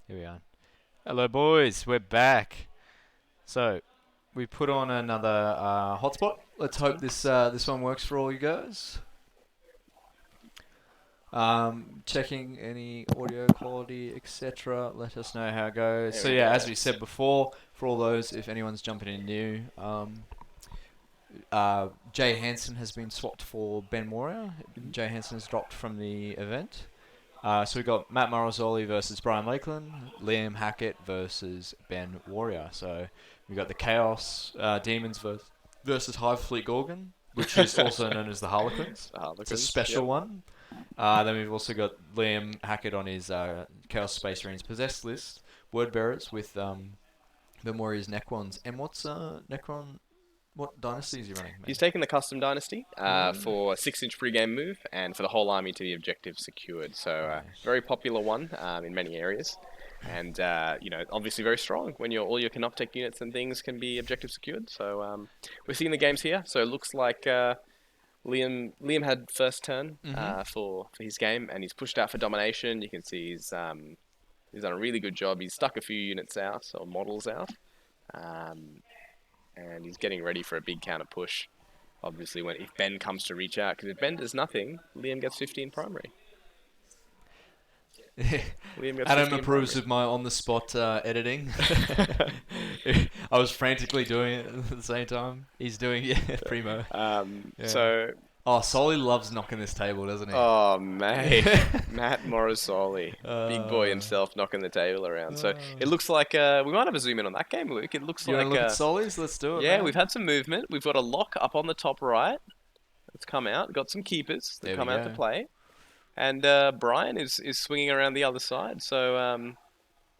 Here we are. Hello, boys. We're back. So we put on another hotspot. Let's hope this one works for all you guys. Checking any audio quality, etc. Let us know how it goes. There So we yeah, go. as we said before, for all those, if anyone's jumping in new, Jay Hansen has been swapped for Ben Moria. Jay Hansen has dropped from the event. So we got Matt Morosoli versus Brian Lakeland, Liam Hackett versus Ben Warrior. So we got the Chaos Demons versus Hive Fleet Gorgon, which is also known as the Harlequins. The It's a Harlequins. special Yep. one. Then we've also got Liam Hackett on his Chaos Space Marines possessed list, Word Bearers with Ben Warrior's Necrons. And what's Necron? What dynasty is he running? He's taken the Custom Dynasty Mm. for a 6-inch pre-game move and for the whole army to be objective secured. So Nice. very popular one in many areas. And, obviously very strong when all your Canoptech units and things can be objective secured. So we're seeing the games here. So it looks like Liam had first turn for his game, and he's pushed out for domination. You can see he's done a really good job. He's stuck a few units out, or models out. And he's getting ready for a big counter push. Obviously, if Ben comes to reach out, because if Ben does nothing, Liam gets 15 primary. Liam gets Adam 15 approves primary. of my on-the-spot editing. I was frantically doing it at the same time. He's doing primo. Yeah. So, Oh, Soli loves knocking this table, doesn't he? oh mate, Matt Morosoli, big boy himself, knocking the table around. So it looks like we might have a zoom in on that game, Luke. It looks You want like to look at Soli's? Let's do it. yeah, man. we've had some movement. We've got a lock up on the top right. It's come out. Got some keepers that There we come out go. to play. And Brian is swinging around the other side. So,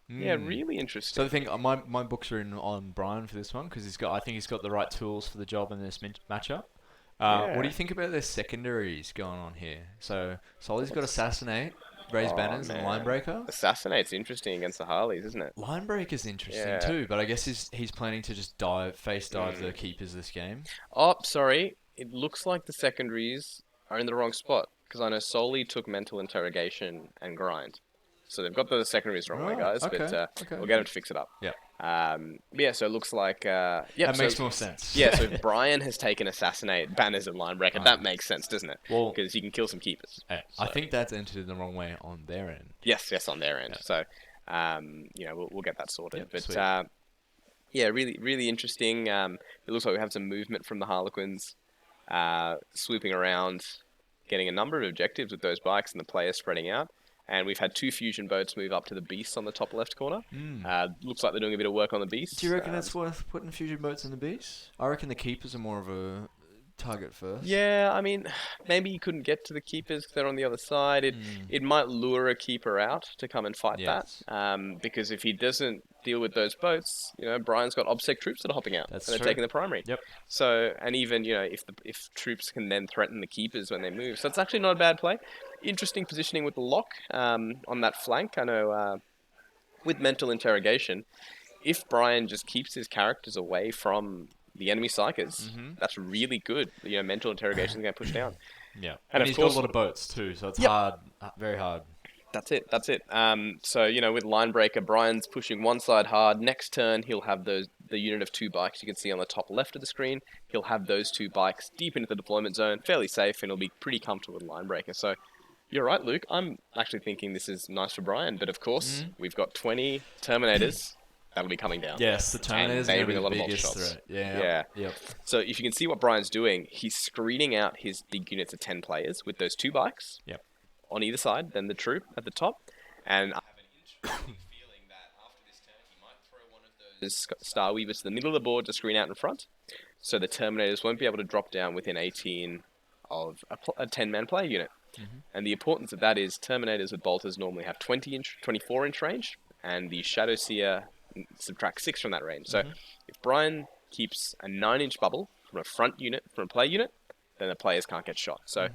yeah, really So interesting. I think my books are in on Brian for this one because I think he's got the right tools for the job in this matchup. What do Yeah. you think about their secondaries going on here? So Soli's got Assassinate, Raise Oh, Banners, and man. Linebreaker. Assassinate's interesting against the Harleys, isn't it? Linebreaker's interesting Yeah. too, but I guess he's planning to just face dive the keepers this game. Oh, sorry. It looks like the secondaries are in the wrong spot because I know Soli took mental interrogation and grind. So they've got the secondaries wrong way, Right, guys. okay, But okay. we'll get them to fix it up. Yeah, Yeah, so it looks like... yep, that so, makes more sense. Yeah, so if Brian has taken Assassinate, Banners, and Linebreaker, that makes sense, doesn't it? Well, Because he can kill some keepers. I So- think that's entered the wrong way on their end. Yes, on their end. Yeah. So, we'll get that sorted. Yep, But sweet. yeah, really, really interesting. It looks like we have some movement from the Harlequins, swooping around, getting a number of objectives with those bikes and the players spreading out. And we've had 2 fusion boats move up to the beast on the top left corner. Looks like they're doing a bit of work on the beast. Do you reckon it's worth putting fusion boats in the beast? I reckon the keepers are more of a target first. Yeah, I mean, maybe you couldn't get to the keepers 'cause they're on the other side. It might lure a keeper out to come and fight Yes. that. Because if he doesn't deal with those boats, Brian's got OBSEC troops that are hopping out That's and they're true. taking the primary. Yep. So, and even if troops can then threaten the keepers when they move, so it's actually not a bad play. Interesting positioning with the lock on that flank. I know with mental interrogation, if Brian just keeps his characters away from the enemy psychers, that's really good. Mental interrogation is going to push down. Yeah. And And of he's course- got a lot of boats too, so it's Yep. hard, very hard. That's it. So with Linebreaker, Brian's pushing one side hard. Next turn, he'll have the unit of 2 bikes you can see on the top left of the screen. He'll have those 2 bikes deep into the deployment zone, fairly safe, and he'll be pretty comfortable with Linebreaker. So you're right, Luke. I'm actually thinking this is nice for Brian, but of course, we've got 20 Terminators that'll be coming down. Yes, the Terminator's they going to bring be a lot the of multi biggest shots. threat. Yeah. Yeah. Yep. So if you can see what Brian's doing, he's screening out his big units of 10 players with those 2 bikes Yep. on either side, then the troop at the top. And I have an interesting feeling that after this turn, he might throw one of those Star Weavers to the middle of the board to screen out in front. So the Terminators won't be able to drop down within 18 of a 10-man player unit. And the importance of that is Terminators with bolters normally have 24-inch range, and the Shadow Seer subtracts 6 from that range. So if Brian keeps a 9-inch bubble from a front unit, from a player unit, then the players can't get shot. So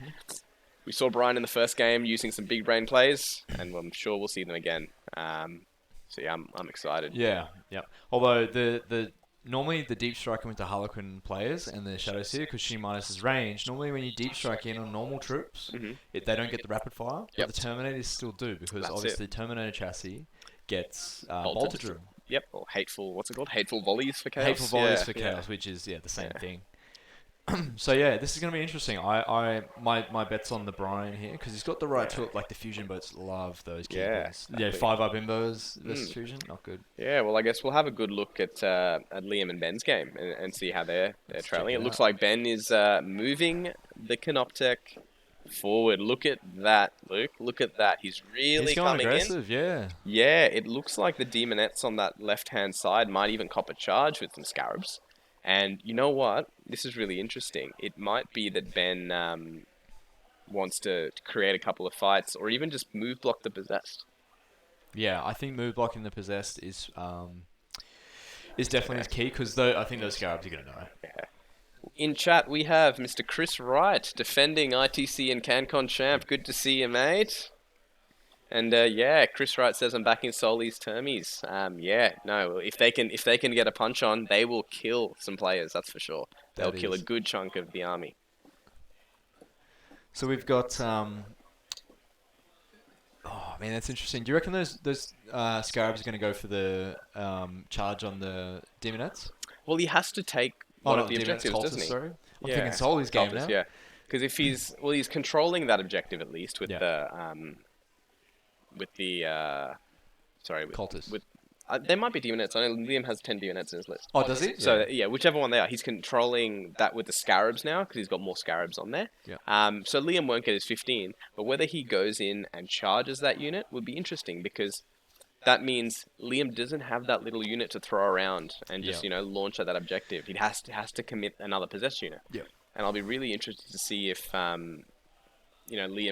we saw Brian in the first game using some big brain plays, and I'm sure we'll see them again. So yeah, I'm excited. Yeah. Yep. Although the normally the deep striking with the Harlequin players and the Shadow Seer, because she minuses range, normally when you deep strike in on normal troops, they don't get the rapid fire, but Yep. the Terminators still do, because That's obviously Terminator chassis gets Bolted. bolted room. Yep, or hateful. What's it called? Hateful volleys for chaos. Hateful volleys Yeah, for yeah. chaos, which is the same Yeah. thing. So yeah, this is going to be interesting. My bet's on the Brian here because he's got the right Yeah. to it. Like the fusion boats love those Yeah, keepers. Yeah, exactly. 5-up imbos versus Mm. fusion, not good. Yeah, well, I guess we'll have a good look at Liam and Ben's game and see how they're Let's trailing. check It it looks out. like Ben is moving the Canoptech forward. Look at that, Luke. Look at that. He's really He's going coming in. aggressive, yeah. Yeah, it looks like the Demonettes on that left-hand side might even cop a charge with some Scarabs. And you know what? This is really interesting. It might be that Ben wants to create a couple of fights or even just move block the Possessed. Yeah, I think move blocking the possessed is definitely his key because I think those scarabs are going to know. In chat, we have Mr. Chris Wright, defending ITC and CanCon champ. Good to see you, mate. And yeah, Chris Wright says I'm back in Soli's termies. Yeah, no, if they can get a punch on, they will kill some players. That's for sure. They'll That kill a is. good chunk of the army. So we've got. Oh man, that's interesting. Do you reckon those scarabs are going to go for the charge on the demonettes? Well, he has to take Oh, one not of the demonettes, objectives, cultists, doesn't he? sorry. I'm Yeah, thinking Soli's game Cultists, now. yeah. Because if he's controlling that objective at least with Yeah. with Cultists. there might be Demonettes. I know Liam has 10 Demonettes in his list. Oh, does he? So yeah, whichever one they are, he's controlling that with the Scarabs now because he's got more Scarabs on there. Yeah. So Liam won't get his 15, but whether he goes in and charges that unit would be interesting because that means Liam doesn't have that little unit to throw around and just Yeah. launch at that objective. He has to commit another possessed unit. Yeah. And I'll be really interested to see if Liam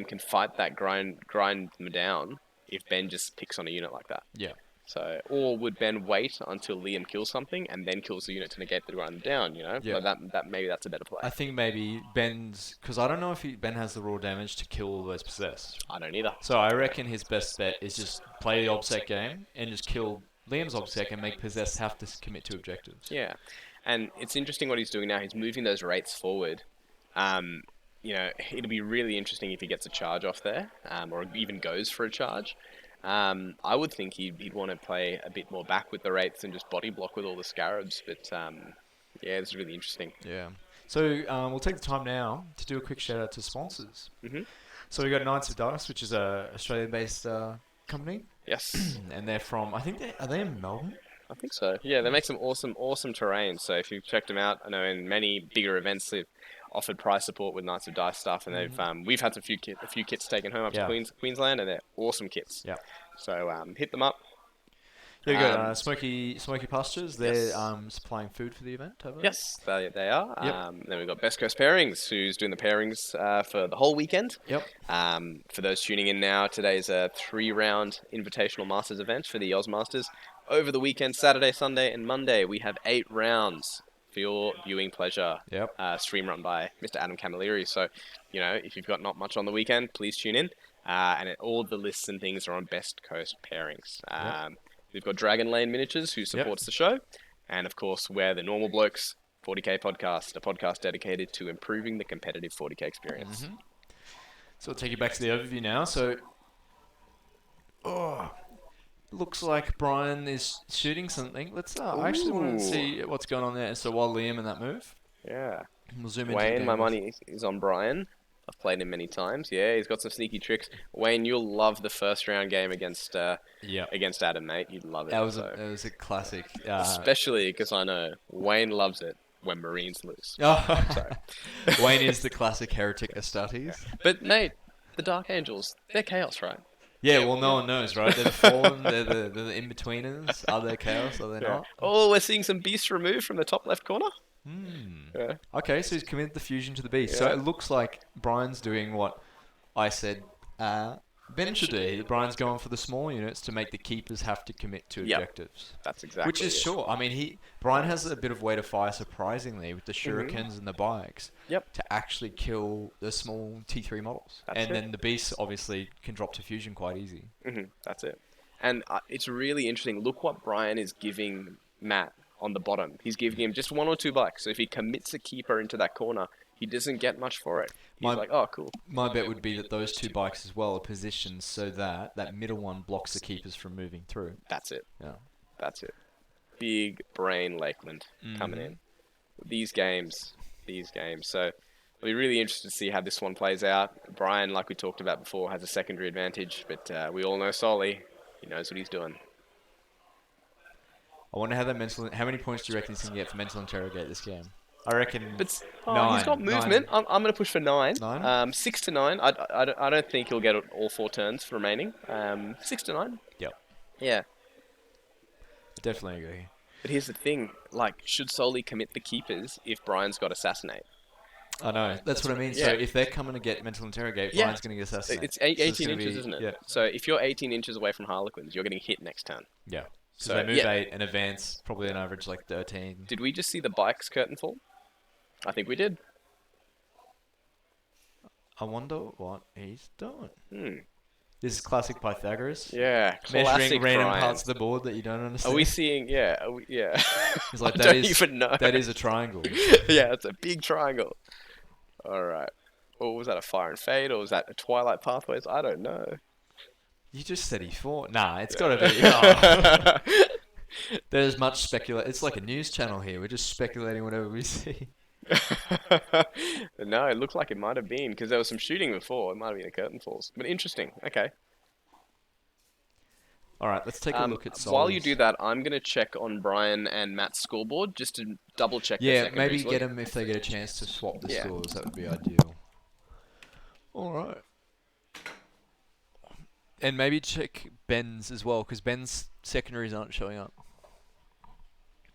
can fight that grind them down if Ben just picks on a unit like that. Yeah. So, or would Ben wait until Liam kills something and then kills the unit to negate the grind them down? Yeah. Like that maybe that's a better play. I think maybe Ben's because I don't know if Ben has the raw damage to kill all those possessed. I don't either. So I reckon his best bet is just play the obsec game and just kill Liam's obsec and make possessed have to commit to objectives. Yeah, and it's interesting what he's doing now. He's moving those rates forward. It'll be really interesting if he gets a charge off there, or even goes for a charge. I would think he'd want to play a bit more back with the rates and just body block with all the Scarabs. But yeah, this is really interesting. Yeah. So we'll take the time now to do a quick shout out to sponsors. Mhm. So we've got Knights of Dice, which is a Australian-based company, Yes, and they're from are they in Melbourne? I think so. Yeah, they make some awesome terrain. So if you've checked them out, I know in many bigger events they've offered prize support with Knights of Dice stuff, and we've had a few kits taken home up Yeah. to Queensland, and they're awesome kits. Yeah. So hit them up. Yeah, we got Smoky Pastures. They're Yes. supplying food for the event. Have they? Yes, they are. Yep. Then we've got Best Coast Pairings, who's doing the pairings for the whole weekend. Yep. For those tuning in now, today's a 3-round Invitational Masters event for the Oz Masters. Over the weekend, Saturday, Sunday, and Monday, we have 8 rounds for your viewing pleasure. Yep. Stream run by Mr. Adam Camilleri. So, if you've got not much on the weekend, please tune in. All the lists and things are on Best Coast Pairings. We've got Dragon Lane Miniatures, who supports the show. And, of course, we're the Normal Blokes 40k podcast, a podcast dedicated to improving the competitive 40k experience. Mm-hmm. So I'll take you back to the overview now. So, looks like Brian is shooting something. Let's. I actually want to see what's going on there. So while Liam in that move, Yeah. we'll zoom into the Wayne, my game. money is on Brian. I've played him many times. Yeah, he's got some sneaky tricks. Wayne, you'll love the first round game against Adam, mate. You'd love it. That was a classic. Especially because I know Wayne loves it when Marines lose. Wayne is the classic heretic Astartes. But mate, the Dark Angels, they're chaos, right? Yeah, well, no one knows, right? They're the fallen, they're the in-betweeners. Are they chaos? Are they not? Oh, we're seeing some beasts removed from the top left corner. Yeah. Okay, so he's committed the fusion to the beast. So Yeah. it looks like Brian's doing what I said Ben should do. Brian's going for the small units to make the keepers have to commit to Yep. objectives. That's exactly Which is it. sure. I mean, Brian has a bit of way to fire, surprisingly, with the shurikens and the bikes. Yep. To actually kill the small T3 models. That's and it. then the beasts obviously can drop to fusion quite easy. That's it. And it's really interesting. Look what Brian is giving Matt on the bottom. He's giving him just 1 or 2 bikes. So if he commits a keeper into that corner, he doesn't get much for it. He's My- like, oh, cool. My bet would be that those two bikes as well are positioned so that that middle one blocks the keepers from moving through. That's it. Yeah. That's it. Big brain Lakeland coming in. These games. So it'll be really interesting to see how this one plays out. Brian, like we talked about before, has a secondary advantage, but we all know Solly. He knows what he's doing. I wonder how many points do you reckon he's going to get for mental interrogate this game? I reckon But nine. he's got movement. I'm going to push for 9. 9? 6 to 9. I don't think he'll get all 4 turns for remaining. 6 to 9. Yep. Yeah. Definitely agree. But here's the thing. Like, should Solly commit the keepers if Brian's got Assassinate? I know. That's what I mean. Yeah. So if they're coming to get mental interrogate, Yeah. Brian's going to get assassinated. It's So 18 gonna inches, be- isn't it? Yeah. So if you're 18 inches away from Harlequins, you're getting hit next turn. Yeah. So So, they move yeah. 8 and advance probably an average like 13. Did we just see the bikes curtain fall? I think we did. I wonder what he's doing. Hmm. This is classic Pythagoras. Yeah. Measuring Classic random Brian. parts of the board that you don't understand. Are we seeing? Yeah. Yeah. He's like, I that don't is- even know. That is a triangle. Yeah, it's a big triangle. All right. Or was that a Fire and Fade, or was that a Twilight Pathways? I don't know. You just said he fought. Nah, it's got to be. Oh. There's much speculation. It's like a news channel here. We're just speculating whatever we see. No, it looked like it might have been because there was some shooting before. It might have been a curtain falls, but interesting. Okay. All right, let's take a look at Sol's. While you do that, I'm gonna check on Brian and Matt's scoreboard just to double check. their Yeah, secondary maybe score. get them if they get a chance to swap the Yeah. scores. That would be ideal. All right. And maybe check Ben's as well, because Ben's secondaries aren't showing up.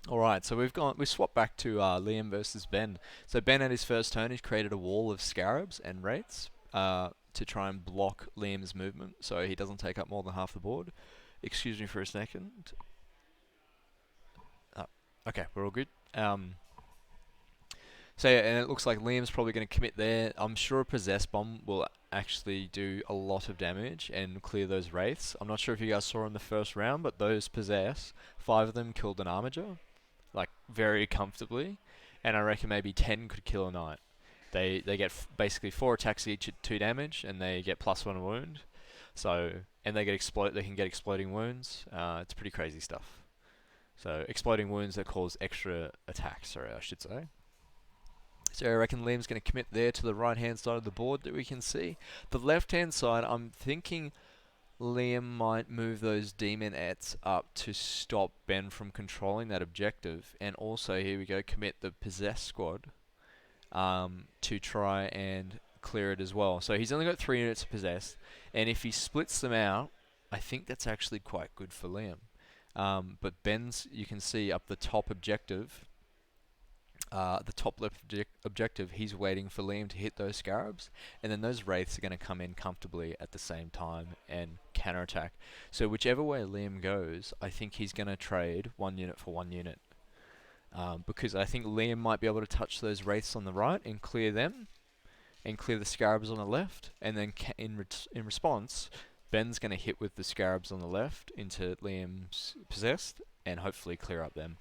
All right, so we swapped back to Liam versus Ben. So Ben at his first turn, he's created a wall of scarabs and wraiths to try and block Liam's movement, so he doesn't take up more than half the board. Excuse me for a second. Okay, we're all good. So yeah, and it looks like Liam's probably going to commit there. I'm sure a Possess Bomb will actually do a lot of damage and clear those Wraiths. I'm not sure if you guys saw in the first round, but those Possess, 5 of them killed an Armiger, like very comfortably, and I reckon maybe 10 could kill a Knight. They get basically 4 attacks each at 2 damage, and they get +1 wound. So, and they can get exploding wounds. It's pretty crazy stuff. So exploding wounds that cause extra attacks, sorry, I should say. So I reckon Liam's going to commit there to the right-hand side of the board that we can see. The left-hand side, I'm thinking Liam might move those Demonettes up to stop Ben from controlling that objective. And also, here we go, commit the Possess Squad to try and clear it as well. So he's only got 3 units of Possess. And if he splits them out, I think that's actually quite good for Liam. But Ben's, you can see up the top objective, the top left objective, he's waiting for Liam to hit those Scarabs, and then those Wraiths are going to come in comfortably at the same time and counterattack. So whichever way Liam goes, I think he's going to trade 1 unit for 1 unit. Because I think Liam might be able to touch those Wraiths on the right and clear them, and clear the Scarabs on the left, and then in response, Ben's going to hit with the Scarabs on the left into Liam's Possessed, and hopefully clear up them.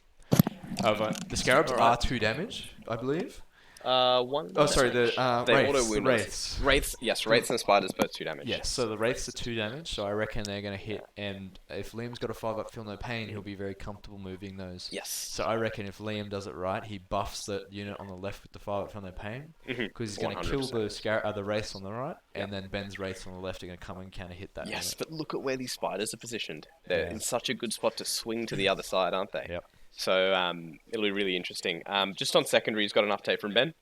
However, the Scarabs are 2 damage, I believe. 1. Oh, sorry, the They Wraiths. auto wound Wraiths. Wraiths, yes, Wraiths and Spiders both 2 damage. Yes, so the Wraiths are 2 damage, so I reckon they're going to hit, and if Liam's got a 5-up Feel No Pain, he'll be very comfortable moving those. Yes. So I reckon if Liam does it right, he buffs the unit on the left with the 5-up Feel No Pain, because he's going to kill the Wraiths on the right, and then Ben's Wraiths on the left are going to come and counter hit that. Yes, unit. but look at where these Spiders are positioned. They're Yeah. in such a good spot to swing to the other side, aren't they? Yep. So it'll be really interesting. Just on secondary, he's got an update from Ben.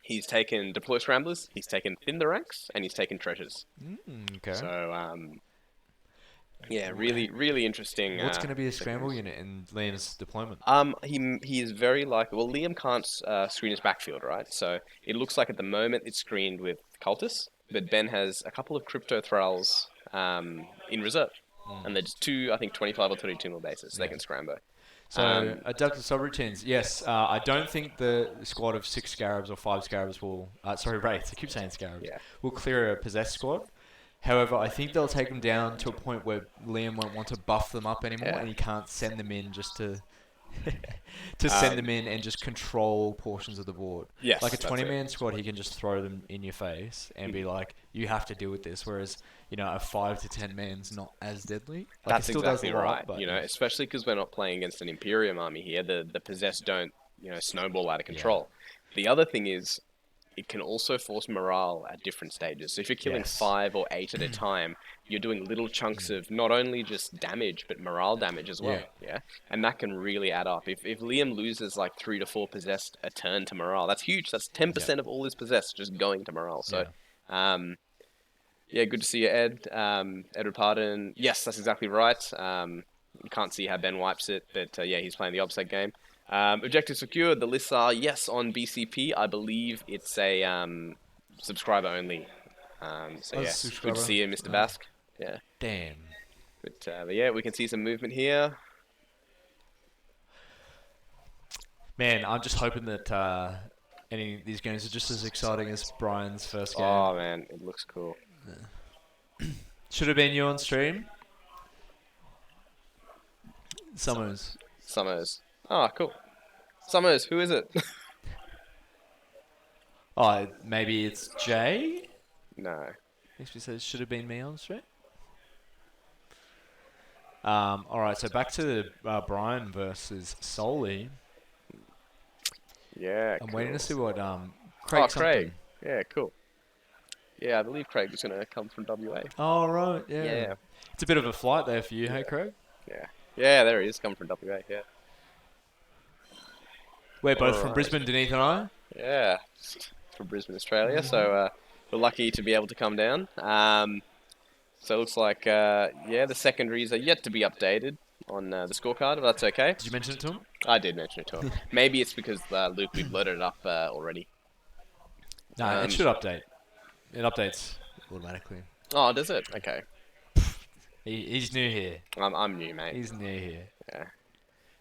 He's taken Deploy Scramblers, he's taken Thin the Ranks, and he's taken Treasures. Okay. So, yeah, really interesting. What's going to be a scramble unit in Liam's deployment? He is very like, well, Liam can't screen his backfield, right? So it looks like at the moment it's screened with Cultists, but Ben has a couple of Crypto Thralls in reserve. And they're just 2, I think, 25 or 22 mil bases. So they can scramble. So, adaptive subroutines. Yes, I don't think the squad of 6 Scarabs or 5 Scarabs will... Wraiths. I keep saying Scarabs. Yeah. Will clear a Possessed squad. However, I think they'll take them down to a point where Liam won't want to buff them up anymore, and he can't send them in just to to send them in and just control portions of the board. Yes, Like a that's 20-man squad, he can just throw them in your face and be like, "You have to deal with this." Whereas, a 5 to 10 man's not as deadly. Like That's it still exactly does a lot, right. but Especially because we're not playing against an Imperium army here. The possessed don't, snowball out of control. The other thing is, it can also force morale at different stages. So if you're killing Yes. 5 or 8 at a time, you're doing little chunks of not only just damage, but morale damage as well. Yeah. And that can really add up. If Liam loses like 3 to 4 possessed a turn to morale, that's huge. That's 10% of all his possessed just going to morale. So, good to see you, Ed. Edward Pardon. Yes, that's exactly right. You can't see how Ben wipes it, but he's playing the OBSEC game. Objective secured. The lists are, yes, on BCP. I believe it's a subscriber only. So, good subscriber. to see you, Mr. Bask. Yeah. Damn. But we can see some movement here. Man, I'm just hoping that any of these games are just as exciting as Brian's first game. Oh, man, it looks cool. Should have been you on stream. Summers. Oh, cool. Summers, who is it? Oh, maybe it's Jay? No. Next says should have been me on stream. Alright, so back to Brian versus Soli. Yeah, I'm cool. waiting to see what Craig. Craig. Yeah, cool. Yeah, I believe Craig is going to come from WA. Oh, right, yeah. It's a bit of a flight there for you, hey, Craig? Yeah, there he is, coming from WA, yeah. We're both from Brisbane, Denise and I. Yeah, from Brisbane, Australia, so we're lucky to be able to come down. So it looks like, the secondaries are yet to be updated on the scorecard, but that's okay. Did you mention it to him? I did mention it to him. Maybe it's because, Luke, we've loaded it up already. No, it should update. It updates automatically. Oh, does it? Okay. He's new here. I'm new, mate. He's new here. Yeah.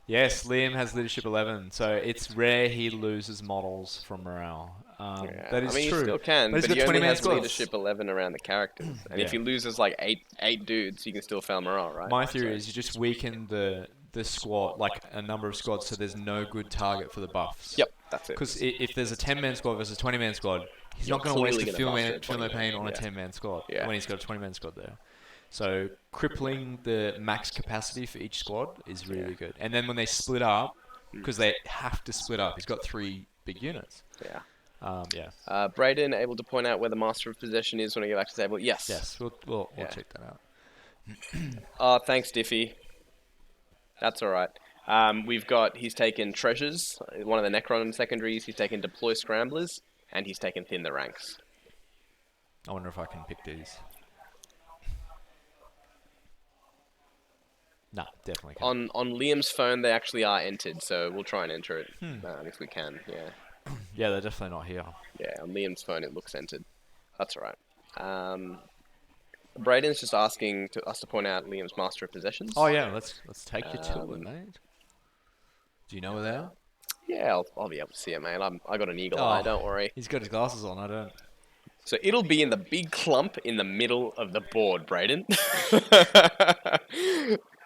Yes, Liam has leadership 11, so it's rare he loses models from morale. That is He true. still can, but but he only has squads. leadership 11 around the characters. And if he loses like eight dudes, he can still fail morale, right? My theory is you just weaken the squad, like a number of squads, so there's no good target for the buffs. Yep, that's it. Because if there's a 10-man squad versus a 20-man squad, he's not going to waste a feel pain on a 10-man squad when he's got a 20-man squad there. So crippling the max capacity for each squad is really good. And then when they split up, because they have to split up, he's got 3 big units. Yeah. Brayden, able to point out where the Master of Possession is when I get back to the table? Yes. Yes, we'll check that out. Oh, thanks, Diffie. That's all right. He's taken Treasures, one of the Necron secondaries. He's taken Deploy Scramblers, and he's taken Thin the Ranks. I wonder if I can pick these. No, definitely can't. On Liam's phone, they actually are entered, so we'll try and enter it if we can. Yeah. Yeah, they're definitely not here. Yeah, on Liam's phone, it looks entered. That's all right. Brayden's just asking us to point out Liam's Master of Possessions. Oh yeah, let's take you to it, mate. Do you know where they are? Yeah, I'll be able to see it, mate. I got an eagle eye, don't worry. He's got his glasses on, I don't. So it'll be in the big clump in the middle of the board, Brayden.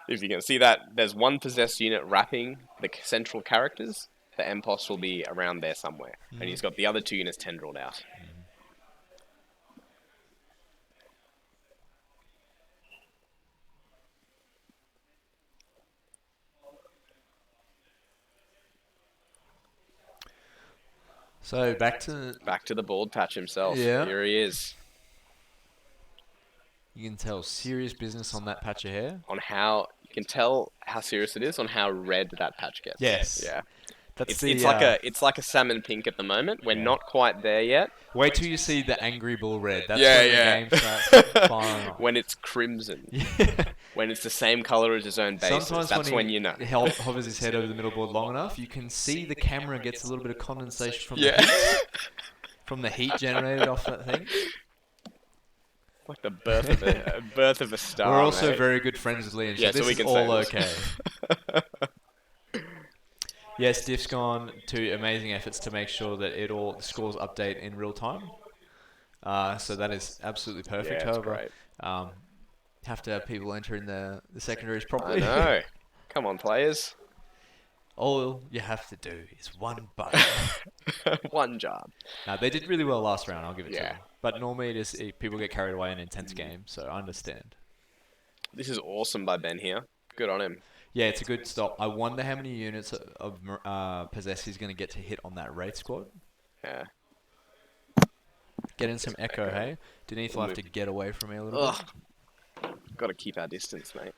If you can see that, there's one possessed unit wrapping the central characters. The MPOS will be around there somewhere. And he's got the other 2 units tendrilled out. So back to the bald patch himself. Yeah. Here he is. You can tell serious business on that patch of hair. You can tell how serious it is on how red that patch gets. Yes. Yeah. It's like a salmon pink at the moment. We're not quite there yet. Wait till you see the angry bull red. That's when the game starts firing off. When it's crimson. When it's the same color as his own base. That's when you know. He hovers his head over the middle board long enough, you can see the camera gets a little bit of condensation from the heat, from the heat generated off that thing. Like the birth of a star. We're also mate. very good friends with Liam, so this we is can all say okay. Yes, Diff's gone to amazing efforts to make sure that the scores update in real time. So that is absolutely perfect. However, have to have people entering the secondaries properly. I know. Come on, players. All you have to do is one button. One job. Now they did really well last round. I'll give it to Yeah. them. But normally people get carried away in intense games, so I understand. This is awesome by Ben here. Good on him. Yeah, it's a good stop. I wonder how many units of possess he's going to get to hit on that raid squad. Yeah. Get in some echo, hey? Denise will have to get away from me a little Ugh. Got to keep our distance, mate. bit.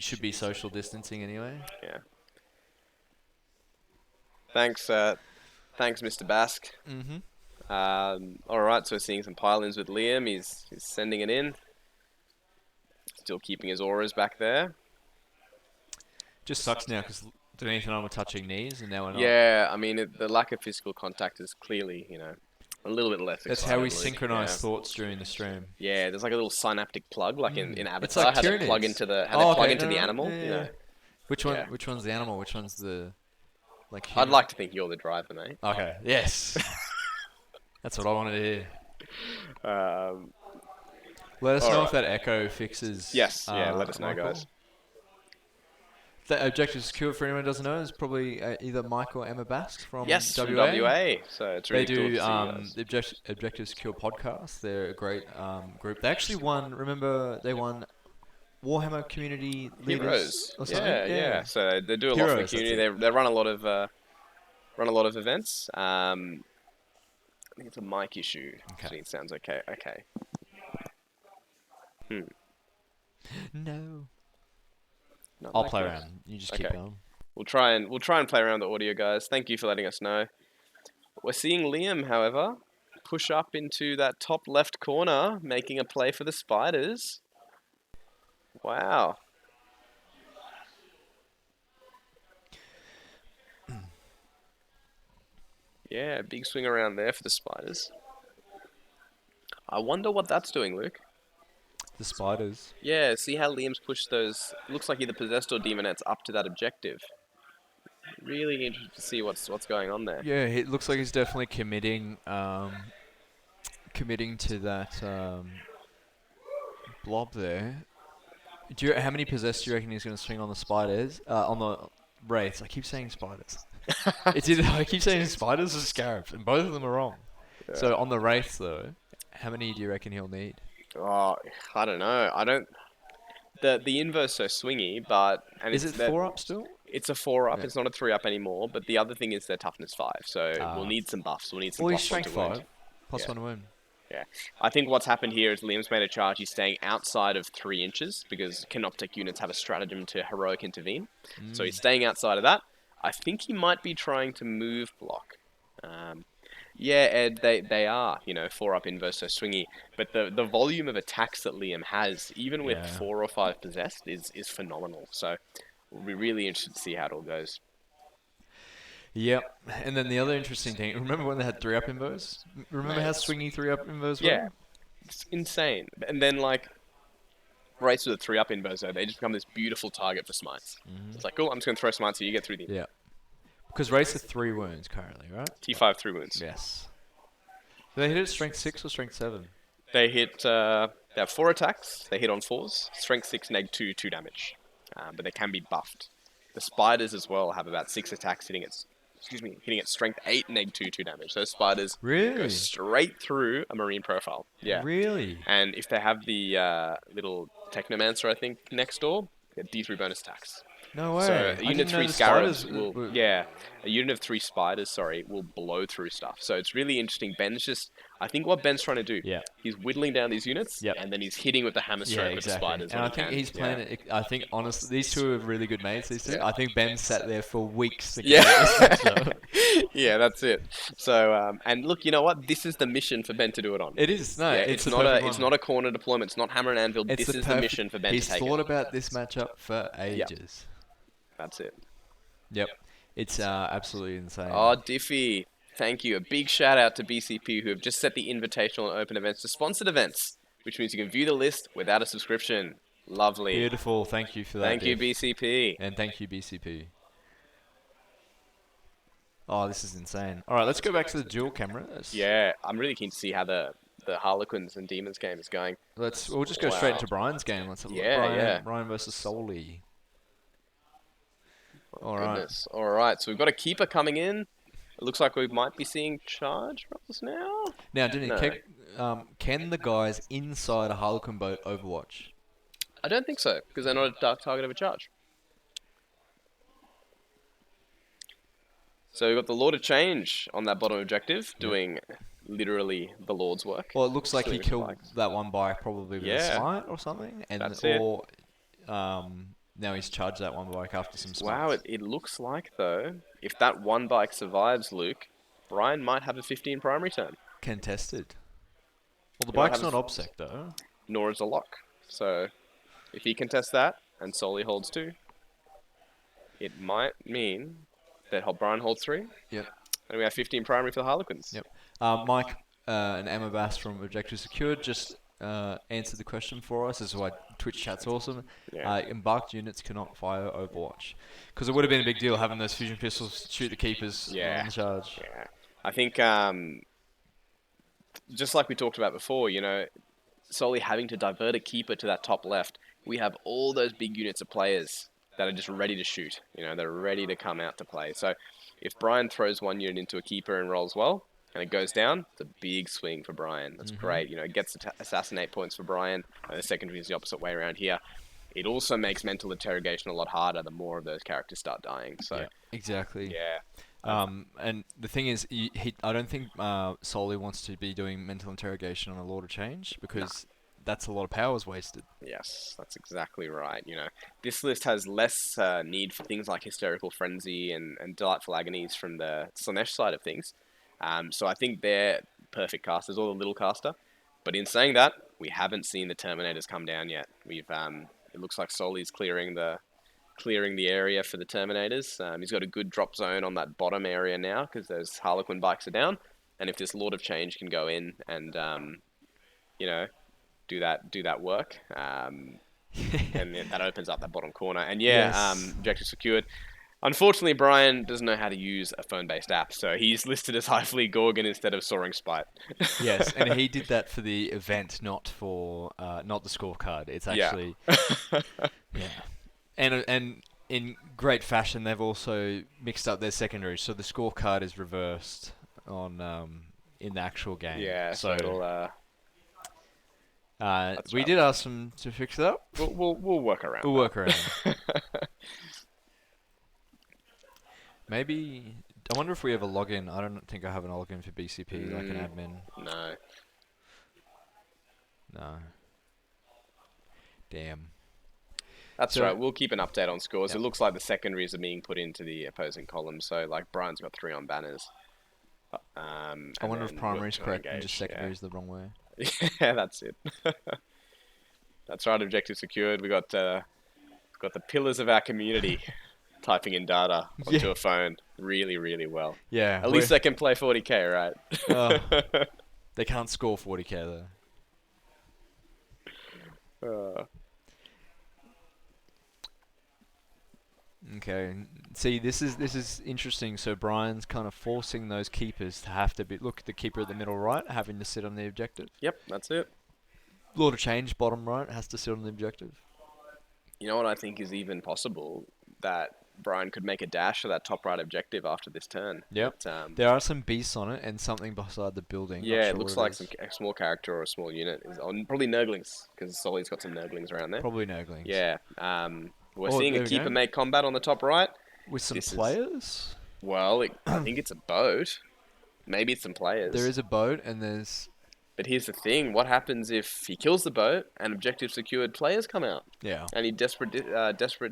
Should be social distancing anyway. Yeah. Thanks, Mr. Basque. Mm-hmm. All right, so we're seeing some pile-ins with Liam. He's sending it in. Still keeping his auras back there. Just sucks now because Denise and I were touching knees and now we're not. Yeah, I mean, the lack of physical contact is clearly, a little bit less That's how we synchronize thoughts during the stream. Yeah, there's like a little synaptic plug, like in Avatar, It's like how they Tyranids. plug into the No, animal. yeah. Which one? Yeah. Which one's the animal? Which one's the like? I'd human? like to think you're the driver, mate. Okay. Yes. That's what I wanted to hear. Let us know alright. if that echo fixes. Yes, yeah, let us know, Michael. guys. That objective secure for anyone who doesn't know is probably either Mike or Emma Basque from Yes, WA. from WA. So it's really They cool do to see you guys. the Objective Secure podcast. They're a great group. They actually won. Remember, they won Warhammer Community Leaders Heroes. or something. Yeah. So they do a lot for the Heroes, community. that's They run a lot of events. I think it's a mic issue. Okay. So it sounds okay. Okay. No. Not I'll like play that. around. You just keep Okay. going. We'll try and play around the audio, guys. Thank you for letting us know. We're seeing Liam, however, push up into that top left corner, making a play for the Spiders. Wow. Yeah, big swing around there for the Spiders. I wonder what that's doing, Luke. The spiders. Yeah, see how Liam's pushed those, looks like either Possessed or Demonettes up to that objective. Really interested to see what's going on there. Yeah, it looks like he's definitely committing to that blob there. How many possessed do you reckon he's going to swing on the spiders? On the wraiths. I keep saying spiders. I keep saying spiders or scarabs, and both of them are wrong. Yeah. So on the wraiths though, how many do you reckon he'll need? Oh, I don't know. I don't. The inverse so swingy, but Is it 4 up still? It's a 4 up. Yeah. It's not a 3 up anymore. But the other thing is their toughness 5. So we'll need some buffs. We'll need some. Well, he's plus one strength to wound. 5, plus Yeah. 1 to wound. Yeah, I think what's happened here is Liam's made a charge. He's staying outside of 3 inches because Canoptek units have a stratagem to heroic intervene. So he's staying outside of that. I think he might be trying to move block. Yeah, Ed, they are, 4 up inverse, so swingy. But the volume of attacks that Liam has, even with 4 or 5 possessed, is phenomenal. So we'll be really interested to see how it all goes. Yep. And then the other interesting thing, remember when they had 3 up invos? Remember how swingy 3 up invos were? Yeah, it's insane. And then, race with a 3 up inverso, they just become this beautiful target for smites. It's like, cool, I'm just going to throw smites so you get through the Yeah. Because race are 3 wounds currently, right? T5 3 wounds. Yes. Do they hit at strength 6 or strength 7? They hit, they have 4 attacks, they hit on 4s, strength 6, neg 2, 2 damage. But they can be buffed. The spiders as well have about 6 attacks hitting at strength 8, neg 2, 2 damage. Those spiders go Really? straight through a marine profile. Yeah. Really? And if they have the little Technomancer, I think, next door, they have D3 bonus attacks. No way. So I a didn't unit of know 3 the scarabs spiders will, were- a unit of 3 spiders, will blow through stuff. So it's really interesting. I think what Ben's trying to do, Yeah. he's whittling down these units, Yep. and then he's hitting with the hammer stroke Yeah, with the exactly. spiders. And when I think he can. he's playing it. I think, honestly, these two are really good mates, these two. Yeah. I think Ben sat there for weeks to Yeah. get this matchup. Yeah, that's it. So, and look, you know what? This is the mission for Ben to do it on. It is. No, Yeah, it's the not perfect it's one. not a corner deployment. It's not hammer and anvil. It's This is the perfect- mission for Ben He's to take thought it. about this matchup for ages. That's it. Yep. It's absolutely insane. Oh, Diffie. Thank you. A big shout out to BCP who have just set the invitational and open events to sponsored events, which means you can view the list without a subscription. Lovely. Beautiful. Thank you for that. Thank you, Div. BCP. And thank you, BCP. Oh, this is insane. All right, let's go back to the dual cameras. Yeah, I'm really keen to see how the Harlequins and Demons game is going. We'll just go straight into Brian's game. Let's have a look. Yeah, Brian, yeah. Brian versus Soli. Oh, All right. goodness. All right, so we've got a keeper coming in. It looks like we might be seeing charge rolls now. Now, Denny, No, can the guys inside a Harlequin boat Overwatch? I don't think so, because they're not a dark target of a charge. So we've got the Lord of Change on that bottom objective, doing literally the Lord's work. Well, it looks like he Swinging killed bikes. that one bike probably with a Yeah. smite or something, and That's it. now he's charged that one bike after some smites. Wow, it looks like, though, if that one bike survives, Luke, Brian might have a 15 primary turn, Contested. Well, the He might bike's have not a- obsec though. nor is a lock. So if he contests that and Soli holds 2, it might mean that Brian holds 3, Yep. and we have 15 primary for the Harlequins. Yep. Mike and Emma Bass from Objective Secured just answered the question for us. This is why Twitch chat's awesome. Yeah. Embarked units cannot fire Overwatch. Because it would have been a big deal having those fusion pistols shoot the keepers Yeah. on the charge. Yeah. I think, just like we talked about before, Soli having to divert a keeper to that top left, we have all those big units of players that are just ready to shoot. They're ready to come out to play. So if Brian throws one unit into a keeper and rolls well, and it goes down, it's a big swing for Brian. That's great. It gets assassinate points for Brian. And the secondary is the opposite way around here. It also makes mental interrogation a lot harder the more of those characters start dying. So, Yeah, exactly. yeah. And the thing is, I don't think Soli wants to be doing mental interrogation on a Lord of Change because that's a lot of powers wasted. Yes, that's exactly right. This list has less need for things like Hysterical Frenzy and Delightful Agonies from the Slanesh side of things. So I think they're perfect casters, or the little caster. But in saying that, we haven't seen the Terminators come down yet. It looks like Soli's clearing the area for the Terminators. He's got a good drop zone on that bottom area now because those Harlequin bikes are down. And if this Lord of Change can go in and do that work, and then that opens up that bottom corner. And Yes. objective secured. Unfortunately, Brian doesn't know how to use a phone-based app, so he's listed as High Fleet Gorgon instead of Soaring Spite. Yes, and he did that for the event, not for not the scorecard. It's actually yeah, and in great fashion, they've also mixed up their secondaries, so the scorecard is reversed on in the actual game. Yeah, so it'll, that's we right. did ask them to fix it up. we'll work around. We'll that. work around. Maybe I wonder if we have a login. I don't think I have an login for BCP like an admin. No. No. Damn. That's So- right. We'll keep an update on scores. Yep. It looks like the secondaries are being put into the opposing column. So, like, Brian's got 3 on banners. I wonder if primary's correct and just secondary's the wrong way. Yeah, that's it. That's right. Objective secured. We got the pillars of our community typing in data onto Yeah. a phone really, really well. Yeah. At least they can play 40k, right? They can't score 40k though. Okay. See, this is interesting. So Brian's kind of forcing those keepers to have to be the keeper at the middle right, having to sit on the objective. Yep, that's it. Lord of Change, bottom right, has to sit on the objective. You know what I think is even possible? That Brian could make a dash for that top right objective after this turn. Yep. But, There are some beasts on it and something beside the building. Not yeah, sure it looks what like is. a small character or a small unit is on probably Nurglings because Soli's got some Nurglings around there. Probably Nurglings. Yeah. We're Oh, seeing there a we keeper go. make combat on the top right. With some This is- players. Well, I think it's a boat. Maybe it's some players. There is a boat and there's But here's the thing: what happens if he kills the boat and objective secured players come out yeah. and he desperate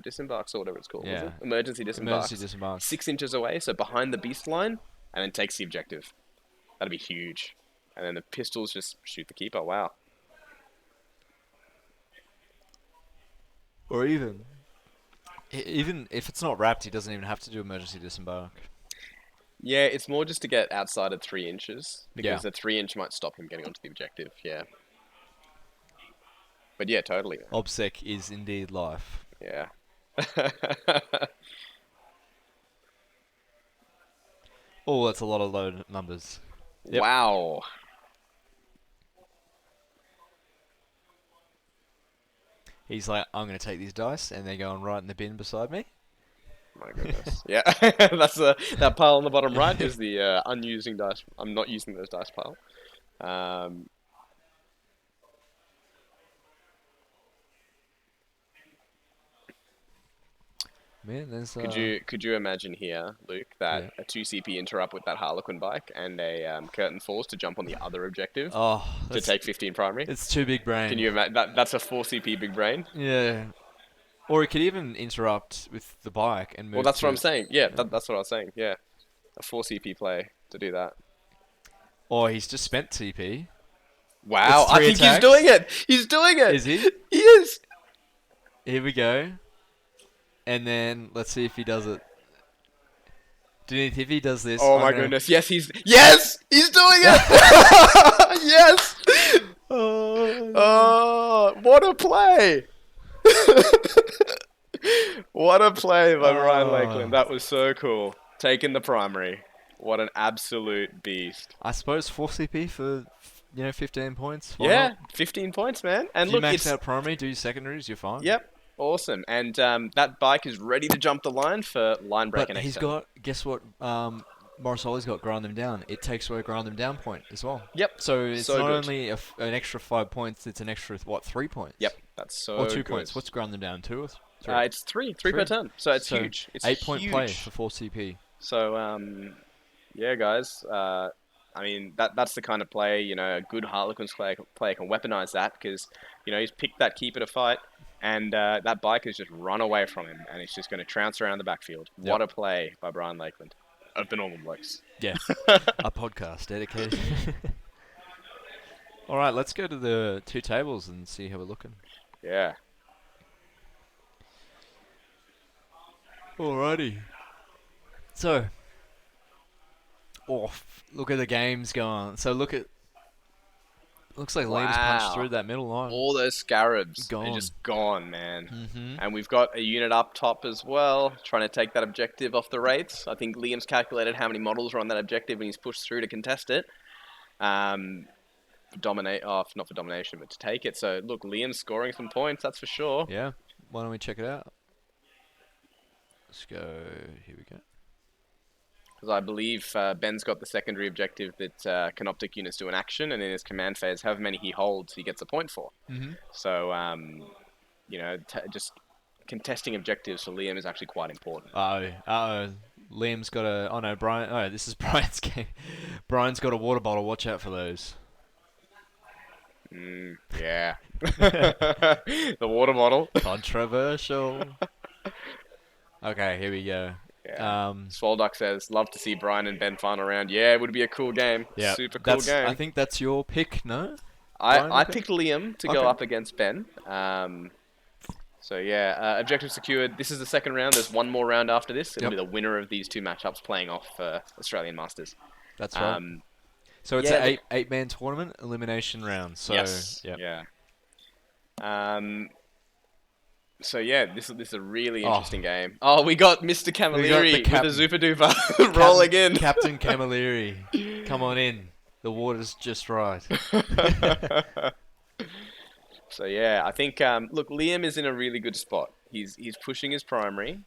disembarks or whatever it's called? Is Yeah. it? Emergency disembarks. Emergency disembark. 6 inches away, so behind the beast line, and then takes the objective. That'd be huge. And then the pistols just shoot the keeper. Wow. Or even if it's not wrapped, he doesn't even have to do emergency disembark. Yeah, it's more just to get outside of 3 inches because Yeah. the 3-inch might stop him getting onto the objective. Yeah. But yeah, totally. Obsec is indeed life. Yeah. Oh, that's a lot of low numbers. Yep. Wow. He's like, I'm going to take these dice, and they're going right in the bin beside me. My goodness. Yeah, that's that pile on the bottom right is the unusing dice. I'm not using those dice pile. Um, Man, there's could you imagine here, Luke, that yeah. a 2CP interrupt with that Harlequin bike and a curtain falls to jump on the other objective Oh, to take 15 primary? it's too big brain. Can you imagine that's a 4CP big brain? Yeah. Or he could even interrupt with the bike and move. Well, that's what to, I'm saying. Yeah, that's what I was saying. Yeah, a 4CP play to do that. Or he's just spent TP. Wow, It's I 3 think attacks. he's doing it. He's doing it. Is he? He is. Here we go. And then let's see if he does it. If he does this. Oh I'm my gonna- goodness! Yes, he's doing it. Yes. Oh, what a play! What a play by Brian Oh. Lakeland. That was so cool. Taking the primary. What an absolute beast. I suppose 4 CP for 15 points. Why Yeah, not? 15 points, man. And If you look, max it's out primary, do your secondaries, you're fine. yep, awesome. And that bike is ready to jump the line for line break But and he's X7. got, guess what? Morrisoli's got grind them down. It takes away grind them down point as well. Yep. So it's So not good. only an extra 5 points, it's an extra, 3 points? Yep, that's so Or 2 good. points. What's grind them down? 2 or 3? It's three per Three? turn. So it's So, huge. It's 8-point huge. play for 4 CP. So yeah, guys. I mean that's the kind of play a good Harlequins player can weaponize that because he's picked that keeper to fight, and that bike has just run away from him, and it's just going to trounce around the backfield. Yep. What a play by Brian Lakeland of the Normal Blokes. Yeah. A podcast dedicated. All right, let's go to the 2 tables and see how we're looking. Yeah. Alrighty. So, look at the games going. So looks like Liam's punched Wow. through that middle line. All those scarabs, Gone. they're just gone, man. Mm-hmm. And we've got a unit up top as well, trying to take that objective off the Wraiths. I think Liam's calculated how many models are on that objective, and he's pushed through to contest it. Not for domination, but to take it. So look, Liam's scoring some points, that's for sure. Yeah. Why don't we check it out? Let's go. Here we go. Because I believe Ben's got the secondary objective that Canoptic units do an action, and in his command phase, however many he holds, he gets a point for. Mm-hmm. So, just contesting objectives for Liam is actually quite important. Liam's got a. Oh no, Brian. Oh, this is Brian's game. Brian's got a water bottle. Watch out for those. Yeah. The water bottle. Controversial. Okay, here we go. Yeah. Swolduck says, love to see Brian and Ben final round. Yeah, it would be a cool game. Yeah, Super cool game. I think that's your pick, no? Brian, I okay. picked Liam to Okay. go up against Ben. So yeah, objective secured. This is the second round. There's one more round after this. It'll Yep. be the winner of these 2 matchups playing off Australian Masters. That's right. So it's yeah, an eight-man tournament, elimination round. So yes. yeah. So yeah, this is a really interesting game. Oh, we got Mr. Camilleri with captain. the Zupa Duper rolling in. Captain Camilleri, come on in. The water's just right. So yeah, I think look, Liam is in a really good spot. He's pushing his primary.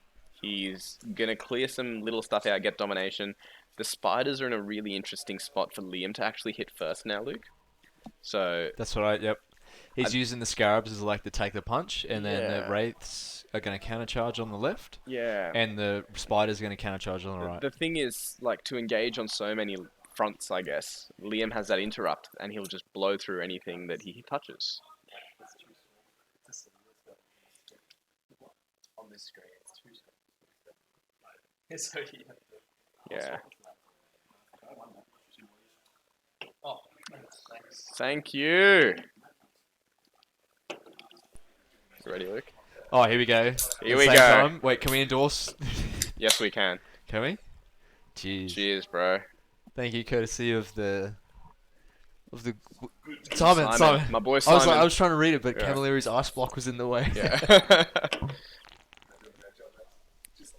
He's gonna clear some little stuff out, get domination. The spiders are in a really interesting spot for Liam to actually hit first now, Luke. So That's right. Yep. He's using the scarabs as like to take the punch, and then Yeah. the wraiths are going to countercharge on the left, yeah, and the spiders are going to countercharge on the right. the thing is, like, to engage on so many fronts, I guess Liam has that interrupt, and he'll just blow through anything that he touches. On this screen, it's 2 screens. Yeah. Oh, thanks. Thank you. You ready, Luke? Oh, here we go. Here At we the same go. time- Wait, can we endorse? Yes, we can. Can we? Jeez. Cheers, bro. Thank you, courtesy of the Simon. My boy I Simon. was trying to read it, but Yeah. Camilleri's ice block was in the way. Yeah.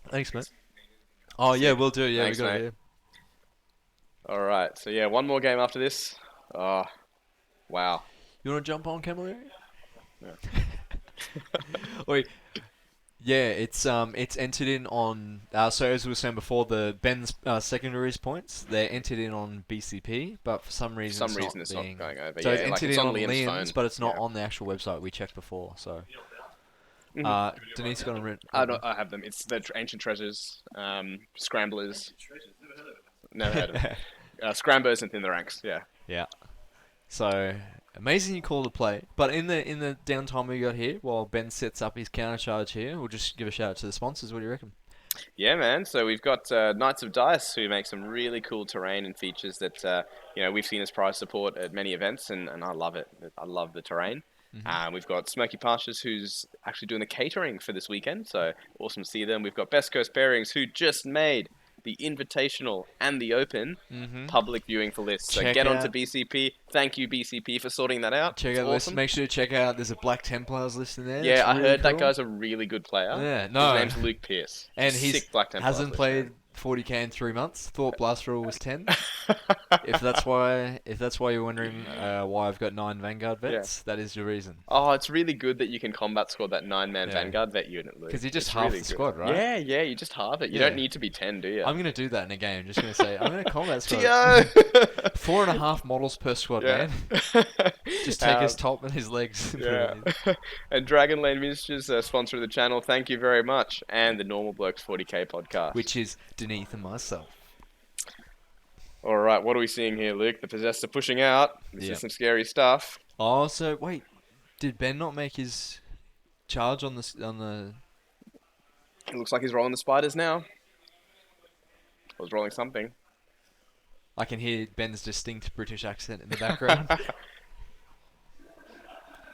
Thanks, mate. Oh yeah, we'll do. Yeah, Thanks, we got mate. it here. All right. So yeah, one more game after this. Oh, wow. You want to jump on Camilleri? Yeah. Wait, Yeah, it's entered in on so as we were saying before, the Ben's secondaries points they're entered in on BCP, but for some For reason some reason, it's not being going over. so it's Yeah, like entered it's in on on Liam's Liam's, phone. but it's not Yeah. on the actual website we checked before. So Mhm. Denise got a written. I have them. It's the ancient treasures, scramblers. Never heard of it. Scramblers and thin the ranks. Yeah. Yeah. So amazing you call the play, but in the downtime we got here, while Ben sets up his counter charge here, we'll just give a shout out to the sponsors. What do you reckon? Yeah, man. So we've got Knights of Dice, who make some really cool terrain and features that we've seen as prize support at many events, and I love it. I love the terrain. We've got Smoky Pastures, who's actually doing the catering for this weekend, so awesome to see them. We've got Best Coast Pairings, who just made the Invitational and the Open public viewing for lists. So Check get onto out- BCP. Thank you, BCP, for sorting that out. Check It's out the list. awesome. Make sure to check out. There's a Black Templars list in there. Yeah, It's I really heard that cool. guy's a really good player. Yeah, no. His name's Luke Pierce. And Sick he's Black Templar hasn't list, played man. 40k in 3 months. Thought Blast Rule was 10. if that's why you're wondering why I've got 9 Vanguard vets, that is your reason. Oh, it's really good that you can combat squad that 9-man Yeah. Vanguard vet unit, Luke. 'Cause you just It's halve really the good. squad, right? Yeah, you just halve it. You Yeah. don't need to be 10, do you? I'm gonna do that in a game. Just gonna say I'm gonna combat squad. Tio! 4.5 models per squad, Yeah. man. Just take his Um, top and his legs. and put Yeah. it in. And Dragon Lane Miniatures, sponsor of the channel. Thank you very much. And the Normal Blokes 40k podcast. Which is Denise and myself. All right, what are we seeing here, Luke? The Possessor pushing out. This Yeah. is some scary stuff. Oh, so wait, did Ben not make his charge on the? It looks like he's rolling the spiders now. I was rolling something. I can hear Ben's distinct British accent in the background.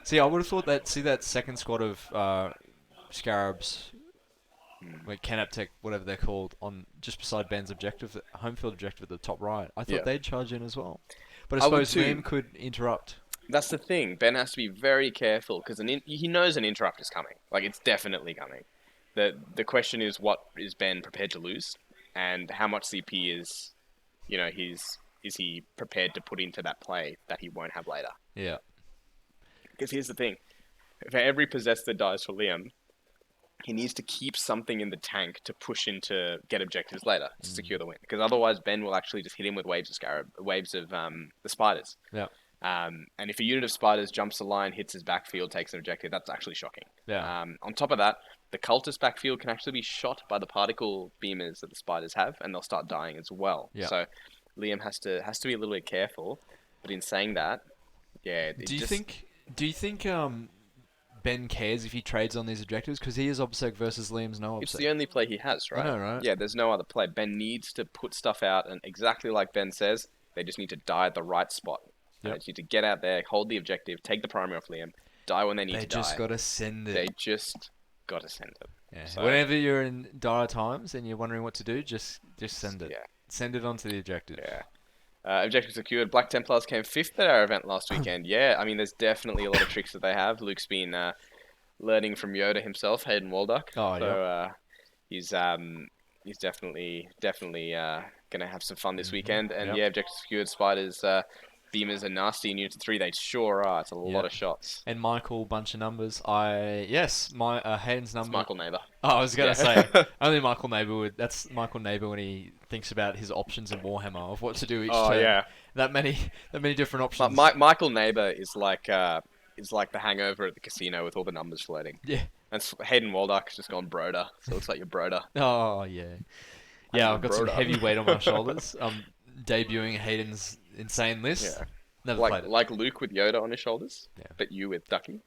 See, I would have thought that second squad of Scarabs, like Canaptech, whatever they're called, on just beside Ben's objective, home field objective at the top right. I thought Yeah. they'd charge in as well. But I I would suppose too. Liam could interrupt. That's the thing. Ben has to be very careful because he knows an interrupt is coming. Like, it's definitely coming. The question is, what is Ben prepared to lose, and how much CP is he prepared to put into that play that he won't have later? Yeah. Because here's the thing: for every possessed that dies for Liam, he needs to keep something in the tank to push into get objectives later to secure the win. Because otherwise, Ben will actually just hit him with waves of the spiders. Yeah. And if a unit of spiders jumps the line, hits his backfield, takes an objective, that's actually shocking. Yeah. On top of that, the cultist backfield can actually be shot by the particle beamers that the spiders have, and they'll start dying as well. Yeah. So Liam has to be a little bit careful. But in saying that, yeah. Do you think Ben cares if he trades on these objectives? Because he is Obsec versus Liam's no It's Obsec. the only play he has, right? know, right? Yeah, there's no other play. Ben needs to put stuff out, and exactly like Ben says, they just need to die at the right spot. Yep. They just need to get out there, hold the objective, take the primary off Liam, die when they need They to just die. got to send it. They just got to send it. Yeah. So- Whenever you're in dire times and you're wondering what to do, just send it. Yeah. Send it onto the objective. Yeah. Objective secured. Black Templars came 5th at our event last weekend. Yeah, I mean, there's definitely a lot of tricks that they have. Luke's been learning from Yoda himself, Hayden Waldock. Oh, so he's definitely gonna have some fun this weekend. And Yep. yeah, objective secured. Spiders, beamers are nasty in unit 3. They sure are. It's a lot Yep. of shots. And Michael, bunch of numbers. My Hayden's It's number. Michael Neighbor. Oh, I was gonna Yeah. say only Michael Neighbor would. That's Michael Neighbor when he thinks about his options in Warhammer of what to do each Oh turn. yeah. That many different options. Michael Neighbor is like the hangover at the casino with all the numbers floating. Yeah. And Hayden Waldock's just gone Broder, so it looks like you're Broder. Oh yeah. Yeah, I've got some Broder. heavy weight on my shoulders. I'm debuting Hayden's insane list. Yeah. Never played it. Like Luke with Yoda on his shoulders, Yeah. but you with Ducky.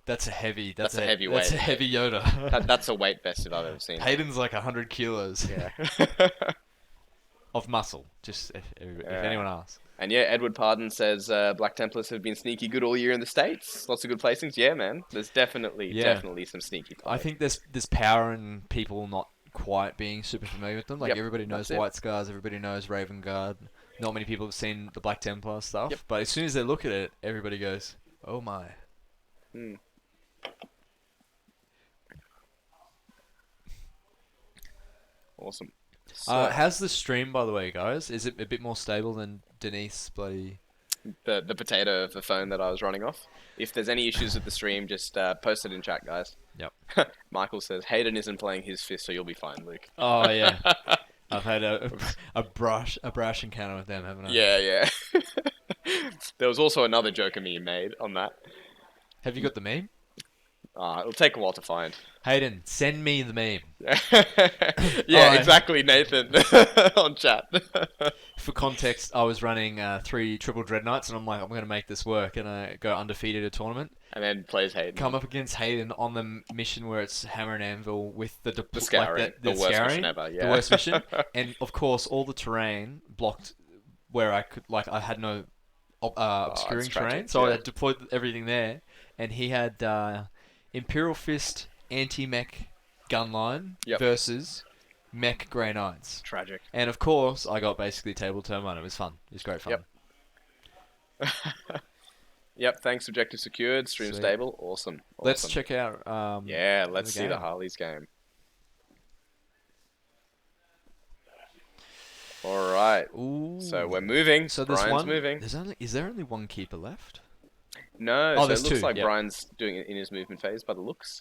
That's a heavy. That's a heavy That's a weight. heavy Yoda. That's a weight vest if I've ever seen. Hayden's like 100 kilos Yeah. of muscle. Just if Yeah. anyone asks. And yeah, Edward Pardon says Black Templars have been sneaky good all year in the States. Lots of good placings. Yeah, man. There's definitely some sneaky play. I think there's power in people not quite being super familiar with them. Like Yep, everybody knows that's it. White Scars, everybody knows Raven Guard. Not many people have seen the Black Templar stuff. Yep. But as soon as they look at it, everybody goes, "Oh my!" Hmm. Awesome. So, How's the stream, by the way, guys? Is it a bit more stable than Denise bloody? the potato of the phone that I was running off. If there's any issues with the stream, just post it in chat, guys. Yep. Michael says Hayden isn't playing his fist, so you'll be fine, Luke. Oh yeah. I've had a brash encounter with them, haven't I? Yeah, yeah. There was also another Joker meme made on that. Have you got the meme? It'll take a while to find. Hayden, send me the meme. Yeah, Oh, exactly, Nathan. On chat. For context, I was running 3 triple dreadnoughts, and I'm like, I'm going to make this work, and I go undefeated at a tournament. And then plays Hayden. Come up against Hayden on the mission where it's hammer and anvil with the Scouring. like The worst scouring, mission ever, yeah. the worst mission, and of course all the terrain blocked where I could I had no obscuring it's terrain, tragic, so I yeah. had deployed everything there, and he had Imperial Fist anti-mech gunline Yep. versus mech Grey Knights. Tragic. And of course, I got basically table turn 1. It was fun. It was great fun. Yep. Yep, thanks, objective secured, stream Sweet. stable, awesome. Let's awesome. check out. Yeah, let's see the game. Harley's game. All right, Ooh. so we're moving. So there's Brian's one. moving. Is there only one keeper left? No, Oh, so there's it looks 2, like yep. Brian's doing it in his movement phase by the looks.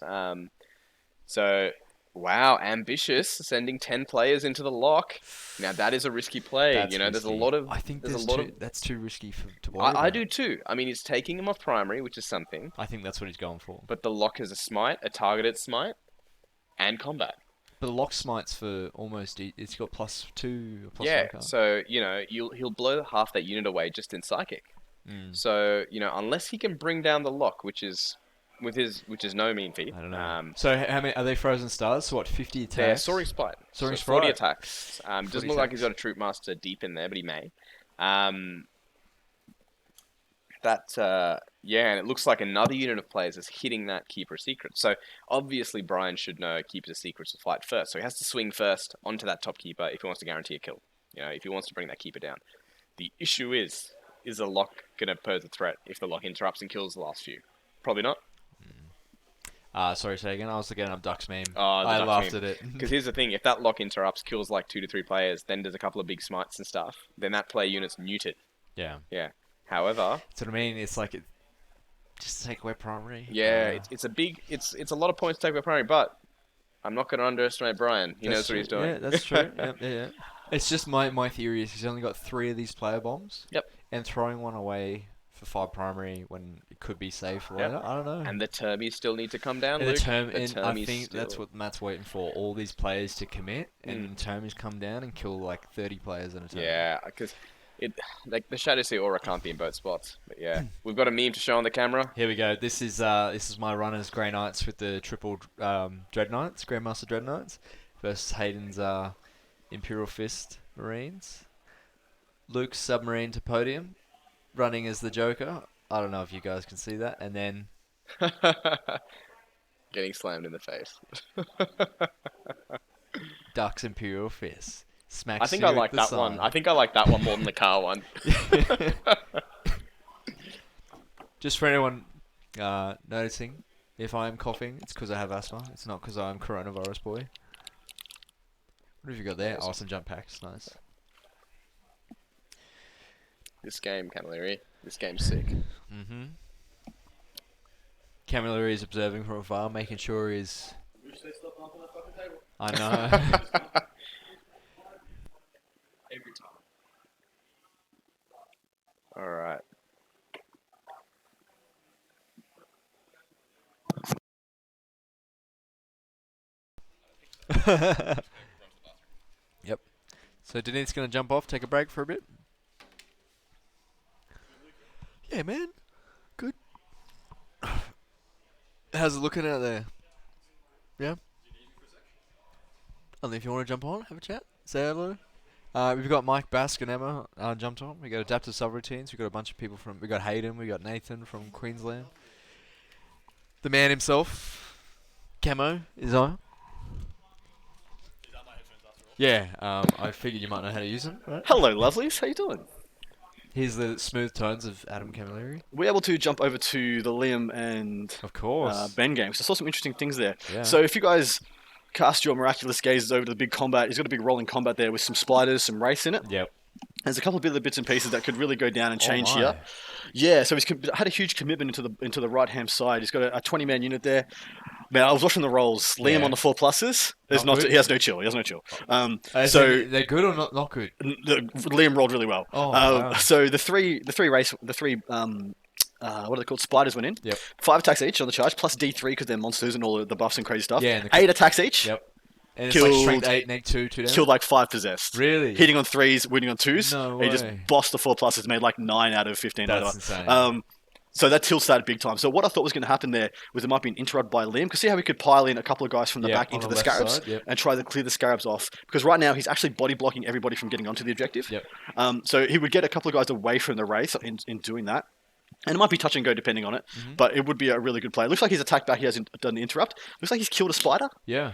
So, wow, ambitious, sending 10 players into the lock. Now that is a risky play. That's you know, there's a risky. lot of. I think there's there's a lot too, of. that's too risky to worry I about. do too. I mean, he's taking him off primary, which is something. I think that's what he's going for. But the lock has a smite, a targeted smite, and combat. But the lock smites for almost. It's got +2 or +1 Yeah, card. so you know he'll blow half that unit away just in psychic. Mm. So you know unless he can bring down the lock, which is no mean feat. I don't know. So how many are they? Frozen stars? So what? 50 attacks. Soaring Spite. Soaring So 40 Spite. attacks. 40 Doesn't look like he's got a attacks. Troop Master deep in there, but he may. Yeah, and it looks like another unit of players is hitting that Keeper of Secrets. So obviously Brian should know Keeper of Secrets will fight first. So he has to swing first onto that top Keeper if he wants to guarantee a kill. You know, if he wants to bring that Keeper down. The issue is the lock going to pose a threat if the lock interrupts and kills the last few? Probably not. Sorry, say again. I was looking up Duck's meme. Oh, the I Duck's laughed meme. at it. Because here's the thing, if that lock interrupts, kills like 2 to 3 players, then there's a couple of big smites and stuff, then that player unit's muted. Yeah. Yeah. However, That's what I mean. It's like just take away primary. yeah, it's a lot of points to take away primary, but I'm not going to underestimate Brian. He knows what he's doing. Yeah, that's true. Yeah. It's just my theory is he's only got 3 of these player bombs. Yep. And throwing one away for 5 primary when it could be safe later. Yep. I don't know. And the Termies still need to come down, And the Luke. term, The and I Termies think that's still- what Matt's waiting for. All these players to commit, and the termies come down and kill like 30 players in a turn. Yeah, because like the Shadow Sea Aura can't be in both spots. But yeah, we've got a meme to show on the camera. Here we go. This is my runners Grey Knights with the triple Dreadnoughts, Grandmaster Dreadnoughts, versus Hayden's Imperial Fist Marines. Luke's submarine to podium, running as the Joker. I don't know if you guys can see that, and then Getting slammed in the face. Duck's Imperial Fist smacks. I think you I with like the that sign. one. I think I like that one more than the car one. Just for anyone noticing, if I am coughing, it's because I have asthma. It's not because I'm coronavirus boy. What have you got there? Awesome. Awesome jump packs, nice. This game, Camilleri. This game's sick. Mm-hmm. Camilleri is observing from afar, making sure he's. Wish they stopped up on that fucking table. I know. Every time. All right. Yep. So Denise gonna jump off, take a break for a bit. Yeah, man. Good. How's it looking out there? Yeah. And if you want to jump on, have a chat, say hello. We've got Mike Bask and Emma jumped on. We got Adaptive Subroutines. We got a bunch of people from. We got Hayden. We got Nathan from Queensland. The man himself, Camo, is on. Yeah, I figured you might know how to use them, right? Hello, lovelies. How you doing? Here's the smooth tones of Adam Camilleri. We're able to jump over to the Liam and Of course. Ben games. I saw some interesting things there. Yeah. So if you guys cast your miraculous gazes over to the big combat, he's got a big rolling combat there with some spiders, some race in it. Yep. There's a couple of bits and pieces that could really go down and change my. here. Yeah, so he's had a huge commitment into the right hand side. He's got a 20-man unit there. Man, I was watching the rolls. Liam Yeah. on the 4 pluses. Not good? He has no chill. He has no chill. So they're good or not good? Liam rolled really well. Oh, wow. So the three what are they called? Spiders went in. Yep. 5 attacks each on the charge, plus D3 because they're monsters and all the buffs and crazy stuff. Yeah, and the 8 attacks each. Yep. And it's like Killed- strength 8, neg 2 damage? Killed like 5 possessed. Really? Hitting on 3s, winning on 2s. No He just way. bossed the 4 pluses, made like 9 out of 15. That's whatever. insane. So that tilts that big time. So what I thought was going to happen there was there might be an interrupt by Liam. Because see how we could pile in a couple of guys from the Yeah, back on into the the left scarabs side, yep. and try to clear the scarabs off. Because right now he's actually body blocking everybody from getting onto the objective. Yep. So he would get a couple of guys away from the race in doing that. And it might be touch and go depending on it, Mm-hmm. but it would be a really good play. It looks like he's attacked back. He hasn't done the interrupt. Looks like he's killed a spider. Yeah.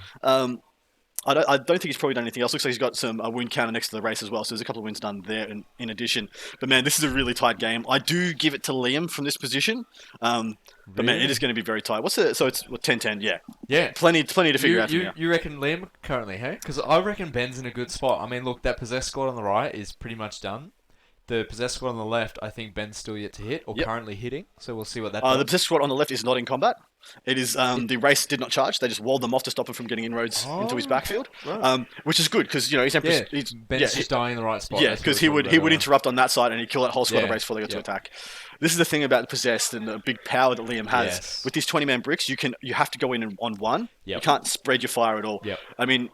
I don't think he's probably done anything else. Looks like he's got some wound counter next to the race as well. So there's a couple of wins done there in addition. But man, this is a really tight game. I do give it to Liam from this position. But man, Really? it is going to be very tight. So it's 10-10. Yeah, Yeah. plenty to figure out from You, here. you reckon Liam currently, hey? Because I reckon Ben's in a good spot. I mean, look, that possessed squad on the right is pretty much done. The possessed squad on the left, I think Ben's still yet to hit or Yep. currently hitting. So we'll see what that The does. possessed squad on the left is not in combat. It is the race did not charge. They just walled them off to stop him from getting inroads into his backfield, right. which is good because he's Yeah, he's Ben's just dying in the right spot. Yeah, That's because what he we're would talking about. interrupt on that side and he'd kill that whole squad of Yeah, race before they got to yeah. attack. This is the thing about possessed and the big power that Liam has. Yes. With these 20-man bricks, you have to go in on one. You Yep. can't spread your fire at all. Yep. I mean,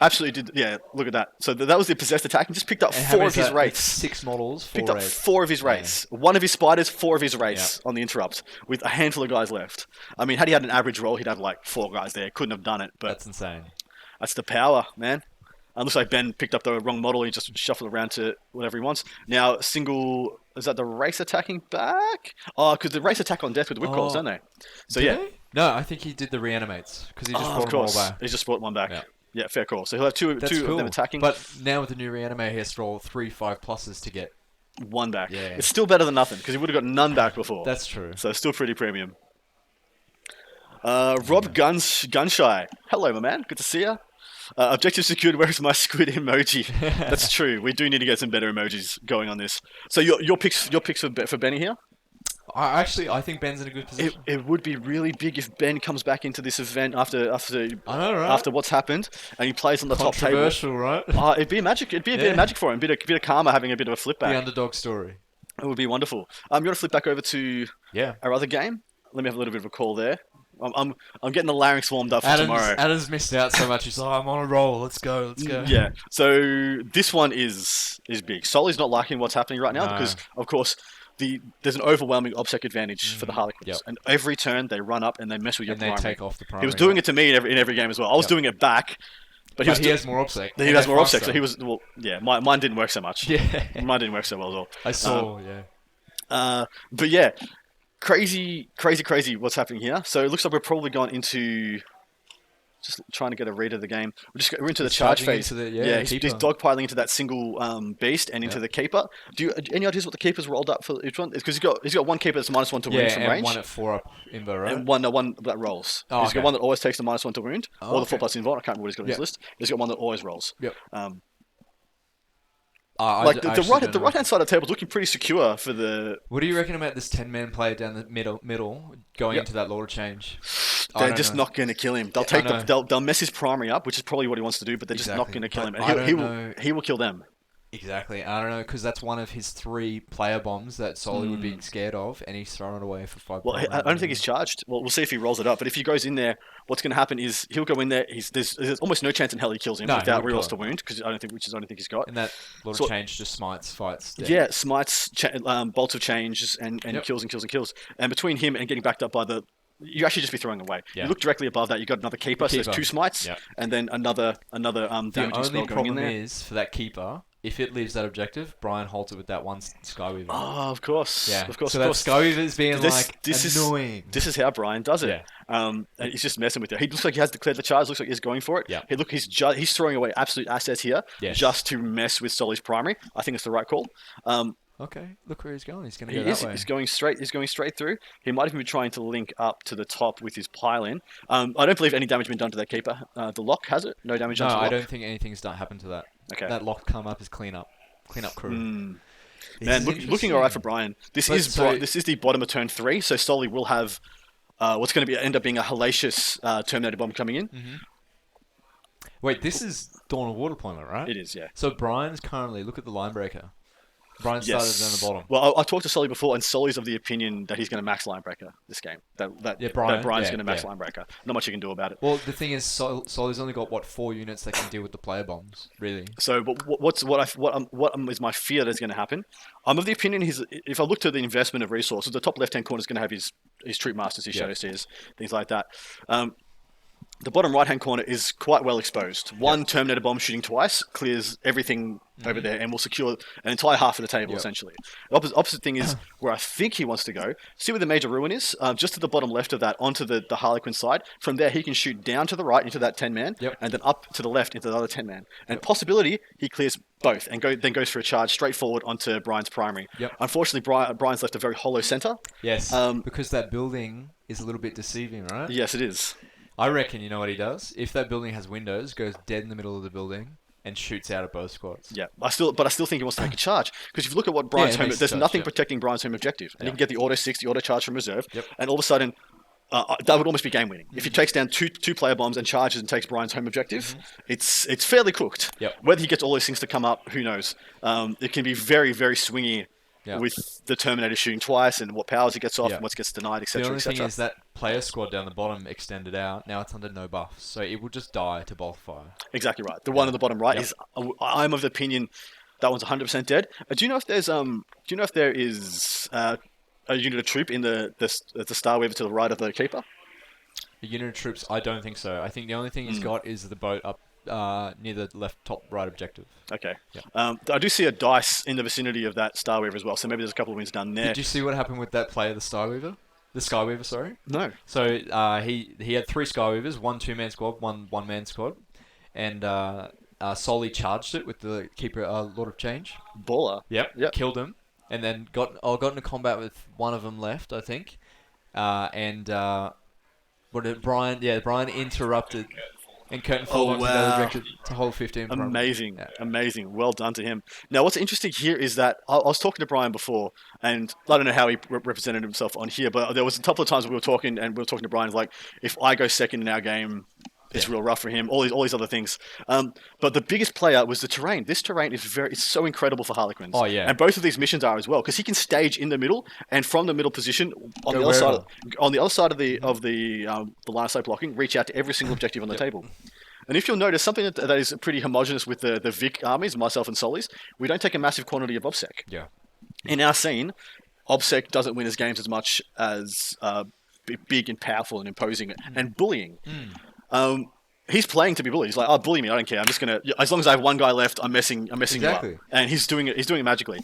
absolutely did. Yeah, look at that. So that was the possessed attack. He just picked up And how 4 many of is his that? rates. It's 6 models, 4 Picked up raids. 4 of his Yeah. rates. 1 of his spiders, 4 of his rates on the interrupt, with a handful of guys left. I mean, had he had an average roll, he'd have like 4 guys there. Couldn't have done it, but That's insane. that's the power, man. Looks like Ben picked up the wrong model. He just shuffled around to whatever he wants. Now, single... Is that the race attacking back? Oh, because the race attack on death with whip calls, Oh. don't they? So, Did yeah. he? No, I think he did the reanimates because he just Oh, brought of them all course. back. He just brought one back. Yeah. Yeah, fair call. So he'll have two That's of cool. them attacking, But now with the new reanimate, he has to roll 3 5 pluses to get. one back. Yeah. It's still better than nothing, because he would have got none back before. That's true. So still pretty premium. Rob Gunshy. Hello, my man. Good to see you. Objective secured. Where's my squid emoji? That's true. We do need to get some better emojis going on this. So your picks for Benny here. I think Ben's in a good position. It would be really big if Ben comes back into this event after I know, right? after what's happened and he plays on the top table. Controversial, right? It'd be magic. It'd be a bit Yeah. of magic for him. Bit of karma having a bit of a flip The back. underdog story. It would be wonderful. You want to flip back over to Yeah. our other game? Let me have a little bit of a call there. I'm getting the larynx warmed up for tomorrow. Adam's missed out so much. He's like, I'm on a roll. Let's go. Yeah. So this one is big. Solly's not liking what's happening right now No. because, of course, there's an overwhelming obsec advantage for the Harlequins. Yep. And every turn they run up and they mess with your And they primary. take off the primary. He was doing it to me in every game as well. I was Yep. doing it back, but But he has more obsec. he and has they're more obsec. faster. So he was mine didn't work so much. Yeah. Mine didn't work so well at all. I saw, But yeah, crazy what's happening here. So it looks like we're probably gone into just trying to get a read of the game. We're into the He's charge charging phase. into the- he's keeper. dogpiling into that single beast and into the keeper. Do you any ideas what the keeper's rolled up for each one? Because he's got one keeper that's -1 to wound Yeah, from and range. one at 4 up Imbo, right? And one that rolls. Oh, He's okay. got one that always takes the -1 to wound, Oh, or the okay. 4+ invuln. I can't remember what he's got on his Yep. list. He's got one that always rolls. Yep. The right hand side of the table is looking pretty secure for the. What do you reckon about this 10-man player down the middle going Yep. into that Lord change? I They're don't just know. not going to kill him. They'll Yeah, I take they'll mess his primary up, which is probably what he wants to do. But they're just not Exactly. going to kill But him. I And don't know. he will kill them. Exactly. I don't know, because that's one of his 3 player bombs that Solly would be scared of, and he's thrown it away for 5 Well, I don't think he's charged. Well, we'll see if he rolls it up. But if he goes in there, what's going to happen is he'll go in there. There's almost no chance in hell he kills him No, he without would rerolls kill to wound, because I don't think he's got. And that Lord So- of Change just smites, fights. dead. Yeah, smites, bolts of change, and Yep. kills and kills and kills. And between him and getting backed up by you actually just be throwing away. Yeah. You look directly above that. You got another keeper, so there's Keeper. 2 smites, Yep. and then another The damaging spell only going in problem there. is, for that keeper, if it leaves that objective, Brian holds it with that one Skyweaver. Oh, of course, yeah. of course, So of that course. Skyweaver's being This is annoying. This is how Brian does it. Yeah. And he's just messing with it. He looks like he has declared the charge. Looks like he's going for it. Yeah. He's throwing away absolute assets here Yes. just to mess with Solly's primary. I think it's the right call. Okay, look where he's going. He's going to He go is. that way. He's going straight. He's going straight through. He might even be trying to link up to the top with his pile in. I don't believe any damage has been done to that keeper. The lock has it. No damage No, done to the I lock. don't think anything's happened to that. Okay. That lock come up is clean up. cleanup crew. This Man, is looking all right for interesting. Brian. This But is so- this is the bottom of turn 3, so Solly will have what's going to be end up being a hellacious Terminator bomb coming in. Wait, this is Dawn of War deployment, right? It is, yeah. So Brian's currently, look at the line breaker. Brian started down the bottom. Well, I talked to Sully before, and Sully's of the opinion that he's going to max Linebreaker this game. Yeah, Brian, Brian's yeah, going to max yeah. Linebreaker. Not much you can do about it. Well, the thing is, Solly's only got, what, 4 units that can deal with the player bombs, really. So, but what is my fear that's going to happen? I'm of the opinion if I look to the investment of resources, the top left-hand corner is going to have his troop masters, his Yeah. shadow seers, things like that. The bottom right-hand corner is quite well exposed. One Terminator bomb shooting twice clears everything over there and will secure an entire half of the table, Yep. essentially. The opposite thing is where I think he wants to go. See where the major ruin is? Just to the bottom left of that, onto the Harlequin side. From there, he can shoot down to the right into that 10-man, Yep. and then up to the left into the other 10-man. And possibility, he clears both and then goes for a charge straight forward onto Brian's primary. Yep. Unfortunately, Brian's left a very hollow center. Yes, Um, because that building is a little bit deceiving, right? Yes, it is. I reckon you know what he does? If that building has windows, goes dead in the middle of the building and shoots out at both squads. Yeah, I still think he wants to make a charge because if you look at what Brian's it home, makes there's sense, nothing yeah. protecting Brian's home objective, and Yeah. he can get the auto 6, the auto charge from reserve, Yep. and all of a sudden, that would almost be game winning. If he takes down two player bombs and charges and takes Brian's home objective, it's fairly cooked. Yep. Whether he gets all those things to come up, who knows? It can be very very swingy. Yeah. With the Terminator shooting twice and what powers he gets off Yeah. and what gets denied, The etc., only thing etc. is that player squad down the bottom extended out. Now it's under no buffs, so it will just die to bolt fire. Exactly right. The one on the bottom right Yep. is. I'm of the opinion that one's 100% dead. Do you know if there's Do you know if there is a unit of troop in the Star Weaver to the right of the keeper? The unit of troops, I don't think so. I think the only thing he's got is the boat up near the left top right objective. Okay. Yeah. I do see a dice in the vicinity of that Star Weaver as well, so maybe there's a couple of wins done there. Did you see what happened with that player, the Skyweaver? The Skyweaver, sorry. No. So he had 3 Skyweavers, 1 2-man squad, 1 1-man squad, and Solly charged it with the keeper Lord of Change. Baller. Yep. Killed him, and then got into combat with one of them left, I think, and what did Brian? Yeah, Brian interrupted. And Curtin fell onto the wow. other objective to hold 15. primary. Amazing. Yeah. Amazing. Well done to him. Now, what's interesting here is that I was talking to Brian before, and I don't know how he represented himself on here, but there was a couple of times we were talking, and we were talking to Brian, like, if I go second in our game, it's real rough for him. All these other things. But the biggest player was the terrain. This terrain is it's so incredible for Harlequins. Oh, yeah. And both of these missions are as well, because he can stage in the middle, and from the middle position on Go the other side, wherever. on the other side of the line of sight blocking, reach out to every single objective on the table. And if you'll notice, something that is pretty homogenous with the Vic armies, myself and Solis, we don't take a massive quantity of OBSEC. Yeah. In our scene, OBSEC doesn't win his games as much as big and powerful and imposing and bullying. He's playing to be bullied. He's like, "Oh, bully me! I don't care. I'm just gonna. As long as I have one guy left, I'm messing you Exactly. up." And he's doing it. He's doing it magically.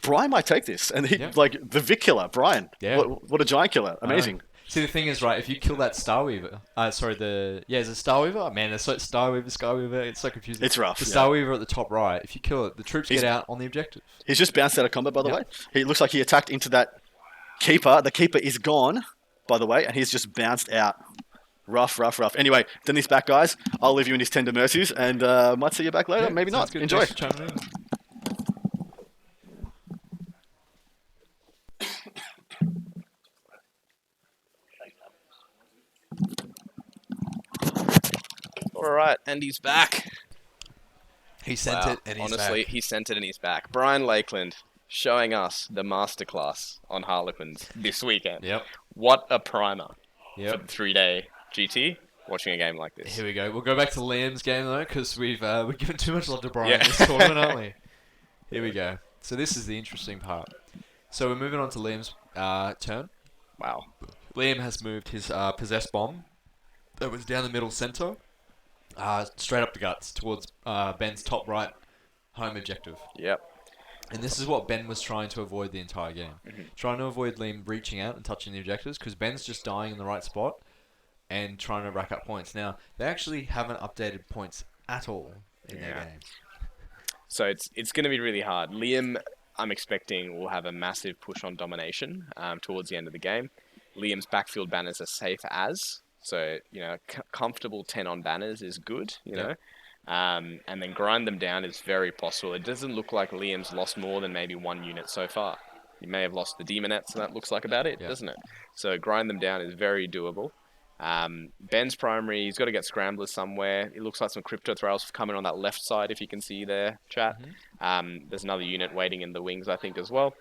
Brian might take this, and Yeah. like the Vic killer, Brian. Yeah. What a giant killer! Amazing. See, the thing is, right, if you kill that Starweaver, is it Starweaver? Oh, man, there's so Starweaver, Skyweaver, it's so confusing. It's rough, The yeah. Starweaver at the top right, if you kill it, the troops He's- get out on the objective. He's just bounced out of combat, by the Yeah. way. He looks like he attacked into that keeper. The keeper is gone, by the way, and he's just bounced out. Rough. Anyway, then these back guys, I'll leave you in his tender mercies, and might see you back later. Yeah, Maybe sounds not. good. Enjoy. Thanks for chiming in. All right, and he's back. He sent Wow, it, and he's honestly, back. he sent it and he's back. Brian Lakeland showing us the masterclass on Harlequins this weekend. Yep. What a primer for Yep. the 3-day GT. Watching a game like this. Here we go. We'll go back to Liam's game, though, because we've given too much love to Brian Yeah. this tournament, aren't we? Here we go. So this is the interesting part. So we're moving on to Liam's turn. Wow. Liam has moved his possessed bomb that was down the middle center, straight up the guts towards Ben's top right home objective. Yep. And this is what Ben was trying to avoid the entire game. Trying to avoid Liam reaching out and touching the objectives because Ben's just dying in the right spot and trying to rack up points. Now, they actually haven't updated points at all in their Yeah. game. So it's going to be really hard. Liam, I'm expecting, will have a massive push on domination towards the end of the game. Liam's backfield banners are safe as. So, comfortable 10 on banners is good, you know. and then grind them down is very possible. It doesn't look like Liam's lost more than maybe 1 unit so far. He may have lost the Demonettes, and that looks like about it, Yeah. doesn't it? So grind them down is very doable. Ben's primary, he's got to get Scramblers somewhere. It looks like some Crypto Thralls coming on that left side, if you can see there, chat. There's another unit waiting in the wings, I think, as well.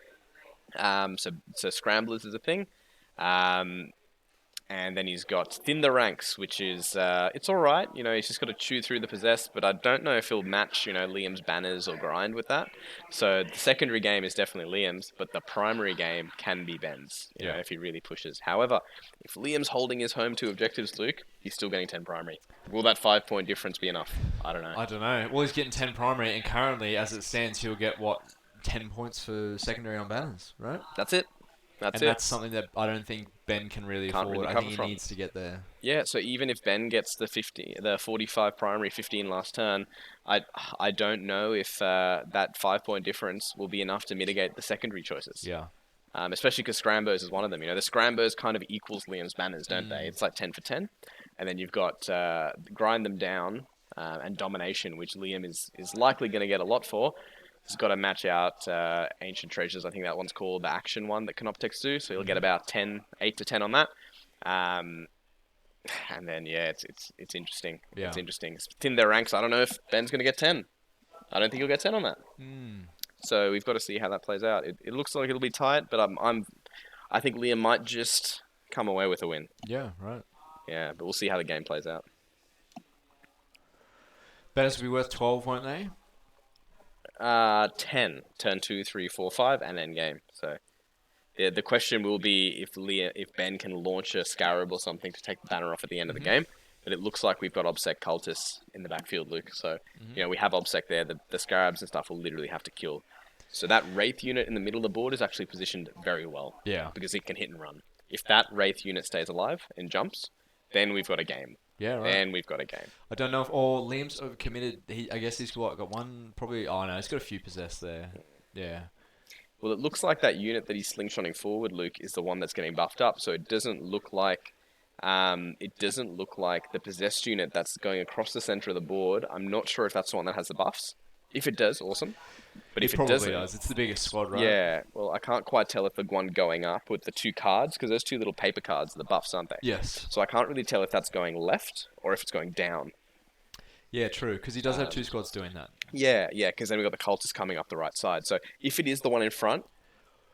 So Scramblers is a thing. And then he's got Thin the Ranks, which is, it's alright, you know, he's just got to chew through the Possessed, but I don't know if he'll match, you know, Liam's banners or grind with that. So the secondary game is definitely Liam's, but the primary game can be Ben's, you know, if he really pushes. However, if Liam's holding his home 2 objectives, Luke, he's still getting 10 primary. Will that 5-point difference be enough? I don't know. I don't know. Well, he's getting 10 primary, and currently, as it stands, he'll get, 10 points for secondary on banners, right? That's it. And that's something that I don't think Ben can really Can't afford. really I cover think he from. needs to get there. Yeah, so even if Ben gets the 45 primary, 15 last turn, I don't know if that 5-point difference will be enough to mitigate the secondary choices. Yeah. Especially because Scrambos is one of them. You know, the Scrambos kind of equals Liam's banners, don't they? It's like 10 for 10. And then you've got Grind Them Down and Domination, which Liam is likely going to get a lot for. He's got to match out Ancient Treasures. I think that one's called the action one that Canoptex do. So he'll get about 8 to 10 on that. And then, yeah, it's interesting. Yeah. It's interesting. Thin their ranks. I don't know if Ben's going to get 10. I don't think he'll get 10 on that. So we've got to see how that plays out. It looks like it'll be tight, but I think Liam might just come away with a win. Yeah, right. Yeah, but we'll see how the game plays out. Banners will be worth 12, won't they? 10. Turn 2, 3, 4, 5, and end game. So the question will be if Ben can launch a Scarab or something to take the banner off at the end of the game. But it looks like we've got Obsec Cultists in the backfield, Luke. So, you know, we have Obsec there. The Scarabs and stuff will literally have to kill. So that Wraith unit in the middle of the board is actually positioned very well. Yeah. Because it can hit and run. If that Wraith unit stays alive and jumps, then we've got a game. Yeah, right. Then we've got a game. I don't know if Liam's overcommitted. I guess he's got one, probably. Oh no, he's got a few possessed there. Yeah. Well, it looks like that unit that he's slingshotting forward, Luke, is the one that's getting buffed up. So it doesn't look like the possessed unit that's going across the center of the board. I'm not sure if that's the one that has the buffs. If it does, awesome. But if it probably doesn't, does. It's the biggest squad, right? yeah. Well, I can't quite tell if the one going up with the 2 cards, because those 2 little paper cards are the buffs, aren't they? Yes. So I can't really tell if that's going left or if it's going down. Yeah, true. Because he does have 2 squads doing that. Yeah, because then we've got the cultists coming up the right side. So if it is the one in front,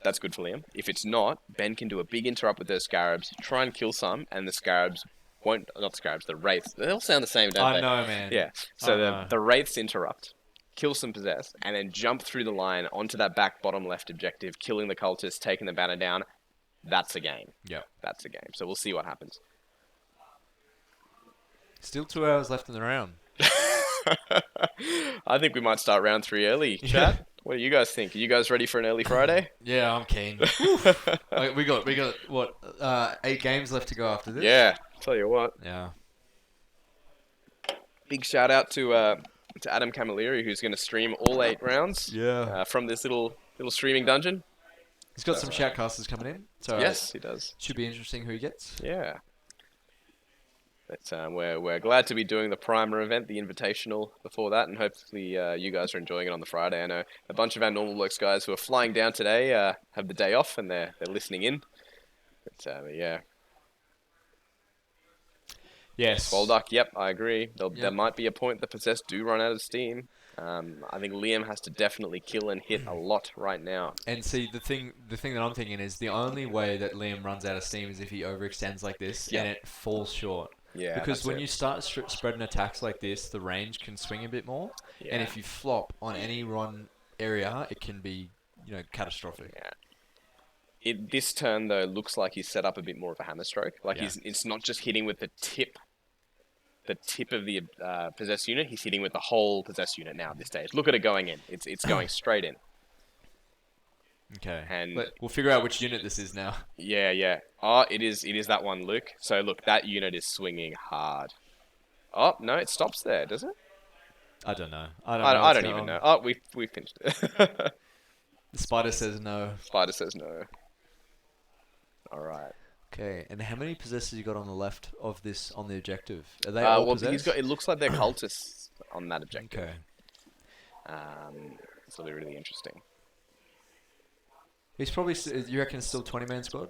that's good for Liam. If it's not, Ben can do a big interrupt with those Scarabs, try and kill some, and the Scarabs won't... Not the Scarabs, the Wraiths. They all sound the same, don't they? I know, man. Yeah. So I know. the Wraiths interrupt, kill some possessed, and then jump through the line onto that back bottom left objective, killing the cultists, taking the banner down. That's a game. Yeah. That's a game. So we'll see what happens. Still 2 hours left in the round. I think we might start round 3 early, chat. What do you guys think? Are you guys ready for an early Friday? Yeah, I'm keen. we got what 8 games left to go after this. Yeah. Tell you what. Yeah. Big shout out to Adam Camilleri, who's going to stream all 8 rounds. Yeah. From this little streaming dungeon. He's got some shoutcasters coming in. So Yes, he does. should be interesting who he gets. Yeah. But we're glad to be doing the primer event, the invitational before that, and hopefully you guys are enjoying it on the Friday. I know a bunch of our normal works guys who are flying down today have the day off and they're listening in. But yeah. Yes. Swolduck, yep, I agree. There might be a point the possessed do run out of steam. I think Liam has to definitely kill and hit a lot right now. And see, the thing that I'm thinking is the only way that Liam runs out of steam is if he overextends like this and it falls short. Yeah, because that's when it. you start spreading attacks like this, the range can swing a bit more. Yeah. And if you flop on any run area, it can be, catastrophic. Yeah. This turn though looks like he's set up a bit more of a hammer stroke. Like it's not just hitting with the tip of the possessed unit. He's hitting with the whole possessed unit now at this stage. Look at it going in. It's going straight in. Okay. And But we'll figure out which unit this is now. Yeah. Oh, it is that one, Luke. So look, that unit is swinging hard. Oh no, it stops there, does it? I don't know. I don't even know. Oh, we finished it. The spider says no. Spider says no. All right. Okay, and how many possessors you got on the left of this on the objective? Are they all Well, possessed? it looks like they're cultists. on that objective. Okay. So they're really interesting. He's probably. You reckon it's still 20-man squad?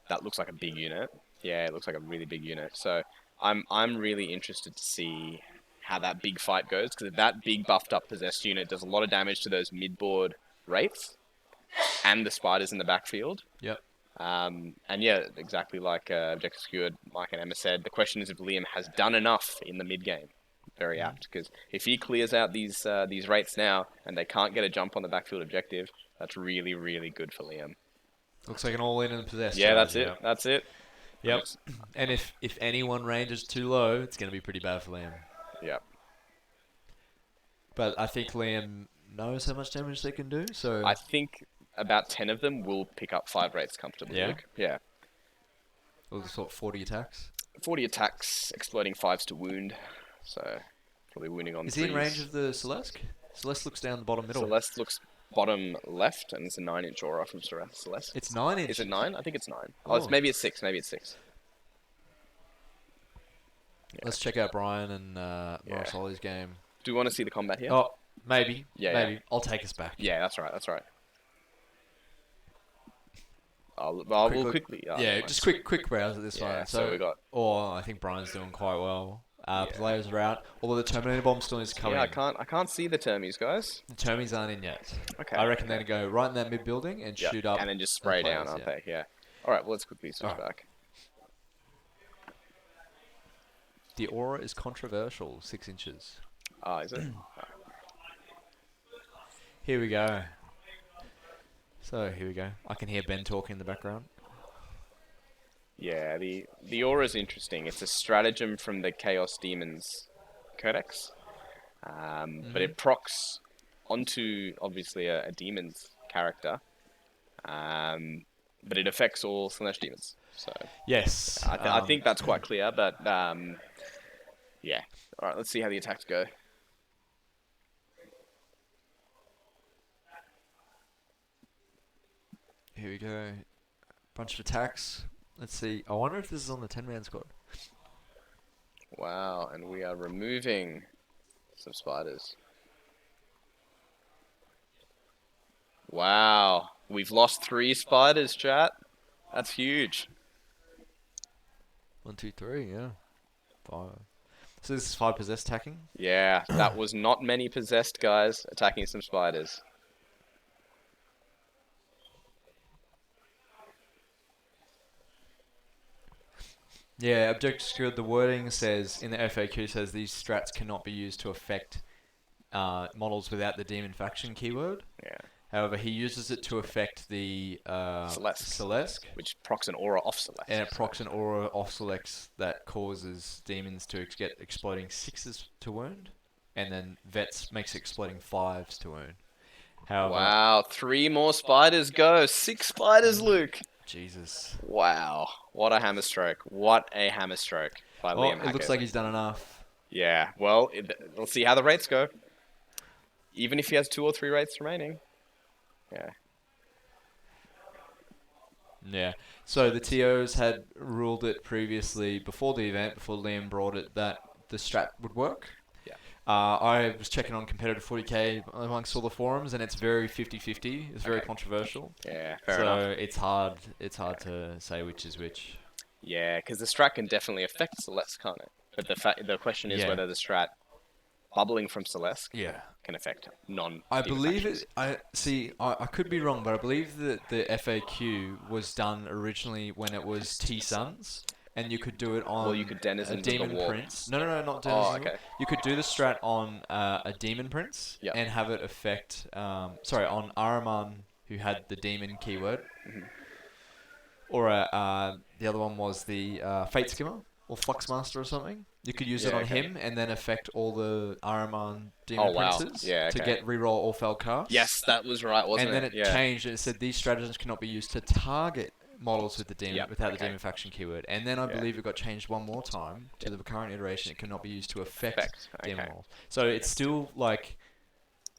That looks like a big unit. Yeah, it looks like a really big unit. So I'm really interested to see how that big fight goes, because that big buffed up possessed unit does a lot of damage to those mid-board wraiths and the spiders in the backfield. Yep. And yeah, exactly like Objective Secured, Mike and Emma said, the question is if Liam has done enough in the mid game. Very apt, because if he clears out these wraiths now and they can't get a jump on the backfield objective, that's really, really good for Liam. Looks like an all-in and possessed. Yeah, that's strategy, it. Yep. That's it. Yep. And if anyone ranges too low, it's going to be pretty bad for Liam. Yep. But I think Liam knows how much damage they can do, so... I think about 10 of them will pick up 5 wraiths comfortably. Yeah? Luke. Yeah. We'll just sort 40 attacks. 40 attacks, exploding 5s to wound. So, probably wounding on Is he in 3s. range of the Celeste? Celeste looks down the bottom middle. Celeste looks bottom left, and it's a 9-inch aura from Celeste. It's 9 inches. Is it 9? I think it's 9. Oh, it's, maybe it's 6. Maybe it's 6. Let's check out Brian and Morrisoli's game. Do you want to see the combat here? Oh, maybe. Yeah, maybe. yeah. I'll take us back. Yeah, that's right. That's right. We'll quickly. Yeah, just quick browse at this Yeah, one. so we got. Or I think Brian's doing quite well. Players are out, although the Terminator bomb still needs to come Yeah, in. I can't see the termies, guys. The Termies aren't in yet. Okay. I reckon they're going to go right in that mid building and Yeah, shoot up. and then just spray the down, players, aren't they? Yeah. All right. Well, let's quickly switch Alright. back. The aura is controversial, 6 inches. Ah, is it? Here we go. So, here we go. I can hear Ben talking in the background. Yeah, the aura is interesting. It's a stratagem from the Chaos Demons Codex, but it procs onto obviously a demon's character, but it affects all Slaanesh demons. So Yes. I think that's quite clear. But yeah, all right. Let's see how the attacks go. Here we go. Bunch of attacks. Let's see. I wonder if this is on the 10-man squad. Wow, and we are removing some spiders. Wow, we've lost 3 spiders, chat. That's huge. 1, 2, 3, yeah. 5. So this is 5 possessed attacking? Yeah, that was not many possessed guys attacking some spiders. Yeah, Objective Secured, the wording says, in the FAQ says these strats cannot be used to affect models without the demon faction keyword. Yeah, However, he uses it to affect the Celeste, which procs an aura off Celeste. and it procs an aura off Celeste that causes demons to get exploding 6s to wound, and then Vets makes exploding 5s to wound. However, Wow, 3 more spiders go. 6 spiders, Luke. Jesus. Wow, what a hammer stroke. What a hammer stroke by Well, Liam it looks Hackett. like he's done enough. Yeah, well, let's see how the rates go. Even if he has 2 or 3 rates remaining. Yeah. Yeah. So the TOs had ruled it previously before the event, before Liam brought it, that the strat would work. Yeah. I was checking on competitive 40k amongst all the forums, and it's very 50-50. It's very Okay. controversial. Yeah, fair So enough. it's hard. It's hard to say which is which. Yeah, because the strat can definitely affect Celeste, can't it? But the question is Yeah. whether the strat bubbling from Celeste Yeah. can affect non. I believe it. I could be wrong, but I believe that the FAQ was done originally when it was T Suns, and you could do it on Well, you could Denizen a with the Demon warp. Prince. No, not Oh, Denizen. okay. You could do the strat on a Demon Prince Yep. and have it affect. On Araman, who had the Demon keyword, Mm-hmm. or the other one was the Fate Skimmer or Fluxmaster or something. You could use it Yeah, on okay. him and then affect all the Araman Demon Oh, wow. Princes Yeah, to okay. get reroll all failed casts. Yes, that was right, wasn't And then it? it changed and it said these stratagems cannot be used to target models with the demon Yep, without the okay. demon faction keyword. And then I Yeah. believe it got changed one more time to the current iteration. It cannot be used to affect Affect, demon okay. models. So it's still like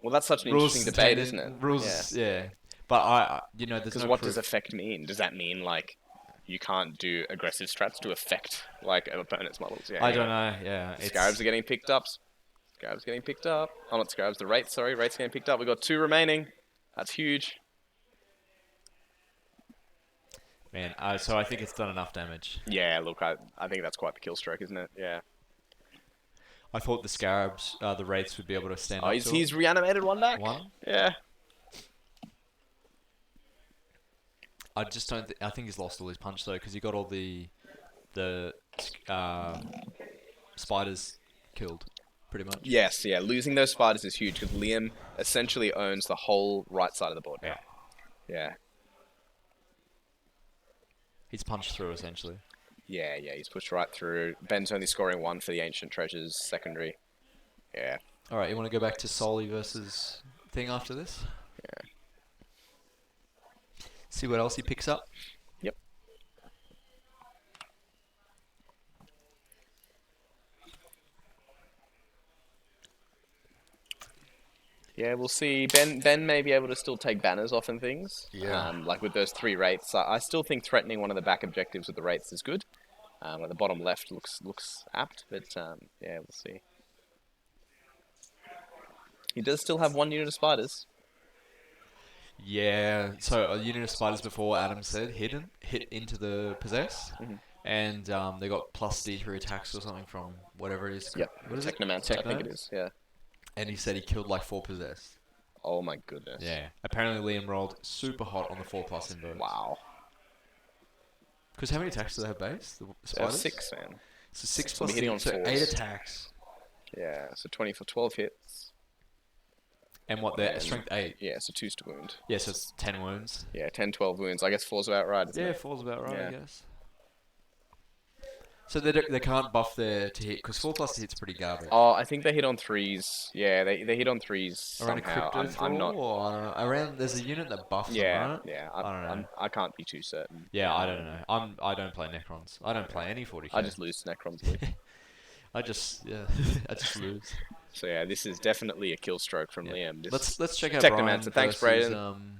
Well, that's such an rules interesting debate, dependent- isn't it? Rules, yeah. But there's Because no what proof. does affect mean? Does that mean like you can't do aggressive strats to affect like opponent's models? Yeah. I don't know. Yeah, Scarabs are getting picked up. Scrab's getting picked up. Oh, not Scrab's, the Wraith, sorry. Wraith's getting picked up. We've got 2 remaining. That's huge. Man, so I think it's done enough damage. Yeah, look, I think that's quite the kill stroke, isn't it? Yeah. I thought the Scarabs, the Wraiths would be able to stand Oh, up he's, to he's it. reanimated one back. One? Yeah. I just don't. I think he's lost all his punch though, because he got all the spiders killed, pretty much. Yes, yeah. Losing those spiders is huge because Liam essentially owns the whole right side of the board. Yeah. Yeah. He's punched through essentially. Yeah, he's pushed right through. Ben's only scoring 1 for the Ancient Treasures secondary. Yeah. All right, you want to go back to Soli versus thing after this? Yeah. See what else he picks up. Yep. Yeah, we'll see. Ben may be able to still take banners off and things. Yeah. Like with those 3 Wraiths. I still think threatening one of the back objectives with the Wraiths is good. At the bottom left looks apt, but yeah, we'll see. He does still have 1 unit of spiders. Yeah. So a unit of spiders before Adam said hit into the possess, and they got plus D3 attacks or something from whatever it is. Yep. What is it? Technomancer, I think Techno? it is. Yeah. And he said he killed like 4 possess. Oh my goodness. Yeah. Apparently Liam rolled super hot on the 4+ inverts. Wow. Because how many attacks do they have base? The That's spiders? 6, man. So 6 So plus we're hitting 6, so on 8 fours. attacks. Yeah, so 20 for 12 hits. And what, they're And- strength 8. Yeah, so 2's to wound. Yeah, so it's 10 wounds. Yeah, 10, 12 wounds. I guess 4's about right, isn't Yeah, it? 4's about right, I Yeah. guess. So they can't buff their to hit, because 4+ to hit's pretty garbage. Oh, I think they hit on 3s. Yeah, they hit on 3s Around a somehow. crypto I'm not... or I don't know. Around, there's a unit that buffs Yeah, them, right? yeah. I don't know. I can't be too certain. Yeah, I don't know. I don't play Necrons. I don't play any 40k. I just lose to Necrons. Luke. I just lose. So yeah, this is definitely a kill stroke from Liam. This... Let's check out Technomancer. Brian Thanks, versus, Brayden.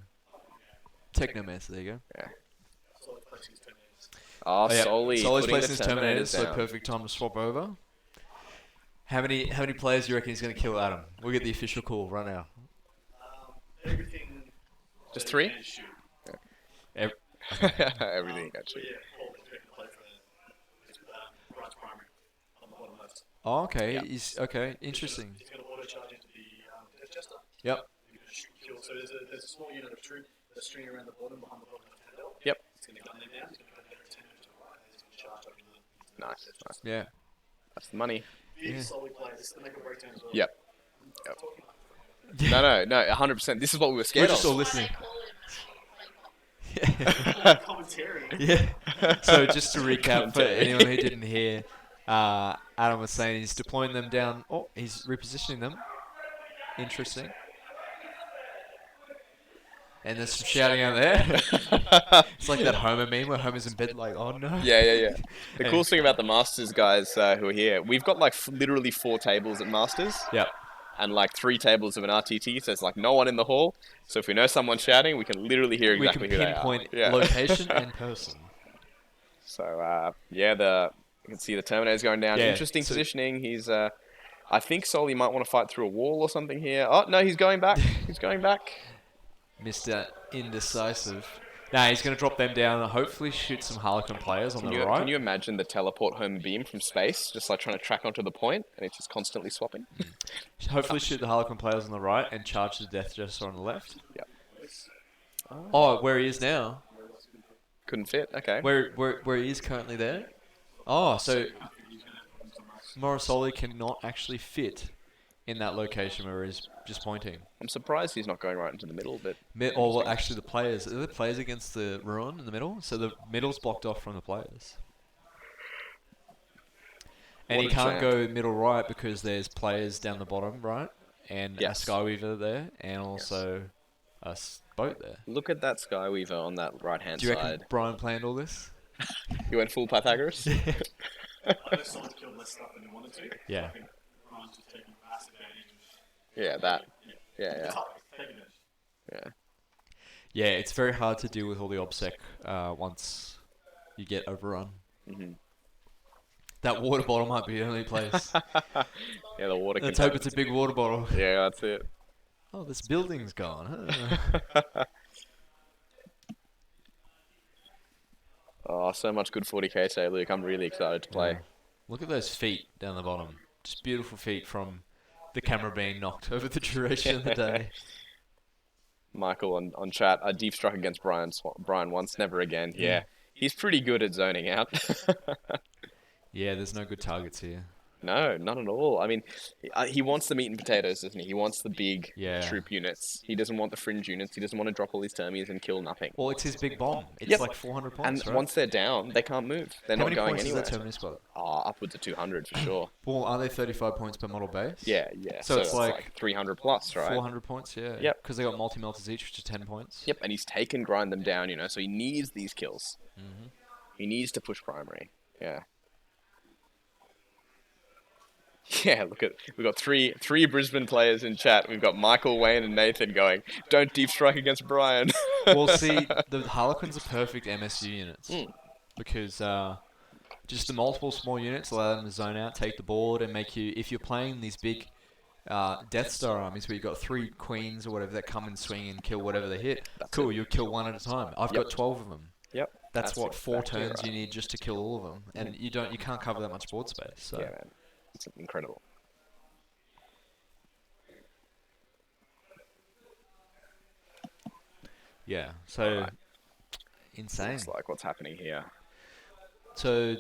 Technomancer, there you go. Solid placing is 10 minutes. Oh, Oh, yeah. Soli's Soli's putting placing the his Terminators, so down. perfect time to swap over. How many players do you reckon he's going to kill Adam? We'll get the official call right now. Everything. Just that 3? you can shoot. Ev- Everything, But actually. yeah, Paul is going to play for his Bride's primary on the bottom left. Oh, okay. Yeah. He's okay. Interesting. He's going to auto charge into the Death Jester. Yep. He's going to shoot kill. So there's a small unit of troop that's string around the bottom behind the bottom left handle. Yep. He's going to gun them down. He's going to gun them down 10 meters to the right. And he's going to charge up into the Nice, Death Jester. nice. Yeah. That's the money. Big Yeah. solid play. This is the make or break turn as well. Yep. Talking about No, 100%. This is what we were We're scared just all of. listening. commentary. Yeah. So just to recap for Commentary. anyone who didn't hear, Adam was saying he's deploying them down. Oh, he's repositioning them. Interesting. And there's some shouting out there. It's like that Homer meme where Homer's in bed like, oh no. Yeah. The Hey. coolest thing about the Masters guys who are here, we've got like literally 4 tables at Masters Yep. and like 3 tables of an RTT, so there's like no one in the hall. So if we know someone's shouting, we can literally hear exactly we who can pinpoint they are. Yeah. location and person. So yeah, you can see the Terminator's going down. Yeah, Interesting so- positioning. He's I think Soli might want to fight through a wall or something here. Oh no, he's going back. He's going back. Mr. Indecisive. Nah, he's going to drop them down and hopefully shoot some Harlequin players on the right. Can you imagine the teleport home beam from space, just like trying to track onto the point, and it's just constantly swapping? Hopefully shoot the Harlequin players on the right and charge the Death Jester on the left. Yep. Oh, where he is now. Couldn't fit. Okay. Where he is currently there. Oh, so Morosoli cannot actually fit in that location where he's just pointing. I'm surprised he's not going right into the middle, but Or well, actually the players. Are the players against the ruin in the middle? So the middle's blocked off from the players. And What he a can't champ. go middle right because there's players down the bottom right, and Yes. a Skyweaver there, and also a boat there. look at that Skyweaver on that right-hand Do you reckon side. Brian planned all this? He went full Pythagoras. I know someone killed less stuff than he wanted to. Yeah. I think Ryan's just taking massive advantage of Yeah, that. Yeah. taking it. Yeah. Yeah, it's very hard to deal with all the obsec once you get overrun. hmm That water bottle might be the only place. Yeah, the water. Let's hope it's a big water bottle. Yeah, that's it. Oh, this building's gone. Huh? Oh, so much good 40k today, Luke. I'm really excited to play. Yeah. Look at those feet down the bottom. Just beautiful feet from the camera being knocked over the duration of the day. Michael on chat. I deep struck against Brian once, never again. Yeah, he's pretty good at zoning out. Yeah, there's no good targets here. No, not at all. I mean, he wants the meat and potatoes, doesn't he? He wants the big Yeah. troop units. He doesn't want the fringe units. He doesn't want to drop all his termies and kill nothing. Well, it's his big bomb. It's Yep. like 400 And points, right? once they're down, they can't move. They're How not many going points anywhere. is that Terminus got? Upwards of 200 for sure. Well, are they 35 points per model base? Yeah, yeah. So it's like 300 plus, right? 400 points, yeah. Yep. Because they got multi-melters each, which is 10 points. Yep, and he's grind them down, so he needs these kills. Mm-hmm. He needs to push primary. Yeah. Yeah, look at we've got three Brisbane players in chat. We've got Michael, Wayne, and Nathan going, "Don't deep strike against Brian." Well, see, the Harlequins are perfect MSU units because just the multiple small units allow them to zone out, take the board, and make you. If you're playing these big Death Star armies where you've got 3 queens or whatever that come and swing and kill whatever they hit, cool, you'll kill one at a time. I've got 12 of them. Yep. That's what 4 exactly turns right. you need just to kill all of them, and you can't cover that much board space. So. Yeah, man, it's incredible. Yeah, so Alright. insane. Looks like what's happening here. So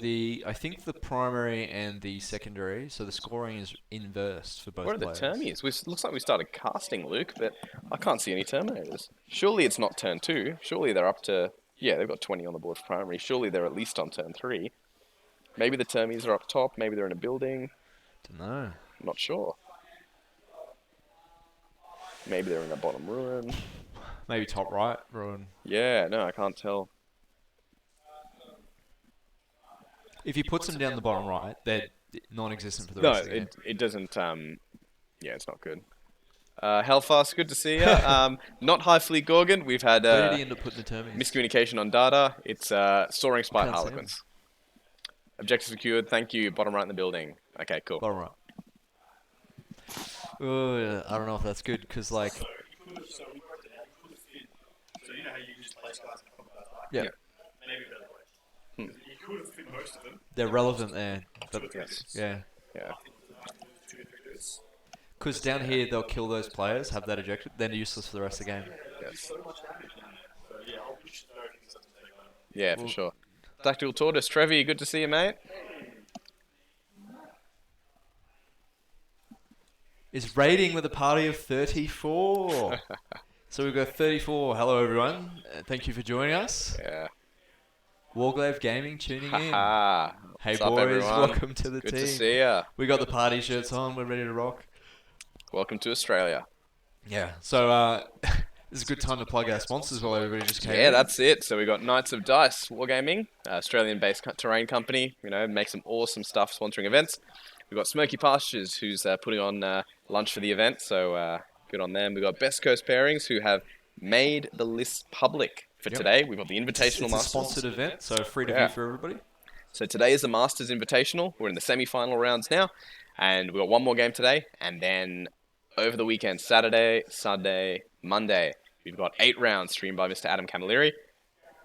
I think the primary and the secondary, so the scoring is inversed for both What are the players. termies? Looks like we started casting, Luke, but I can't see any Terminators. Surely it's not turn 2. Surely they're up to... Yeah, they've got 20 on the board for primary. Surely they're at least on turn 3. Maybe the termies are up top. Maybe they're in a building. Dunno. I'm not sure. Maybe they're in a bottom ruin. Maybe top right, ruin. Yeah, no, I can't tell. If he puts them down the bottom right, they're non-existent for the No, rest of the game. it doesn't. Yeah, it's not good. Hellfast, good to see you. Not High Fleet Gorgon. We've had Where did he end up putting the termies? miscommunication on data. It's Soaring Spite Can't see Harlequins. Objective secured. Thank you. Bottom right in the building. Okay, cool. Bottom right. Oh, I don't know if that's good, because, like... So we worked it out. You could have fit. So you know how you can just place guys and come about like Yeah, Yeah. maybe a better way. You could have fit most of them. they're relevant there. But, Yes. yeah. Yeah. 2 or 3 dudes. Because down here, they'll kill those players, have that ejected, then they're useless for the rest of the game. Yes. So much damage now. So yeah, I'll push the things up to take on. Yeah, for sure. Dactyl Tortoise, Trevi, good to see you, mate. Is raiding with a party of 34. So we've got 34. Hello, everyone. Thank you for joining us. Yeah. Warglaive Gaming tuning in. Haha. Hey, What's up, boys. everyone? Welcome to the Good team. to see ya. We got the party shirts on. We're ready to rock. Welcome to Australia. Yeah. So this is a good time to plug our sponsors while everybody just came Yeah, in. that's it. So we got Knights of Dice Wargaming, Australian-based terrain company. Make some awesome stuff sponsoring events. We've got Smoky Pastures, who's putting on lunch for the event. So good on them. We've got Best Coast Pairings, who have made the list public for Yep. today. We've got the Invitational It's a Masters. sponsored event, so free to Yeah. view for everybody. So today is the Masters Invitational. We're in the semi-final rounds now, and we've got one more game today, and then over the weekend, Saturday, Sunday, Monday, we've got 8 rounds streamed by Mr. Adam Camilleri.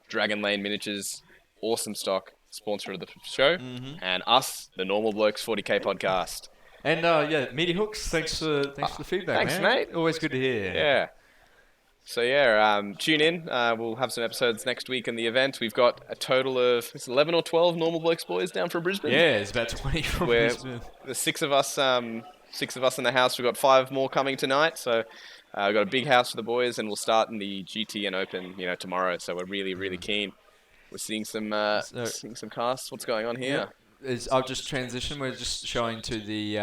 Dragon Lane Miniatures, awesome stock, sponsor of the show, and us, the Normal Blokes 40k podcast. And yeah, Meaty Hooks, thanks for the feedback, thanks, man. mate. Always good to hear. Yeah. So yeah, tune in. We'll have some episodes next week in the event. We've got a total of 11 or 12 Normal Blokes boys down from Brisbane. Yeah, it's about 20 from We're Brisbane. the 6 of us. 6 of us in the house. We've got 5 more coming tonight. So we've got a big house for the boys, and we'll start in the GT and Open, tomorrow. So we're really keen. We're seeing some casts. What's going on here? I'll just transition. We're just showing to the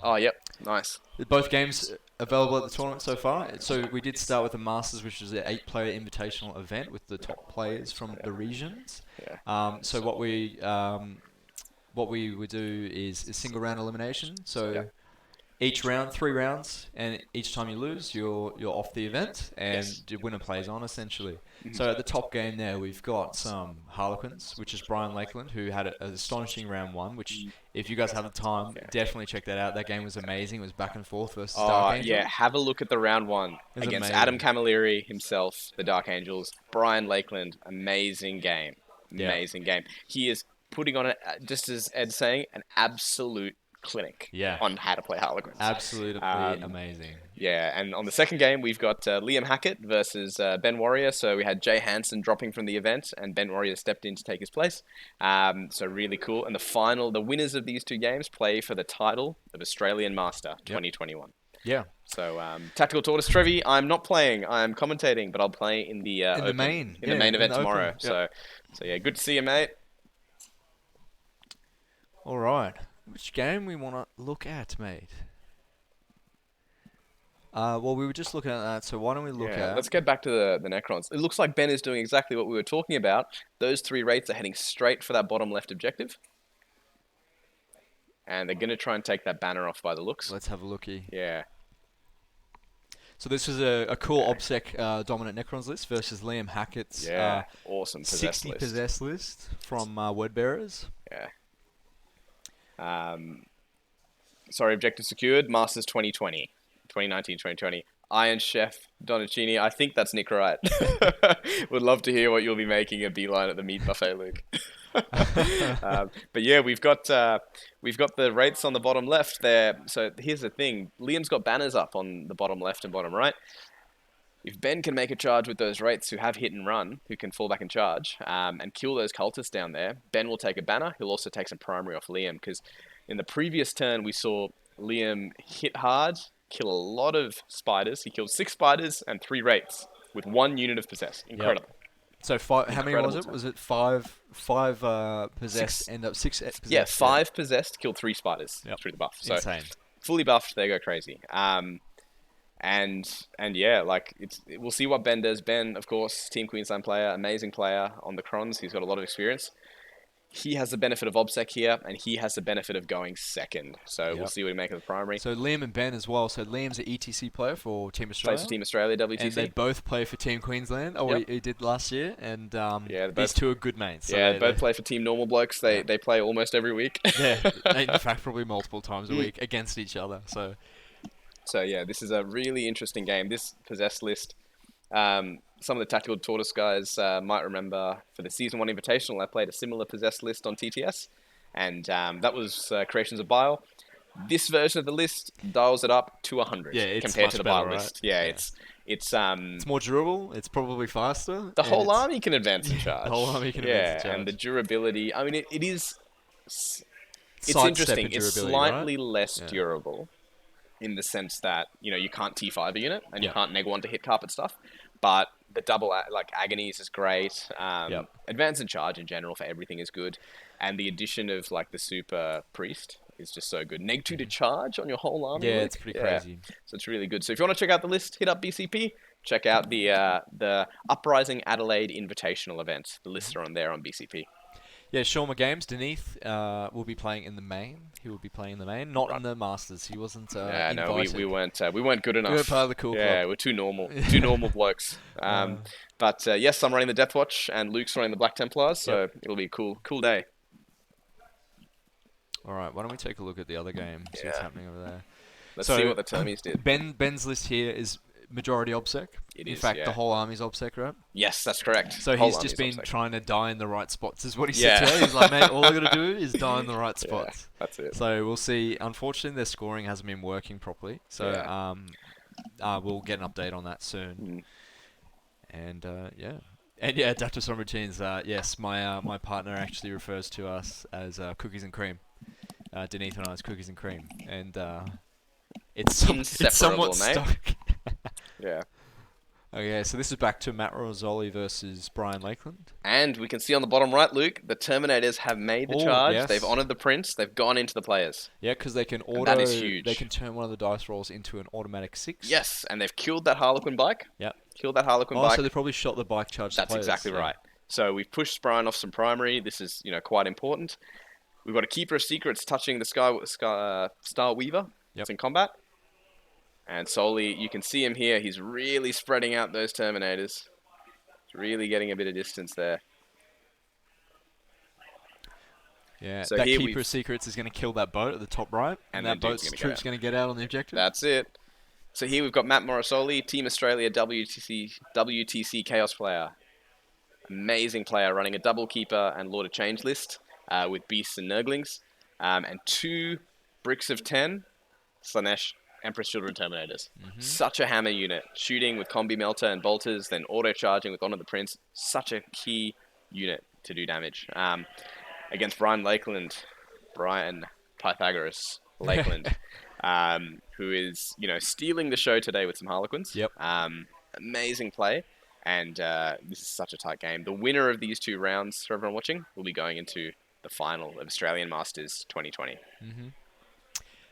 Oh, yep. Nice. both games available at the tournament so far. So we did start with the Masters, which is an 8-player invitational event with the top players from the regions. Yeah. So what we would do is a single round elimination. So each round, 3 rounds, and each time you lose, you're off the event, and the winner plays on essentially. So at the top game there, we've got some Harlequins, which is Brian Lakeland, who had an astonishing round 1. Which, if you guys have the time, definitely check that out. That game was amazing. It was back and forth versus Dark Angel. Yeah, have a look at the round 1 was against amazing. Adam Camilleri himself, the Dark Angels. Brian Lakeland, amazing game. Amazing game. He is putting on, just as Ed's saying, an absolute clinic on how to play Harlequins. Absolutely amazing. Yeah, and on the second game, we've got Liam Hackett versus Ben Warrior. So we had Jay Hansen dropping from the event, and Ben Warrior stepped in to take his place. So really cool. And the winners of these 2 games play for the title of Australian Master 2021. Yeah. So Tactical Tortoise Trevi, I'm not playing. I'm commentating, but I'll play in the the main event tomorrow. Open. So yeah, good to see you, mate. All right. Which game we want to look at, mate? Well, we were just looking at that, so why don't we look at... Let's get back to the Necrons. It looks like Ben is doing exactly what we were talking about. Those 3 rates are heading straight for that bottom left objective. And they're going to try and take that banner off by the looks. Let's have a looky. Yeah. So this is a cool OBSEC dominant Necrons list versus Liam Hackett's awesome possessed 60 list. possessed list from Wordbearers. Yeah. Sorry, objective secured. Masters 2020. 2019, 2020. Iron Chef Donacini. I think that's Nick Wright. Would love to hear what you'll be making a beeline at the meat buffet, Luke. But yeah, we've got the rates on the bottom left there. So here's the thing: Liam's got banners up on the bottom left and bottom right. If Ben can make a charge with those rates who have hit and run, who can fall back and charge, and kill those cultists down there, Ben will take a banner. He'll also take some primary off Liam, because in the previous turn we saw Liam hit hard, kill a lot of spiders. He killed 6 spiders and 3 rates with 1 unit of possessed. Incredible. Yep. So how many was it? Turn. Was it 5 possessed, 6. end up 6 possessed? Yeah, 5 possessed, killed 3 spiders through the buff. So insane. Fully buffed, they go crazy. And yeah, like we'll see what Ben does. Ben, of course, Team Queensland player, amazing player on the Crons. He's got a lot of experience. He has the benefit of OBSEC here, and he has the benefit of going second. So we'll see what we make of the primary. So Liam and Ben as well. So Liam's an ETC player for Team Australia. Plays for Team Australia, WTC. And they both play for Team Queensland. Oh, he did last year. And these 2 are good mates. So they both play for Team Normal Blokes. They play almost every week. In fact, probably multiple times a week against each other. So yeah, this is a really interesting game. This possessed list, some of the Tactical Tortoise guys might remember for the Season 1 Invitational, I played a similar possessed list on TTS, and that was Creations of Bile. This version of the list dials it up to 100 compared to the Bile list. Yeah, it's more durable. It's probably faster. The whole army can advance and charge. The whole army can advance and charge. And the durability. I mean, it is. It's interesting. It's slightly less durable, in the sense that you can't T5 a unit and you can't neg 1 to hit carpet stuff, but the double agonies is great. Advance and charge in general for everything is good, and the addition of the super priest is just so good. Neg 2 to charge on your whole army. Yeah, it's pretty crazy. So it's really good. So if you want to check out the list, hit up BCP. Check out the Uprising Adelaide Invitational event. The lists are on there on BCP. Yeah, Shawma Games, Deneath will be playing in the main. He will be playing in the main, not in the Masters. He wasn't invited. No, we weren't good enough. We were part of the cool club. We're too normal. Two normal blokes. But yes, I'm running the Death Watch, and Luke's running the Black Templars, so it'll be a cool day. All right, why don't we take a look at the other game, see what's happening over there. Let's see what the Termies did. Ben's list here is majority OBSEC. In fact, the whole army's OBSEC, right? Yes, that's correct. So he's just been trying to die in the right spots, is what he said today. He's like, mate, all I got to do is die in the right spots. That's it. So we'll see. Unfortunately, their scoring hasn't been working properly. So we'll get an update on that soon. And Adaptive Storm Routines. Yes, my partner actually refers to us as cookies and cream. Deneath and I as cookies and cream. And it's somewhat stuck. Yeah. Okay, so this is back to Matt Rozzoli versus Brian Lakeland. And we can see on the bottom right, Luke, the Terminators have made the charge. Yes. They've honoured the prince. They've gone into the players. Yeah, because they can that is huge. They can turn one of the dice rolls into an automatic 6. Yes, and they've killed that Harlequin bike. Yep. Killed that Harlequin bike. So they probably shot the bike charge to players. That's exactly right. So we've pushed Brian off some primary. This is quite important. We've got a Keeper of Secrets touching the Star Weaver. Yep. It's in combat. And Soli, you can see him here. He's really spreading out those Terminators. He's really getting a bit of distance there. Yeah, So that here Keeper of Secrets is going to kill that boat at the top right, and And that then dude's boat's gonna get troop's out. going to get out on the objective. That's it. So here we've got Matt Morrisoli, Team Australia WTC Chaos player. Amazing player, running a double keeper and Lord of Change list with Beasts and Nurglings. And 2 Bricks of 10 Slanesh Empress Children Terminators. Such a hammer unit. Shooting with Combi Melter and Bolters, then auto-charging with Honor the Prince. Such a key unit to do damage. Against Brian Pythagoras Lakeland, who is, stealing the show today with some Harlequins. Yep. Amazing play. And this is such a tight game. The winner of these 2 rounds, for everyone watching, will be going into the final of Australian Masters 2020.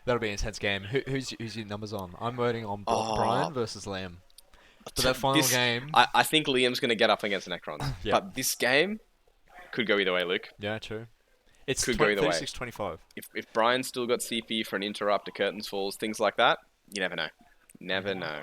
That'll be an intense game. Who's your numbers on? I'm voting on Oh. Brian versus Liam. For that final game... I think Liam's going to get up against Necrons. Yeah. But this game could go either way, Luke. Yeah, true. It's Could go either way. 36-25. If Brian's still got CP for an interrupt, a curtains falls, things like that, you never know. Never know.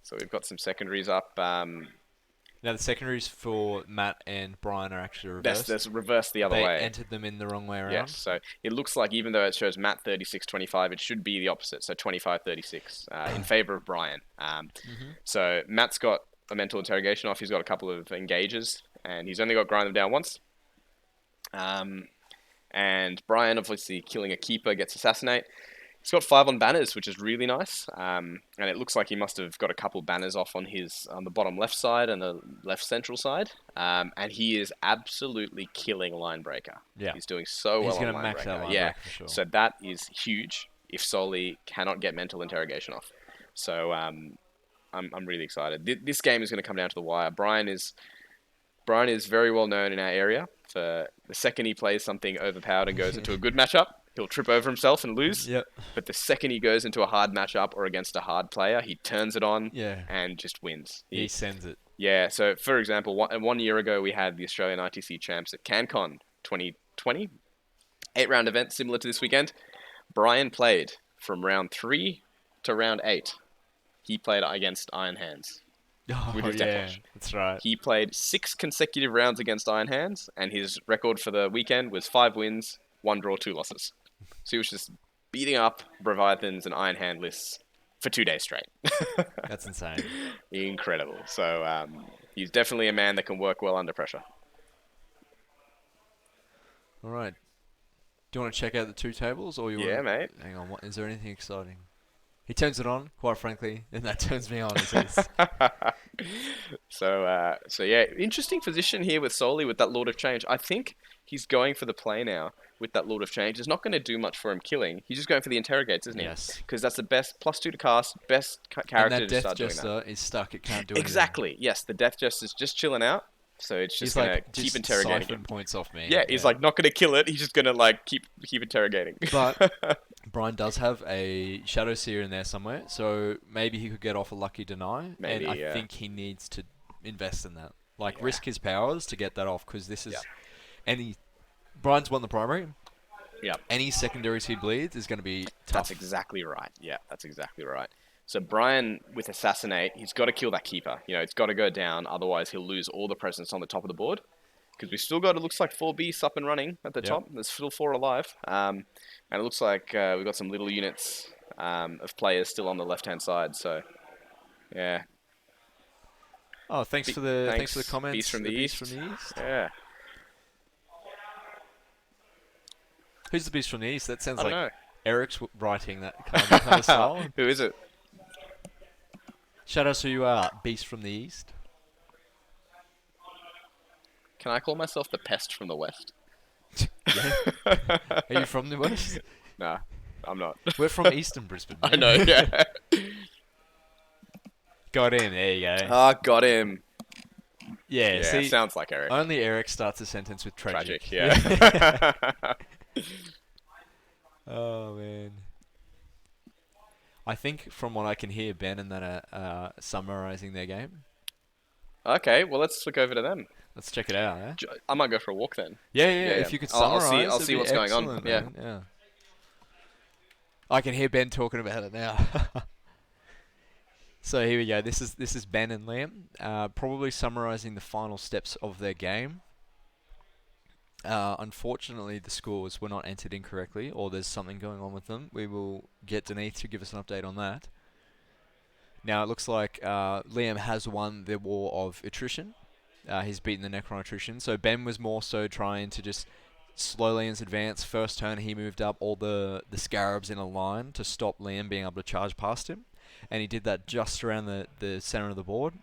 So we've got some secondaries up. Now, the secondaries for Matt and Brian are actually reversed. That's reversed the other They way. entered them in the wrong way around. Yes, so it looks like even though it shows Matt 36-25, it should be the opposite, so 25-36 in favor of Brian. So Matt's got a mental interrogation off. He's got a couple of engages, and he's only got grind them down once. And Brian, obviously killing a keeper, gets assassinate. He's got 5 on banners, which is really nice. And it looks like he must have got a couple banners off on the bottom left side and the left central side. And he is absolutely killing Linebreaker. Yeah. He's doing so well He's on going to max out Linebreaker. Linebreaker Yeah. for sure. So that is huge if Soli cannot get mental interrogation off. So I'm really excited. This game is going to come down to the wire. Brian is very well known in our area for the second he plays something overpowered and goes into a good matchup, he'll trip over himself and lose. Yep. But the second he goes into a hard matchup or against a hard player, he turns it on Yeah. and just wins. He sends it. Yeah, so for example, one year ago we had the Australian ITC champs at CanCon 2020. 8-round event similar to this weekend. Brian played from round 3 to round 8. He played against Iron Hands. Oh, With his yeah. Deathwatch. That's right. He played 6 consecutive rounds against Iron Hands, and his record for the weekend was 5 wins, 1 draw, 2 losses. So he was just beating up Leviathans and Iron Hand lists for 2 days straight. That's insane. Incredible. So he's definitely a man that can work well under pressure. All right. Do you want to check out the 2 tables? Or you Yeah, want mate. Hang on. Is there anything exciting? He turns it on, quite frankly, and that turns me on. As is. So yeah, interesting position here with Soli with that Lord of Change. I think he's going for the play now with that Lord of Change. It's not going to do much for him killing. He's just going for the interrogates, isn't he? Yes. Because that's the best +2 to cast, best And character that to Death start doing that. Jester is stuck. It can't do anything. Exactly. Yes, the Death Jester's just chilling out. So it's He's just going to like keep just interrogating siphon him. points off me. Yeah, he's like not going to kill it. He's just going to like keep interrogating. But Brian does have a Shadow Seer in there somewhere, so maybe he could get off a lucky deny. Maybe, and I yeah. think he needs to invest in that. Like, Yeah. risk his powers to get that off, because this is... Yeah. Brian's won the primary. Yeah. Any secondaries he bleeds is going to be tough. That's exactly right. Yeah, that's exactly right. So Brian, with Assassinate, he's got to kill that keeper. It's got to go down, otherwise he'll lose all the presence on the top of the board. Because we've still got, it looks like 4 beasts up and running at the Yep. top. There's still 4 alive. And it looks like we've got some little units of players still on the left-hand side. So, yeah. Oh, thanks Be- for the thanks, comments. Beast from the Beast East. from the East. Yeah. Who's the Beast from the East? That sounds I don't like know. Eric's writing that kind of style. Who is it? Shout out to you, Beast from the East. Can I call myself the Pest from the West? Are you from the West? Nah, I'm not. We're from Eastern Brisbane. I know, yeah. Got him. There you go. Ah, got him. Yeah, Yeah, see, sounds like Eric. only Eric starts a sentence with tragic. Tragic, yeah. Oh, man. I think from what I can hear, Ben and that are summarizing their game. Okay, well, let's look over to them. Let's check it out, eh? I might go for a walk then. Yeah, Yeah, if you could I'll see- summarize, I'll it'd see be what's going on, excellent, yeah. man. Yeah. I can hear Ben talking about it now. So here we go. This is Ben and Liam, probably summarising the final steps of their game. Unfortunately, the scores were not entered incorrectly, or there's something going on with them. We will get Denise to give us an update on that. Now it looks like Liam has won the war of attrition. He's beaten the Necron attrition. So Ben was more so trying to just slow Liam's advance. First turn, he moved up all the scarabs in a line to stop Liam being able to charge past him. And he did that just around the center of the board.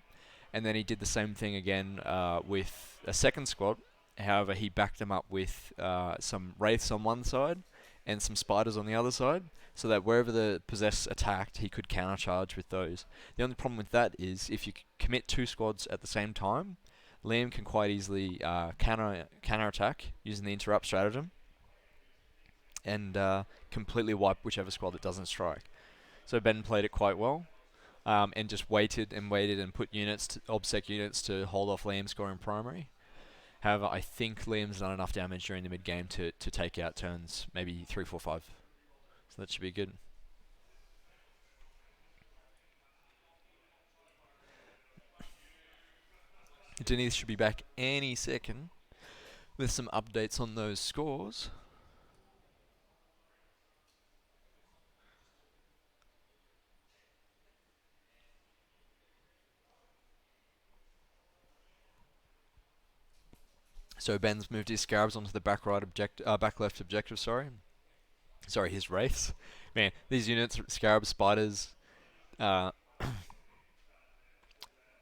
And then he did the same thing again with a second squad. However, he backed them up with some wraiths on one side and some spiders on the other side, so that wherever the possess attacked, he could countercharge with those. The only problem with that is if you commit 2 squads at the same time, Liam can quite easily counter attack using the interrupt stratagem and completely wipe whichever squad that doesn't strike. So Ben played it quite well. And just waited and put units, obsec units, to hold off Liam scoring primary. However, I think Liam's done enough damage during the mid game to take out turns maybe 3, 4, 5. So that should be good. Denise should be back any second with some updates on those scores. So Ben's moved his scarabs onto the back left objective. Sorry, his wraiths. Man, these units: scarabs, spiders,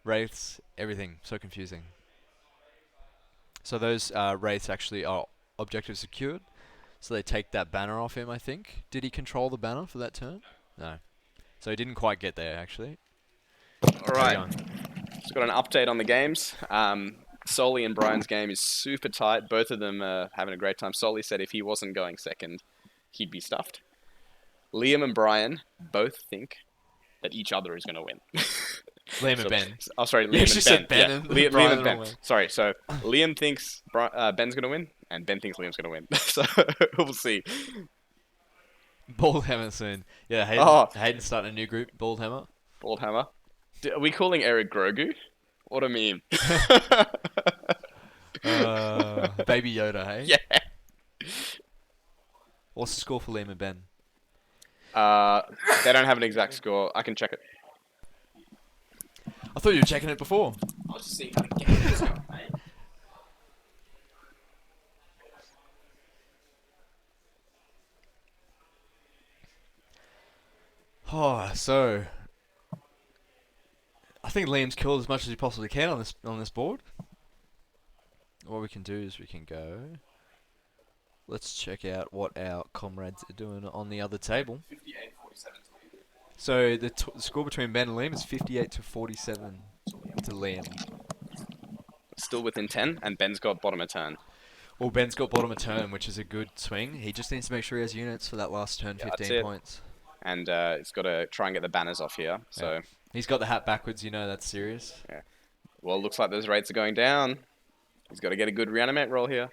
wraiths, everything. So confusing. So those wraiths actually are objective secured. So they take that banner off him. I think. Did he control the banner for that turn? No. So he didn't quite get there actually. All right. Just got an update on the games. Solly and Brian's game is super tight. Both of them are having a great time. Solly said if he wasn't going second, he'd be stuffed. Liam and Brian both think that each other is going to win. Liam and Ben. Oh, sorry, Liam You and just Ben. said Ben Yeah, and Liam Brian and Ben. will win. Sorry, so Liam thinks Ben's going to win, and Ben thinks Liam's going to win. So we'll see. Bald Hammer soon. Yeah, Hayden's starting a new group, Bald Hammer. Bald Hammer. Are we calling Eric Grogu? What a meme. Baby Yoda, hey? Yeah. What's the score for Liam and Ben? They don't have an exact score. I can check it. I thought you were checking it before. I'll just see how the game is going, mate. Oh, so I think Liam's killed as much as he possibly can on this board. What we can do is we can go. Let's check out what our comrades are doing on the other table. 58-47. So the score between Ben and Liam is 58-47 to Liam. Still within 10, and Ben's got bottom of turn. Well, Ben's got bottom of turn, which is a good swing. He just needs to make sure he has units for that last turn, Yeah, that's 15 it. points. And he's got to try and get the banners off here. So, He's got the hat backwards, that's serious. well, it looks like those rates are going down. He's got to get a good reanimate roll here.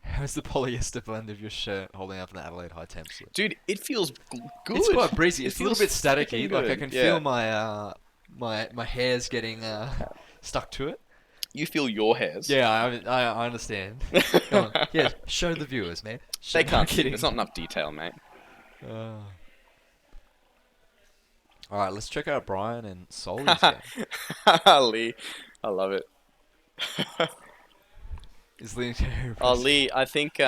How's the polyester blend of your shirt holding up in the Adelaide High Temp slip? Dude, it feels good. It's quite breezy. It It's a little bit feels staticky. freaking Like I good. can Yeah. feel my hairs getting stuck to it. You feel your hairs. Yeah, I understand. Come on. Yeah, show the viewers, man. They can't see. kidding. There's not enough detail, mate. All right, let's check out Brian and Solly's game. Lee, I love it. Is Liam Oh, Lee, I think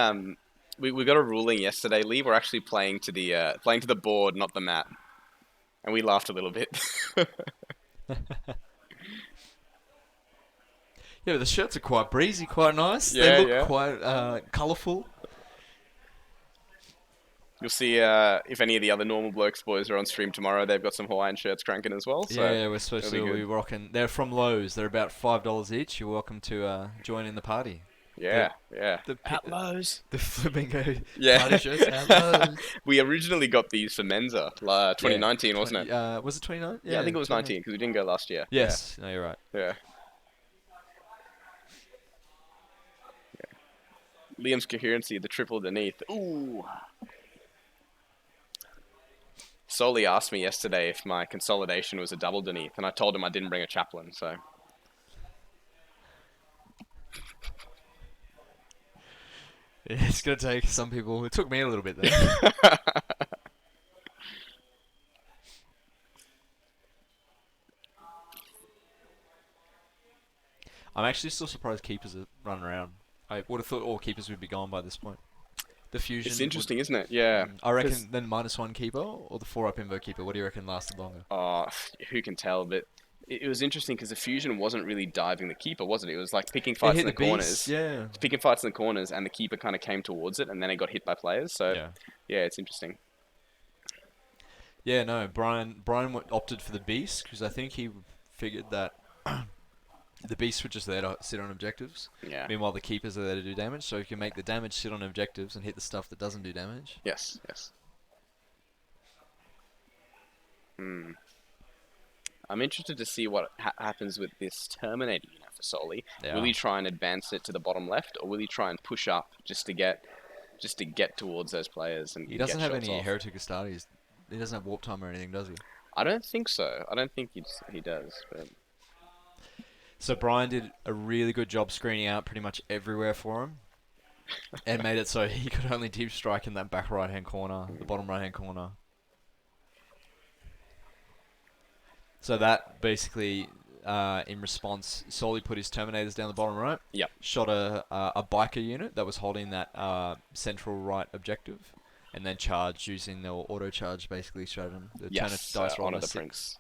we got a ruling yesterday. Lee, we're actually playing to the board, not the mat, and we laughed a little bit. Yeah, but the shirts are quite breezy, quite nice. Yeah, They look yeah. quite colourful. You'll see if any of the other normal blokes boys are on stream tomorrow. They've got some Hawaiian shirts cranking as well. So Yeah, we're supposed it'll to be be good. rocking. They're from Lowe's. They're about $5 each. You're welcome to join in the party. yeah. The Lowe's. The flamingo Yeah. party shirts at Lowe's. We originally got these for Mensa, 2019, wasn't it? Was it 29? Yeah, I think it was 19 because we didn't go last year. Yes, no, you're right. Yeah. Liam's coherency, the triple underneath. Ooh. Soli asked me yesterday if my consolidation was a double underneath, and I told him I didn't bring a chaplain, so. It's gonna take some people. It took me a little bit there. I'm actually still surprised keepers are running around. I would have thought all keepers would be gone by this point. The fusion. It's interesting, isn't it? Yeah. I reckon then -1 keeper or the 4-up invo keeper. What do you reckon lasted longer? Who can tell? But it was interesting because the fusion wasn't really diving the keeper, was it? It was like picking It fights hit in the the beast, corners. yeah. Picking fights in the corners, and the keeper kind of came towards it, and then it got hit by players. So yeah, it's interesting. Yeah, no. Brian opted for the beast because I think he figured that the beasts were just there to sit on objectives. Yeah. Meanwhile, the keepers are there to do damage. So if you make the damage sit on objectives and hit the stuff that doesn't do damage. Yes. Yes. I'm interested to see what happens with this Terminator unit for Soli. Yeah. Will he try and advance it to the bottom left, or will he try and push up just to get towards those players? And He doesn't get have shots any off? Heretic Astartes. He doesn't have warp time or anything, does he? I don't think so. I don't think he does. But So Brian did a really good job screening out pretty much everywhere for him, and made it so he could only deep strike in that back right hand corner, the bottom right hand corner. So that basically, in response, Soli put his Terminators down the bottom right. Yep. Shot a biker unit that was holding that central right objective, and then charged using the auto charge basically straight him. The turn of dice roll on Honor a the 6. Prince.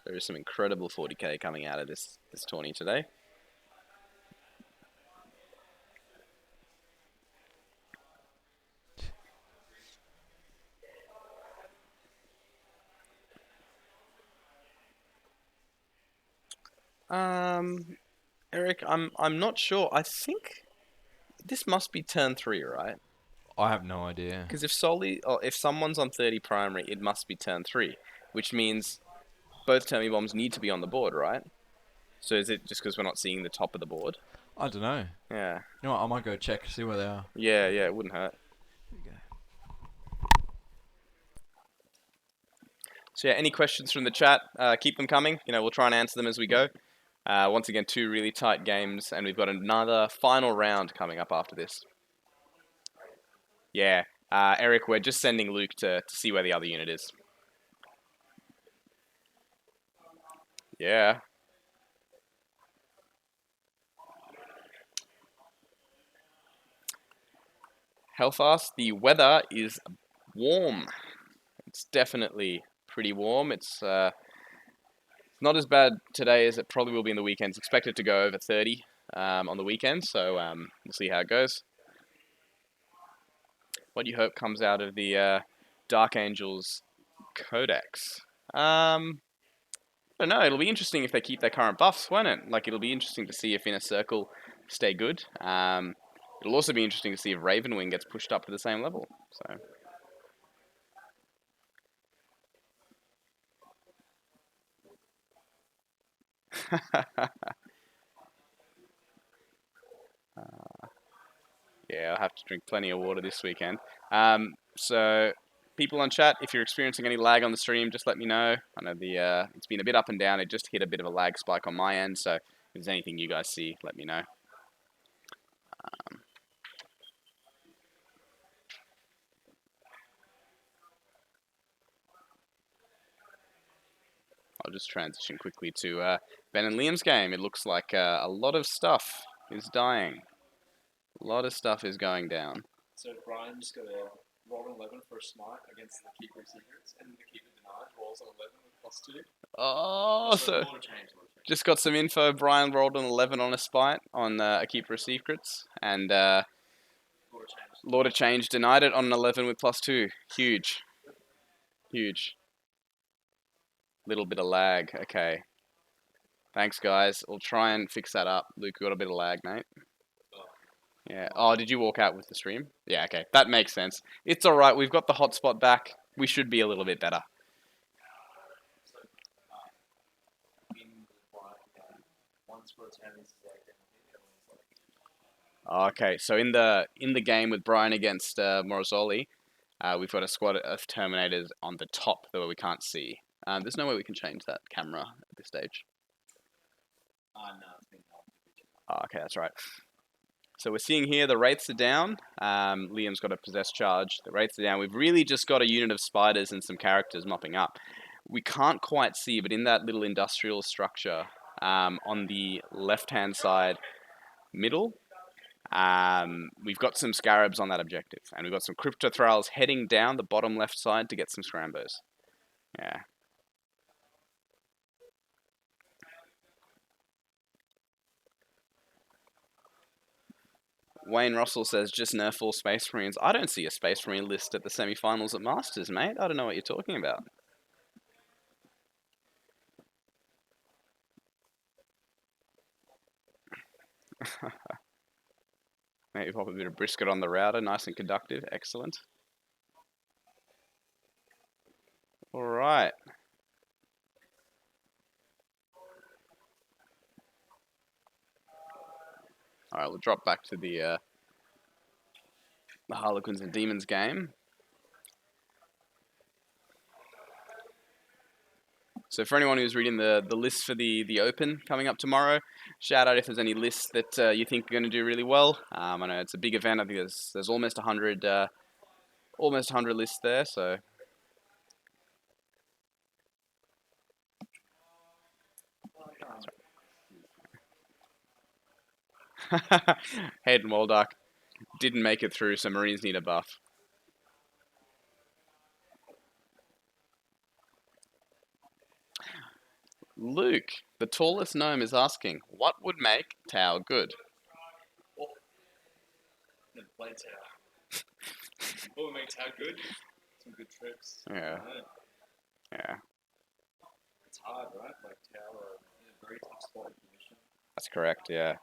There is some incredible 40k coming out of this tourney today. Eric, I'm not sure. I think this must be turn 3, right? I have no idea. Because if someone's on 30 primary, it must be turn 3, which means both Termi bombs need to be on the board, right? So is it just because we're not seeing the top of the board? I don't know. Yeah. You know what, I might go check, see where they are. Yeah, it wouldn't hurt. There you go. So yeah, any questions from the chat, keep them coming. We'll try and answer them as we go. Once again, 2 really tight games, and we've got another final round coming up after this. Yeah, Eric, we're just sending Luke to see where the other unit is. Yeah. Hellfast, the weather is warm. It's definitely pretty warm. It's not as bad today as it probably will be in the weekend. It's expected to go over 30 on the weekend, so we'll see how it goes. What do you hope comes out of the Dark Angels Codex? I don't know. It'll be interesting if they keep their current buffs, won't it? Like, it'll be interesting to see if Inner Circle stay good. It'll also be interesting to see if Ravenwing gets pushed up to the same level. So. Yeah, I'll have to drink plenty of water this weekend. So, people on chat, if you're experiencing any lag on the stream, just let me know. I know it's been a bit up and down. It just hit a bit of a lag spike on my end. So, if there's anything you guys see, let me know. I'll just transition quickly to Ben and Liam's game. It looks like a lot of stuff is dying. A lot of stuff is going down. So Brian just got a roll on 11 for a smite against the Keeper Secrets, and the Keeper denied rolls on 11 with +2. Oh, so just got some info. Brian rolled an 11 on a spite on a Keeper of Secrets, and Lord of Change denied it on an 11 with +2. Huge. Huge. Little bit of lag. Okay. Thanks, guys. We'll try and fix that up. Luke, you got a bit of lag, mate. Yeah. Oh, did you walk out with the stream? Yeah, okay. That makes sense. It's alright. We've got the hotspot back. We should be a little bit better. So, in the Brian game, once for a turn is like everything, everyone's like, Okay, so in the game with Brian against Morozoli, we've got a squad of Terminators on the top though we can't see. There's no way we can change that camera at this stage. no, it's been held. Oh, okay, that's right. So we're seeing here the Wraiths are down. Liam's got a possess charge. The Wraiths are down. We've really just got a unit of spiders and some characters mopping up. We can't quite see, but in that little industrial structure on the left-hand side middle, we've got some Scarabs on that objective. And we've got some Cryptothralls heading down the bottom left side to get some Scrambos. Yeah. Wayne Russell says, just nerf all Space Marines. I don't see a Space Marine list at the semi-finals at Masters, mate. I don't know what you're talking about. Maybe pop a bit of brisket on the router. Nice and conductive. Excellent. All right. All right, we'll drop back to the Harlequins and Demons game. So for anyone who's reading the list for the Open coming up tomorrow, shout out if there's any lists that you think are going to do really well. I know it's a big event. I think there's almost 100 lists there. So Hayden Waldock didn't make it through, so Marines need a buff. Luke, the tallest gnome, is asking, what would make Tau good? The play tower. What would make Tower good? Some good trips. Yeah. I don't know. Yeah, It's hard, right? Like Tower in a very tough spot in position. that's correct, yeah.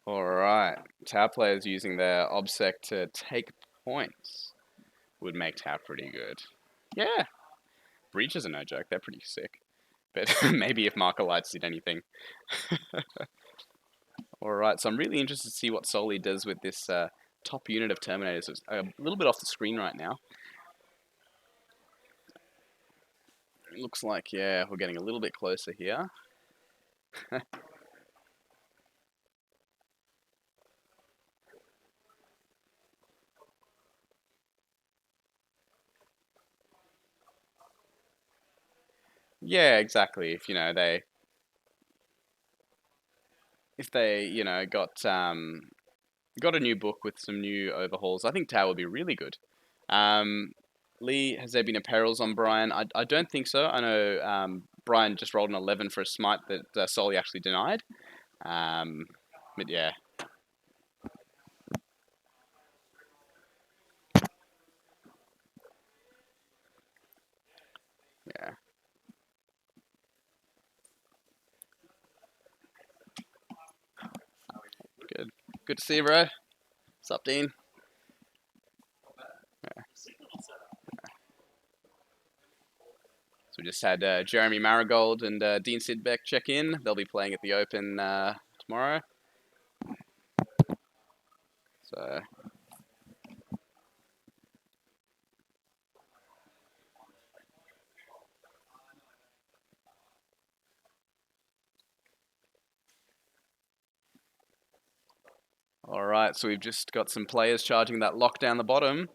Alright, Tau players using their OBSEC to take points would make Tau pretty good. Yeah, Breaches are no joke, they're pretty sick. But maybe if Marker Lights did anything. Alright, so I'm really interested to see what Soli does with this top unit of Terminators. It's a little bit off the screen right now. It looks like, yeah, we're getting a little bit closer here. Yeah, exactly. If they got a new book with some new overhauls, I think Tau would be really good. Lee, has there been apparels on Brian? I don't think so. I know Brian just rolled an 11 for a smite that Soli actually denied. But yeah. Yeah. Good. Good to see you, bro. What's up, Dean? So we just had Jeremy Marigold and Dean Sidbeck check in. They'll be playing at the Open tomorrow. So all right, so we've just got some players charging that lock down the bottom.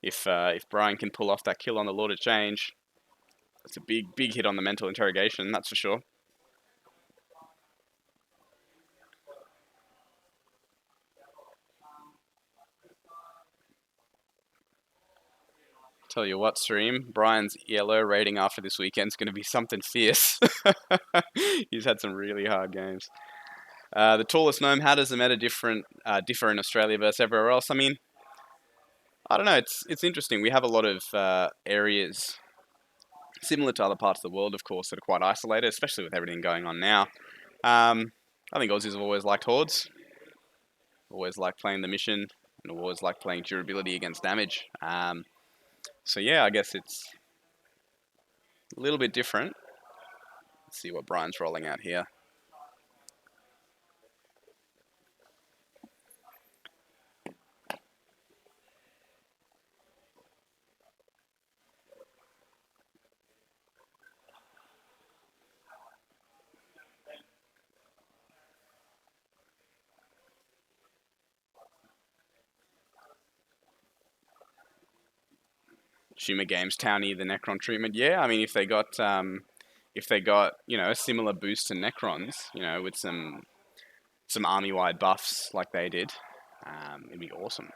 If Brian can pull off that kill on the Lord of Change, it's a big hit on the mental interrogation, that's for sure. Tell you what, stream, Brian's yellow rating after this weekend's going to be something fierce. He's had some really hard games. The tallest gnome, how does the meta differ in Australia versus everywhere else? I mean, I don't know, it's interesting. We have a lot of areas similar to other parts of the world, of course, that are quite isolated, especially with everything going on now. I think Aussies have always liked hordes, always liked playing the mission, and always liked playing durability against damage. So yeah, I guess it's a little bit different. Let's see what Brian's rolling out here. Shuma Games Townie the Necron treatment. Yeah, I mean if they got a similar boost to Necrons, with some army wide buffs like they did, it'd be awesome.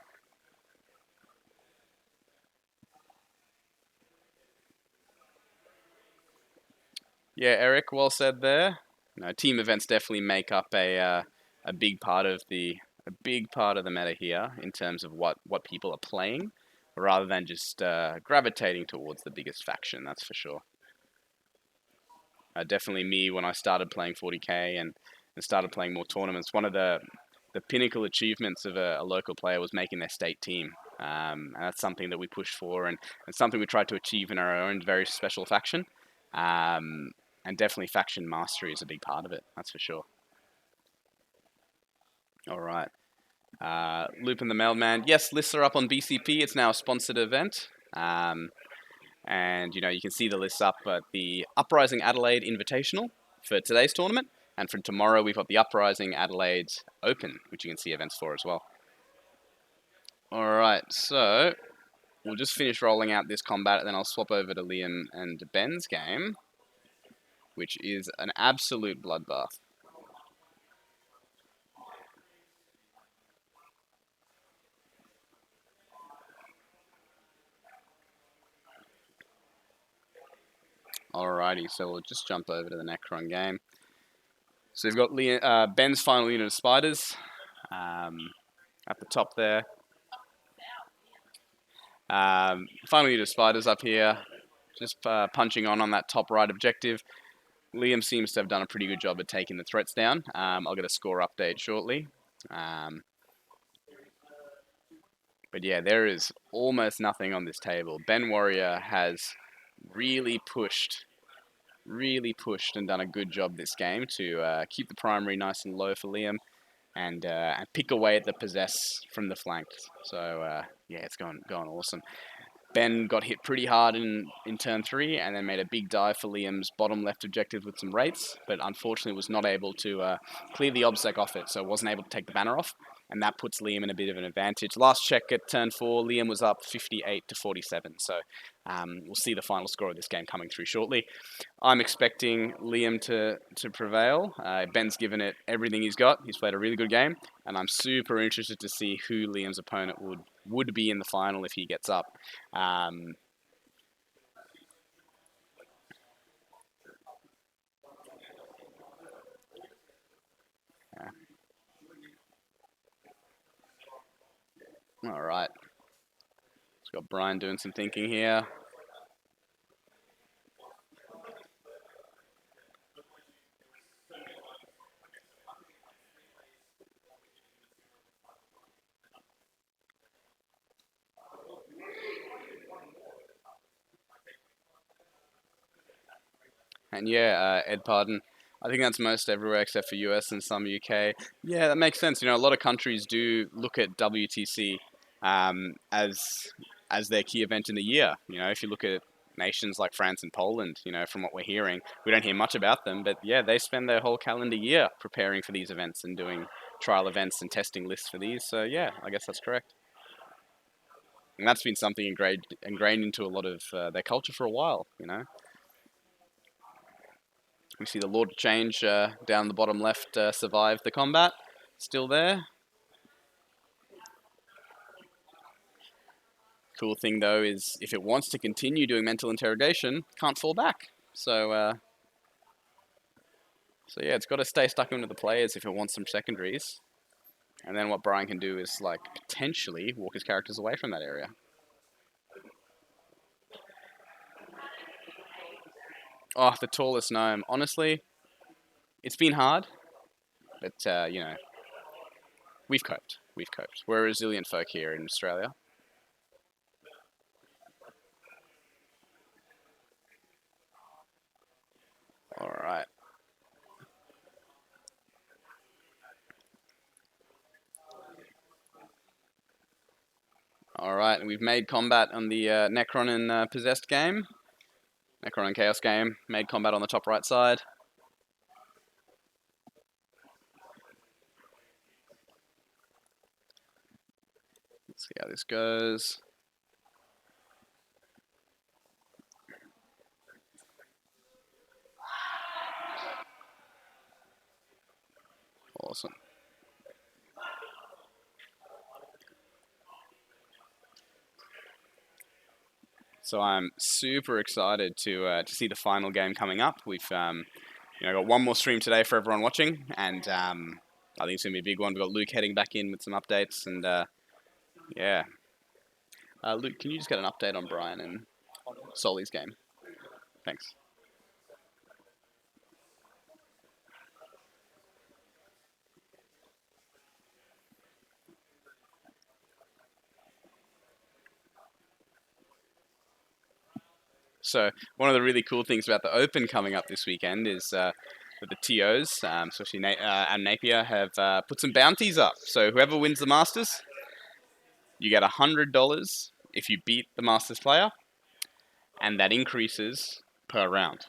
Yeah, Eric, well said there. Team events definitely make up a big part of the meta here in terms of what people are playing, rather than just gravitating towards the biggest faction. That's for sure. Definitely me when I started playing 40k and started playing more tournaments. One of the pinnacle achievements of a local player was making their state team. And that's something that we pushed for and something we tried to achieve in our own very special faction. And definitely faction mastery is a big part of it, that's for sure. All right. Lupin the Mailman. Yes, lists are up on BCP. It's now a sponsored event. And, you can see the lists up at the Uprising Adelaide Invitational for today's tournament. And for tomorrow, we've got the Uprising Adelaide Open, which you can see events for as well. All right, so we'll just finish rolling out this combat, and then I'll swap over to Liam and Ben's game, which is an absolute bloodbath. Alrighty, so we'll just jump over to the Necron game. So we've got Ben's final unit of spiders at the top there. Final unit of spiders up here, just punching on that top right objective. Liam seems to have done a pretty good job at taking the threats down. I'll get a score update shortly. But yeah, there is almost nothing on this table. Ben Warrior has really pushed and done a good job this game to keep the primary nice and low for Liam and pick away at the possess from the flank. So yeah, it's going awesome. Ben got hit pretty hard in turn 3 and then made a big dive for Liam's bottom left objective with some wraiths, but unfortunately was not able to clear the obsec off it, so wasn't able to take the banner off, and that puts Liam in a bit of an advantage. Last check at turn 4, Liam was up 58-47, so we'll see the final score of this game coming through shortly. I'm expecting Liam to prevail. Ben's given it everything he's got. He's played a really good game, and I'm super interested to see who Liam's opponent would be in the final if he gets up. All right. We've got Brian doing some thinking here. And yeah, Ed Pardon, I think that's most everywhere except for US and some UK. Yeah, that makes sense. A lot of countries do look at WTC as their key event in the year. If you look at nations like France and Poland, from what we're hearing, we don't hear much about them, but yeah, they spend their whole calendar year preparing for these events and doing trial events and testing lists for these. So yeah, I guess that's correct. And that's been something ingrained into a lot of their culture for a while, We see the Lord of Change down the bottom left survive the combat. Still there. Cool thing though is if it wants to continue doing mental interrogation, can't fall back. So yeah, it's got to stay stuck into the players if it wants some secondaries. And then what Brian can do is like potentially walk his characters away from that area. Oh, the tallest gnome. Honestly, it's been hard, but you know, we've coped. We've coped. We're a resilient folk here in Australia. All right. All right, and we've made combat on the Necron and Possessed game. Necron and Chaos game. Made combat on the top right side. Let's see how this goes. Awesome. So I'm super excited to see the final game coming up. We've got one more stream today for everyone watching, and I think it's gonna be a big one. We've got Luke heading back in with some updates, and yeah. Luke, can you just get an update on Brian and Soli's game? Thanks. So one of the really cool things about the Open coming up this weekend is that the TOs, especially Adam Napier, have put some bounties up. So whoever wins the Masters, you get $100 if you beat the Masters player, and that increases per round.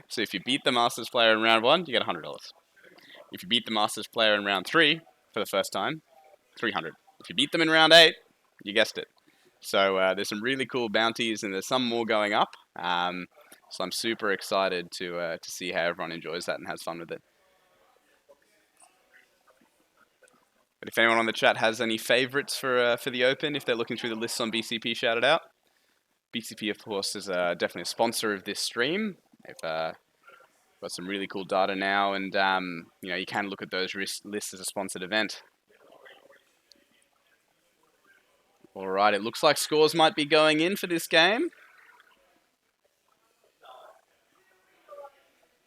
So if you beat the Masters player in round 1, you get $100. If you beat the Masters player in round 3 for the first time, $300. If you beat them in round 8, you guessed it. So there's some really cool bounties, and there's some more going up. So I'm super excited to see how everyone enjoys that and has fun with it. But if anyone on the chat has any favorites for the Open, if they're looking through the lists on BCP, shout it out. BCP, of course, is definitely a sponsor of this stream. They've got some really cool data now, and you can look at those lists as a sponsored event. All right, it looks like scores might be going in for this game.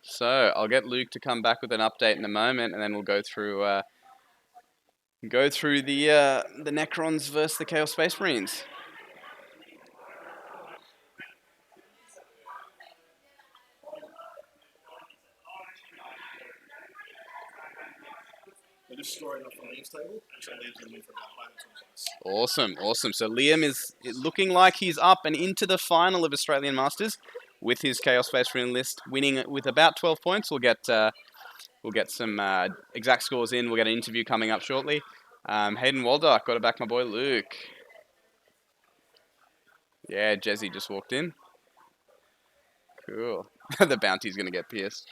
So I'll get Luke to come back with an update in a moment, and then we'll go through the Necrons versus the Chaos Space Marines. Just scoring off the leaves table, so Liam's going to for about 5 points. Awesome. So Liam is looking like he's up and into the final of Australian Masters with his Chaos Space Marine list, winning with about 12 points. We'll get some exact scores in. We'll get an interview coming up shortly. Hayden Waldock, got to back my boy Luke. Yeah, Jezzy just walked in. Cool. The bounty's going to get pierced.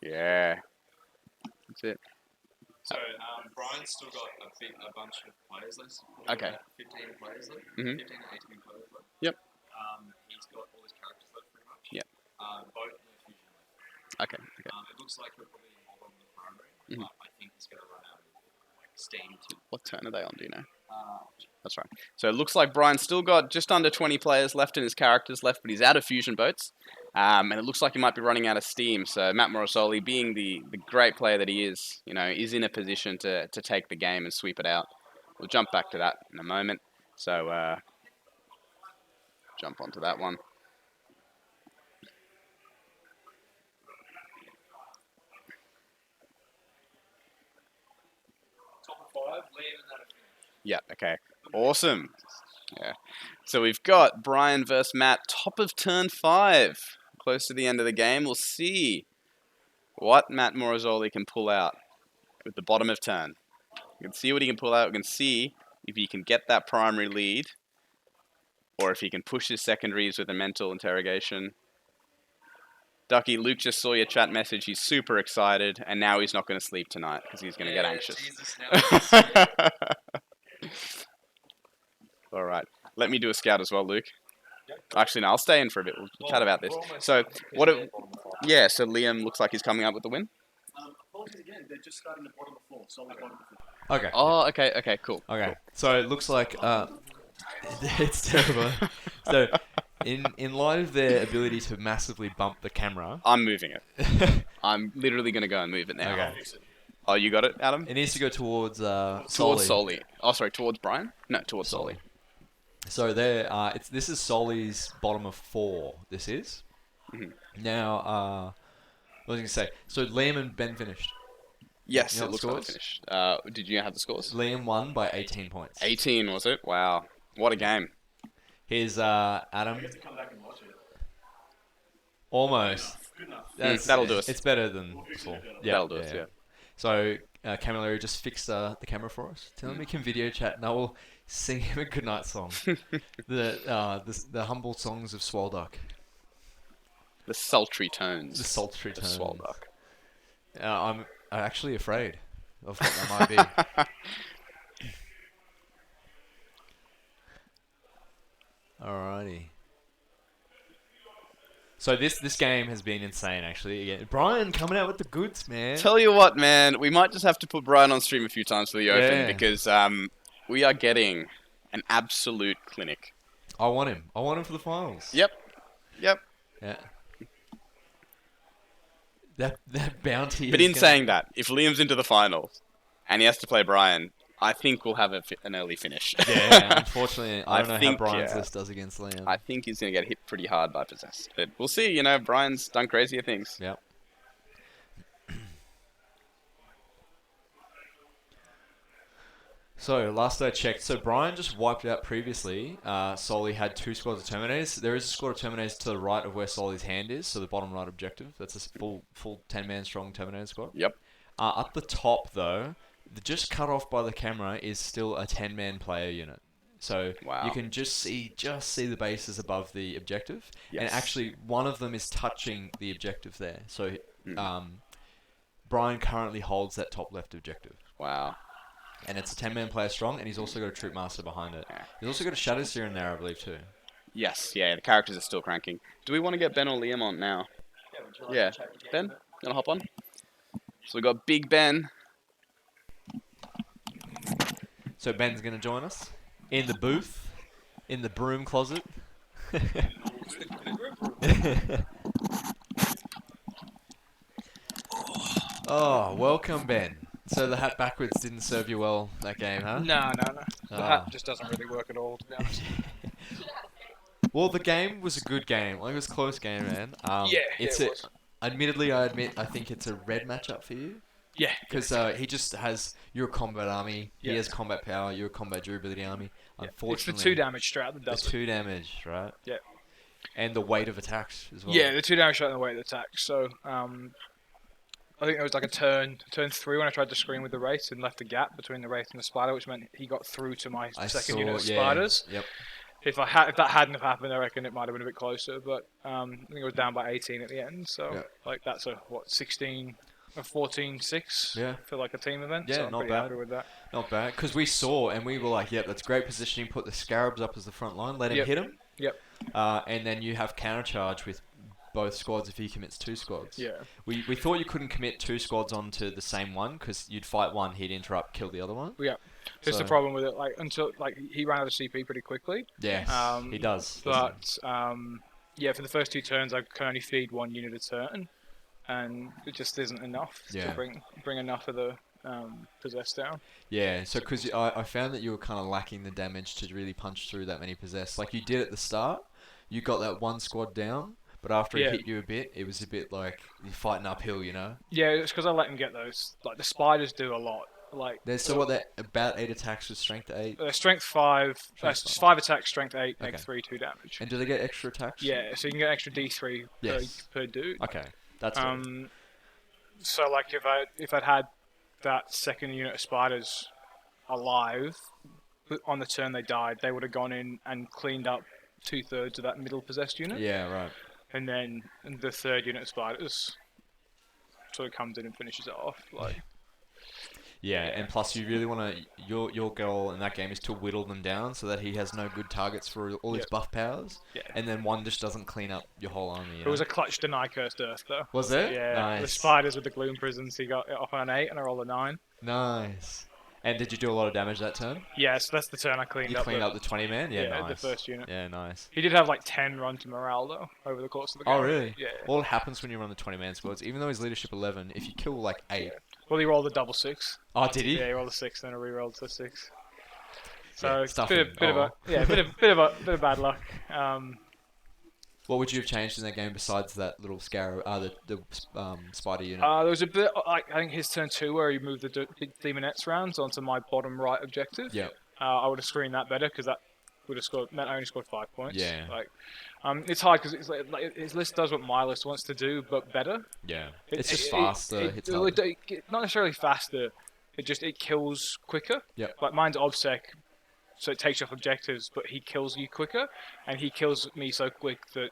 Yeah. That's it. So Brian's still got a bunch of players left. Okay. 15 players left. 15 Mhm. to 18 players left. Yep. He's got all his characters left pretty much. Yep. Both no fusion left. Okay. It looks like he'll probably hold on to the primary, Mhm. but I think he's going to run out of steam too. What turn are they on, do you know? That's right. So it looks like Brian's still got just under 20 players left in his characters left, but he's out of fusion boats. And it looks like he might be running out of steam. So Matt Morosoli, being the great player that he is, is in a position to take the game and sweep it out. We'll jump back to that in a moment. So jump onto that one. top of 5, Liam and that'll finish. Yeah, okay. Awesome. Yeah. So we've got Brian versus Matt, top of turn 5. Close to the end of the game. We'll see what Matt Morosoli can pull out with the bottom of turn. We can see what he can pull out. We can see if he can get that primary lead, or if he can push his secondaries with a mental interrogation. Ducky, Luke just saw your chat message. He's super excited, and now he's not going to sleep tonight because he's going to get anxious. Jesus, now All right. Let me do a scout as well, Luke. Actually, no, I'll stay in for a bit. We'll chat about this. So, what? Yeah. So Liam looks like he's coming up with the win. Apologies again. They're just starting at bottom of the floor. Solid bottom of the floor. Okay. Oh, okay. Okay. Cool. Okay. So it looks like it's terrible. So in light of their ability to massively bump the camera, I'm moving it. I'm literally going to go and move it now. Okay. Oh, you got it, Adam? it needs to go towards Towards Soli. Soli. Oh, sorry, towards Brian? No, towards Soli. So there, this is Soli's bottom of 4. This is. Mhm. Now, what was I going to say? So Liam and Ben finished. Yes, You know it the looks like they scores? finished. Did you have the scores? Liam won by 18 points. 18, was it? Wow. What a game. Here's Adam. Come back and watch it. Almost. That'll do us. It's better than before. Yeah, That'll do us, yeah. So Camilleri just fixed the camera for us. Tell him we can video chat, and I will sing him a goodnight song. the humble songs of Swalduck. The sultry tones. The sultry of tones. Swalduck. I'm actually afraid of what that might be. Alrighty. So this game has been insane, actually. Again, Brian coming out with the goods, man. Tell you what, man, we might just have to put Brian on stream a few times for the Open Yeah. because we are getting an absolute clinic. I want him. I want him for the finals. Yep. Yeah. That bounty. But is in gonna- saying that, if Liam's into the finals and he has to play Brian, I think we'll have an early finish. yeah, unfortunately, I I don't know how think, Brian's yeah. list does against Liam. I think he's going to get hit pretty hard by Possess. But we'll see. You know, Brian's done crazier things. Yep. So, last I checked, so Brian just wiped out previously. Soli had 2 squads of Terminators. There is a squad of Terminators to the right of where Soli's hand is, so the bottom right objective. That's a full 10-man strong Terminator squad. Yep. Up the top, though, just cut off by the camera is still a 10-man player unit. So Wow. you can just see the bases above the objective, and Yes. actually one of them is touching the objective there. So Mm. Brian currently holds that top left objective, Wow. and it's a 10-man player strong, and he's also got a troop master behind it. Yeah. He's also got a Shadow Seer in there, I believe, too. Yes, yeah, the characters are still cranking. Do we want to get Ben or Liam on now? would you like Yeah. to chat with Ben, Ken? gonna hop on? So we got Big Ben. So Ben's going to join us in the booth, in the broom closet. Oh, welcome, Ben. So the hat backwards didn't serve you well that game, huh? No. The Ah. hat just doesn't really work at all, to be honest. Well, the game was a good game. Like, it was a close game, man. It's it was. Admittedly, I think it's a red matchup for you. Yeah. Because he just has, you're a combat army, he Yeah. has combat power, you're a combat durability army. It's the Unfortunately, 2 damage strat that the does it. 2 damage, right? Yeah. And the weight of attacks as well. Yeah, the 2 damage strat and the way it attacks. So, I think it was like a turn 3 when I tried to screen with the Wraith and left a gap between the Wraith and the Spider, which meant he got through to my I second saw, unit of yeah, Spiders. Yep. If that hadn't have happened, I reckon it might have been a bit closer. But I think it was down by 18 at the end. So Yeah. like that's a 14-6 Yeah. for like a team event. Yeah, so I'm not pretty bad. happy with that. Not bad. Because we saw and we were like, yep, that's great positioning. Put the Scarabs up as the front line. Let him Yep. hit him. Yep. And then you have countercharge with both squads if he commits 2 squads. Yeah. We thought you couldn't commit 2 squads onto the same one because you'd fight one, he'd interrupt, kill the other one. Yeah. Just the So- problem with it, like until like he ran out of CP pretty quickly. Yes, he does. doesn't But yeah, for the first 2 turns, I can only feed 1 unit a turn, and it just isn't enough Yeah. to bring enough of the possess down. he? Yeah, so because I found that you were kind of lacking the damage to really punch through that many possess. Like you did at the start, you got that 1 squad down, but after Yeah. it hit you a bit, it was a bit like you're fighting uphill, you know? Yeah, it's because I let him get those. Like the spiders do a lot. Like There's so what they're about 8 attacks with strength 8. strength 5, Strength 5. 5 attacks, strength 8, Okay. next 3, 2 damage. And do they get extra attacks? Yeah, so you can get extra D3 Yes. per dude. Okay, that's good. So like if I'd had that second unit of spiders alive but on the turn they died, they would have gone in and cleaned up 2/3 of that middle possessed unit. Yeah, right. and then the third unit of spiders sort of comes in and finishes it off. Like, Yeah, and plus you really want to your goal in that game is to whittle them down so that he has no good targets for all his Yep. buff powers, yeah. and then one just doesn't clean up your whole army. You It was know? a clutch deny cursed earth though. Was it? Yeah, the Nice. spiders with the gloom prisons. He got it off on an 8 and I rolled a 9. Nice. And did you do a lot of damage that turn? Yeah, so that's the turn I cleaned You up. cleaned the- up the 20 man? Yeah, yeah, nice. the first unit. Yeah, nice. He did have like 10 run to morale though over the course of the game. Oh, really? Yeah. All happens when you run the 20 man squads, even though he's leadership 11, if you kill like 8. Well, he rolled a double 6. Oh, did he? Yeah, he rolled a 6 and then a rerolled to 6. So Yeah, it's a stuff bit, him. bit of Oh. a yeah, bit of bad luck. What would you have changed in that game besides that little scarab, the spider unit? There was a bit, I think his turn 2 where he moved the big demonettes rounds onto my bottom right objective. Yeah. I would have screened that better because that would have scored. Meant I only scored 5 points. Yeah. Like, it's hard because it's like his list does what my list wants to do, but better. Yeah. It- It's just it- faster. it- Hits it- harder. not necessarily faster. It kills quicker. Yep. Like mine's obsec, so it takes you off objectives, but he kills you quicker, and he kills me so quick that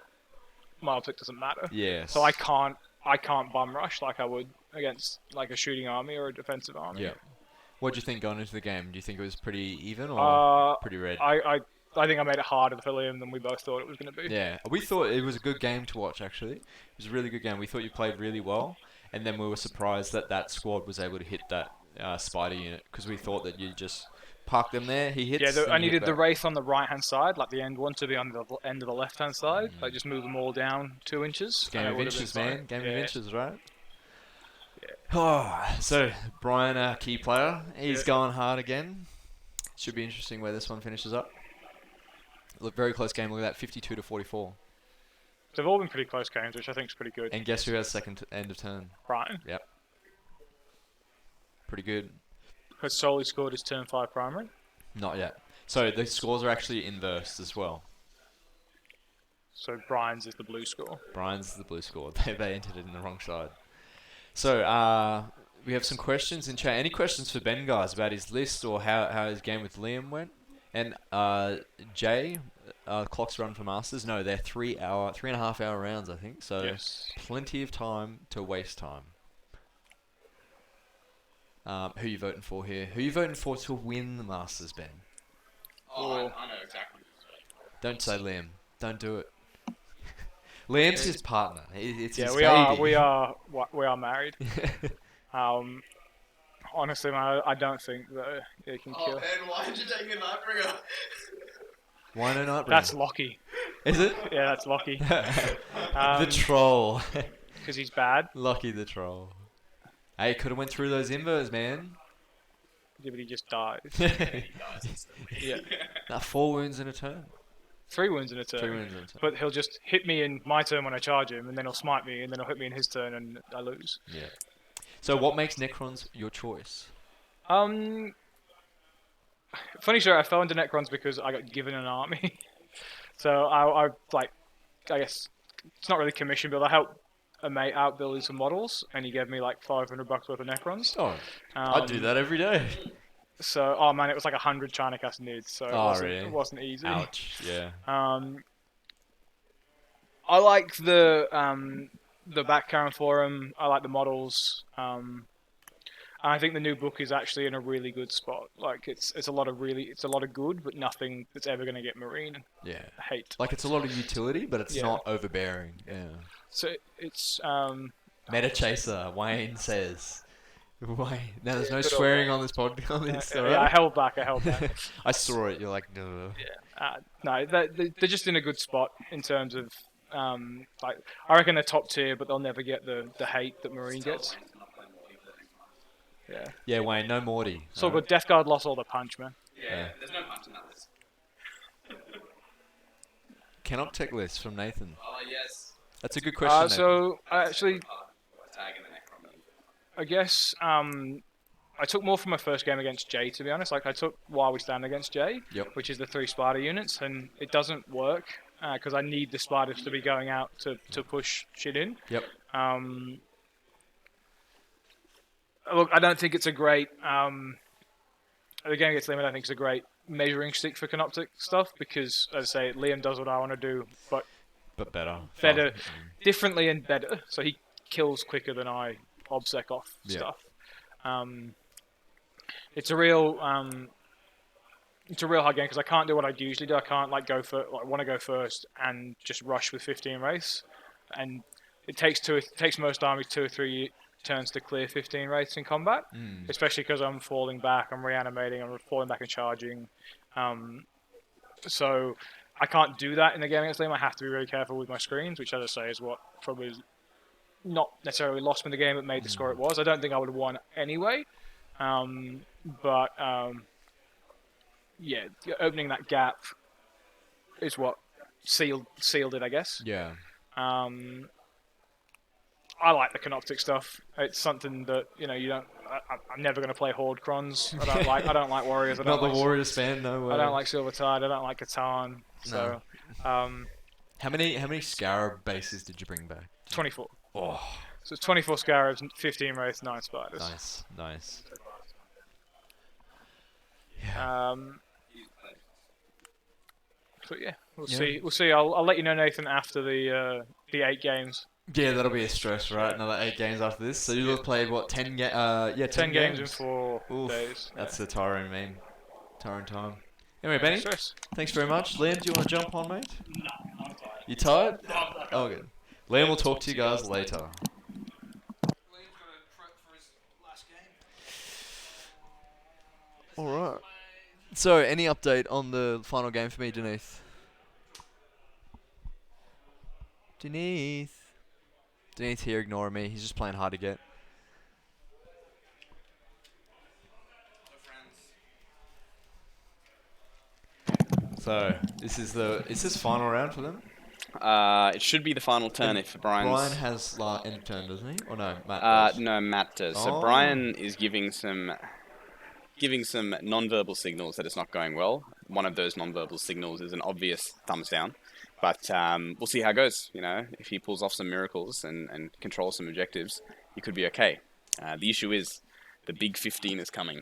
my obsec doesn't matter. Yes. So I can't bum rush like I would against like a shooting army or a defensive army. Yeah. What do you think going into the game? Do you think it was pretty even or pretty red? I think I made it harder for Liam than we both thought it was going to be. Yeah, we thought it was a good game to watch. Actually, it was a really good game. We thought you played really well, and then we were surprised that that squad was able to hit that spider unit because we thought that you just park them there. He hits. Yeah, then I you hit needed the back. wraith on the right hand side, like the end one, to be on the end of the left hand side. Like just move them all down 2 inches. Game and it of would have been inches, fine. man. Game Yeah. of inches, right? Oh, so Brian, our key player, he's Yeah. going hard again. Should be interesting where this one finishes up. Look, very close game. Look at that, 52 to 44. They've all been pretty close games, which I think is pretty good. And guess who has second end of turn? Brian Pretty good. has solely scored his turn 5 primary. Not yet. So the scores are actually inversed as well. So Brian's is the blue score. Brian's the blue score. They entered it in the wrong side. So we have some questions in chat. Any questions for Ben, guys, about his list or how his game with Liam went? And Jay, clocks run for Masters. No, they're 3.5 hour rounds, I think. So Yes. plenty of time to waste time. Who you voting for here? Who you voting for to win the Masters, Ben? Oh, I know exactly. Don't say Liam. Don't do it. Liam's his partner. It's Yeah, his we baby. are married. Honestly, man, I don't think that it can kill. and why did you take a Nightbringer? Why no Nightbringer? That's Lockie. Is it? Yeah, that's Lockie. The troll. Because he's bad. Lucky the troll. Hey, could have went through those invers, man. Yeah, but he just dies. Yeah. Nah, 4 wounds in a turn. 3 wounds in a turn. 3 wounds in a turn. But he'll just hit me in my turn when I charge him, and then he'll smite me, and then he'll hit me in his turn, and I lose. Yeah. So what makes Necrons your choice? Funny story, I fell into Necrons because I got given an army. So I guess it's not really commission build. I helped a mate out building some models, and he gave me like $500 worth of Necrons. Oh, I'd do that every day. So, oh man, it was like 100 China cast nudes, so Really? it wasn't easy. Ouch. Yeah. I like the back Karen forum. I like the models. I think the new book is actually in a really good spot. Like it's a lot of good, but nothing that's ever going to get Marine Yeah. hate. Like it's a lot of utility, but it's Yeah. not overbearing. Yeah. So it's Meta Chaser, Wayne says. Wayne. Now there's no Good old swearing Wayne. on this podcast. yeah, alright? I held back. I saw it. You're like, no. No, they're just in a good spot in terms of like I reckon they're top tier, but they'll never get the hate that Marine gets. Yeah, Yeah, Wayne, no Morty. so alright? good. Death Guard lost all the punch, man. Yeah. There's no punch in that list. Cannot tech list from Nathan. Oh, yes. That's a good question. Nathan. So I actually, Tag in the Necron. I guess I took more from my first game against Jay, to be honest. Like I took While We Stand against Jay, Yep. which is the 3 Sparta units, and it doesn't work because I need the Spartans to be going out to push shit in. Yep. Look, I don't think it's a great. The game against Liam, I don't think it's a great measuring stick for Canoptic stuff because, as I say, Liam does what I want to do, but But better. Better. Fast. differently and better. So he kills quicker than I obsec off Yeah. stuff. It's a real hard game because I can't do what I usually do. I can't like go for like want to go first and just rush with 15 race, and it takes most armies 2 or 3 turns to clear 15 race in combat, especially because I'm falling back, I'm reanimating, I'm falling back and charging. So I can't do that in the game against Liam. I have to be really careful with my screens, which, as I say, is what probably not necessarily lost me the game, but made the score it was. I don't think I would have won anyway, but yeah, opening that gap is what sealed it, I guess. Yeah. I like the Canoptic stuff. It's something that you don't. I'm never going to play Horde Crons. I don't like Warriors. I Not don't the like Warriors fan, no way. I don't like Silvertide. I don't like Catan. So, How many Scarab bases did you bring back? 24. Oh, So it's 24 Scarabs, 15 Wraiths, 9 Spiders. nice. But yeah, we'll Yeah. see. We'll see. I'll let you know, Nathan, after the 8 games. Yeah, that'll be a stress, right? Another 8 games after this. So you'll have played what 10 10 games in 4 Oof, days. That's the tiring meme. Tiring time. Anyway, Benny, Stress. thanks very much. Liam, do you want to jump on, mate? You tired? Oh, good. Liam will talk to you guys later. Alright. So, any update on the final game for me, Denise? Denise here ignoring me. He's just playing hard to get. So, is this final round for them? It should be the final turn if Brian's... Brian has end turn, doesn't he? Or no, Matt does. No, Matt does. So Oh. Brian is giving some non-verbal signals that it's not going well. One of those non-verbal signals is an obvious thumbs down. But we'll see how it goes. If he pulls off some miracles and controls some objectives, he could be okay. The issue is the big 15 is coming.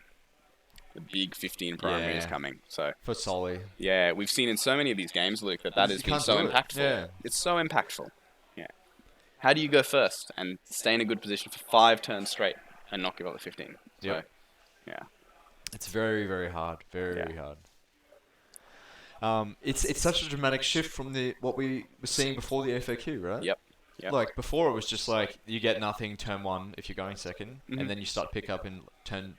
The big 15 primary is Yeah. coming. So For Solly. yeah, we've seen in so many of these games, Luke, that You has been can't so do it. impactful. Yeah. It's so impactful. Yeah. How do you go first and stay in a good position for 5 turns straight and not give up the 15? So, Yep. yeah. It's very, very hard. Very, Yeah. very hard. It's such a dramatic shift from what we were seeing before the FAQ, right? Yep. Yep. Like before, it was just like you get nothing turn 1 if you're going second, Mhm. and then you start to pick up in turn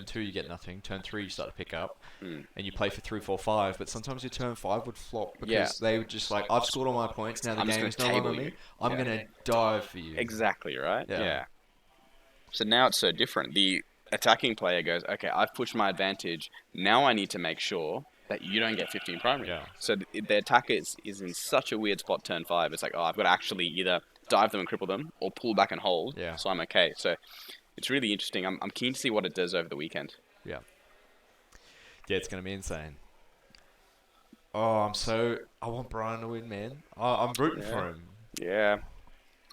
2 you get nothing, turn 3 you start to pick up, and you play for 3, 4, 5. But sometimes your turn 5 would flop because Yeah. they would just like, I've scored all my points, now the I'm just game gonna is no longer table me. you. I'm Yeah. gonna dive for you. Exactly, right? Yeah. So now it's so different. The attacking player goes, okay, I've pushed my advantage. Now I need to make sure that you don't get 15 primary. Yeah. So the attacker is in such a weird spot turn 5. It's like, I've got to actually either dive them and cripple them or pull back and hold. Yeah. So I'm okay. So it's really interesting. I'm keen to see what it does over the weekend. Yeah. Yeah, it's gonna be insane. Oh, I want Brian to win, man. I'm rooting for him. Yeah.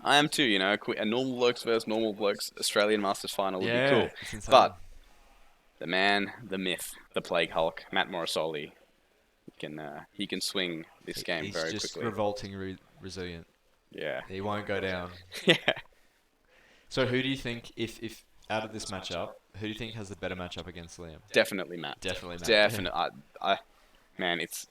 I am too, a normal blokes versus normal blokes Australian Masters final would Yeah, be cool. it's insane. But the man, the myth, the Plague Hulk, Matt Morrisoli, he can swing this game He's very just quickly. revolting resilient. Yeah. He won't go down. Yeah. So who do you think, if out of this matchup, who do you think has the better matchup against Liam? Definitely Matt. Definitely Matt. Definitely. Man, it's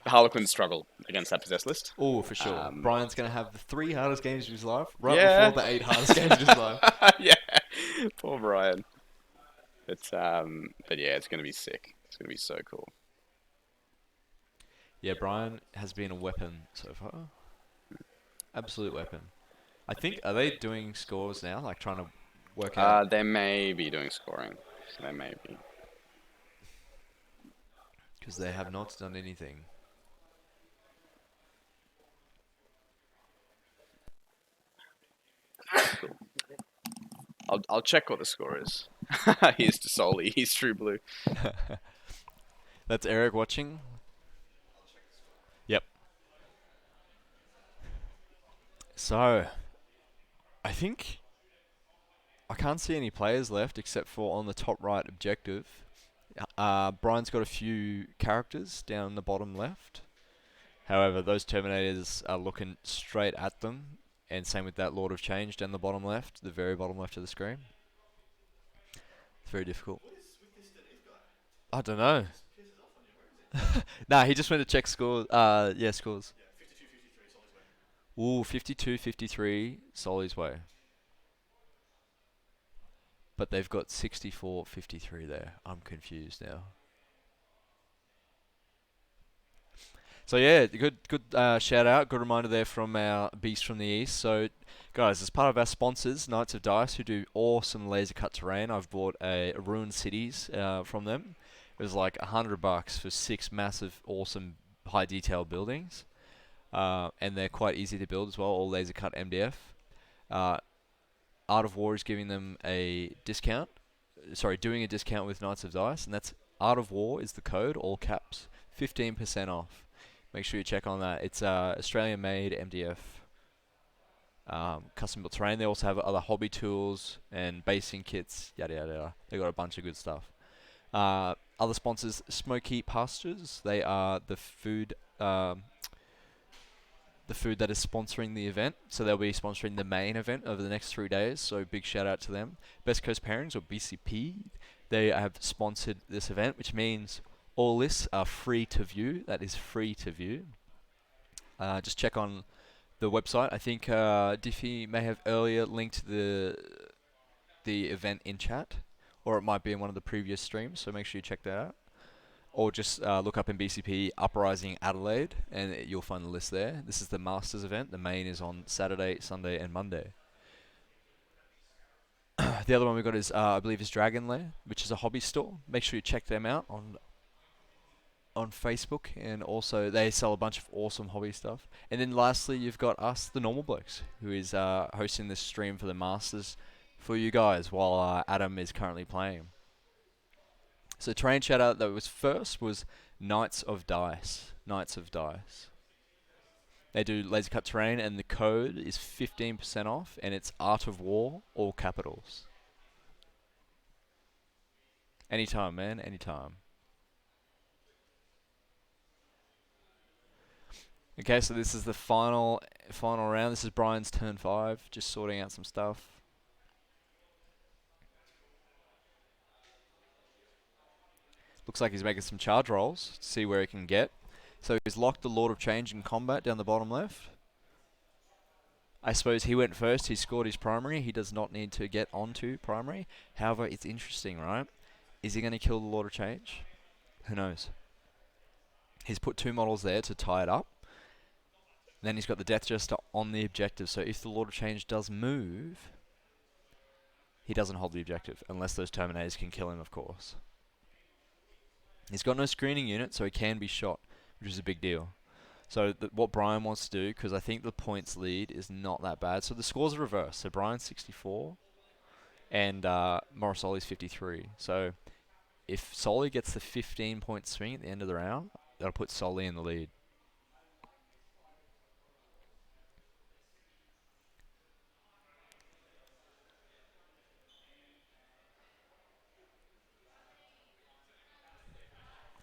the Harlequins struggle against that possess list. Oh, for sure. Brian's going to have the 3 hardest games of his life, right Yeah. before the 8 hardest games of his life. Yeah. Poor Brian. But yeah, it's gonna be sick. It's gonna be so cool. Yeah, Brian has been a weapon so far. Absolute weapon. I think, are they doing scores now? Like trying to work out? They may be doing scoring. They may be. Because they have not done anything. Cool. I'll check what the score is. Here's to Soli. He's true blue. That's Eric watching. Yep. So, I think I can't see any players left except for on the top right objective. Brian's got a few characters down the bottom left. However, those Terminators are looking straight at them, and same with that Lord of Change down the bottom left, the very bottom left of the screen. It's very difficult. I don't know. Nah, he just went to check scores. Yeah, scores. Ooh, 52-53 Soli's way. But they've got 64-53 there. I'm confused now. So yeah, good shout out, good reminder there from our Beast from the East. So guys, as part of our sponsors, Knights of Dice, who do awesome laser cut terrain, I've bought a Ruined Cities from them. It was like $100 for 6 massive, awesome, high detail buildings, and they're quite easy to build as well. All laser cut MDF. Art of War is giving them a discount. Sorry, doing a discount with Knights of Dice, and that's Art of War is the code, all caps, 15% off. Make sure you check on that. It's Australian-made MDF, custom-built terrain. They also have other hobby tools and basing kits, yada yada yada. They got a bunch of good stuff. Other sponsors, Smoky Pastures. They are the food that is sponsoring the event. So they'll be sponsoring the main event over the next 3 days. So big shout out to them. Best Coast Pairings, or BCP. They have sponsored this event, which means all lists are free to view. That is free to view. Just check on the website. I think Diffie may have earlier linked the event in chat, or it might be in one of the previous streams. So make sure you check that out, or just look up in BCP Uprising Adelaide, and you'll find the list there. This is the Masters event. The main is on Saturday, Sunday, and Monday. The other one we got is I believe is Dragon Lair, which is a hobby store. Make sure you check them out on Facebook, and also they sell a bunch of awesome hobby stuff. And then lastly, you've got us, the Normal Blokes, who is hosting this stream for the Masters for you guys while Adam is currently playing. So terrain shout out that was first was Knights of Dice. Knights of Dice. They do laser cut terrain, and the code is 15% off, and it's Art of War, all capitals. Anytime, man, anytime. Okay, so this is the final round. This is Brian's turn 5, just sorting out some stuff. Looks like he's making some charge rolls to see where he can get. So he's locked the Lord of Change in combat down the bottom left. I suppose he went first. He scored his primary. He does not need to get onto primary. However, it's interesting, right? Is he going to kill the Lord of Change? Who knows? He's put 2 models there to tie it up. Then he's got the Death Jester on the objective. So if the Lord of Change does move, he doesn't hold the objective, unless those Terminators can kill him, of course. He's got no screening unit, so he can be shot, which is a big deal. So what Brian wants to do, because I think the points lead is not that bad. So the scores are reversed. So Brian's 64, and Morrisoli's 53. So if Soli gets the 15-point swing at the end of the round, that'll put Soli in the lead.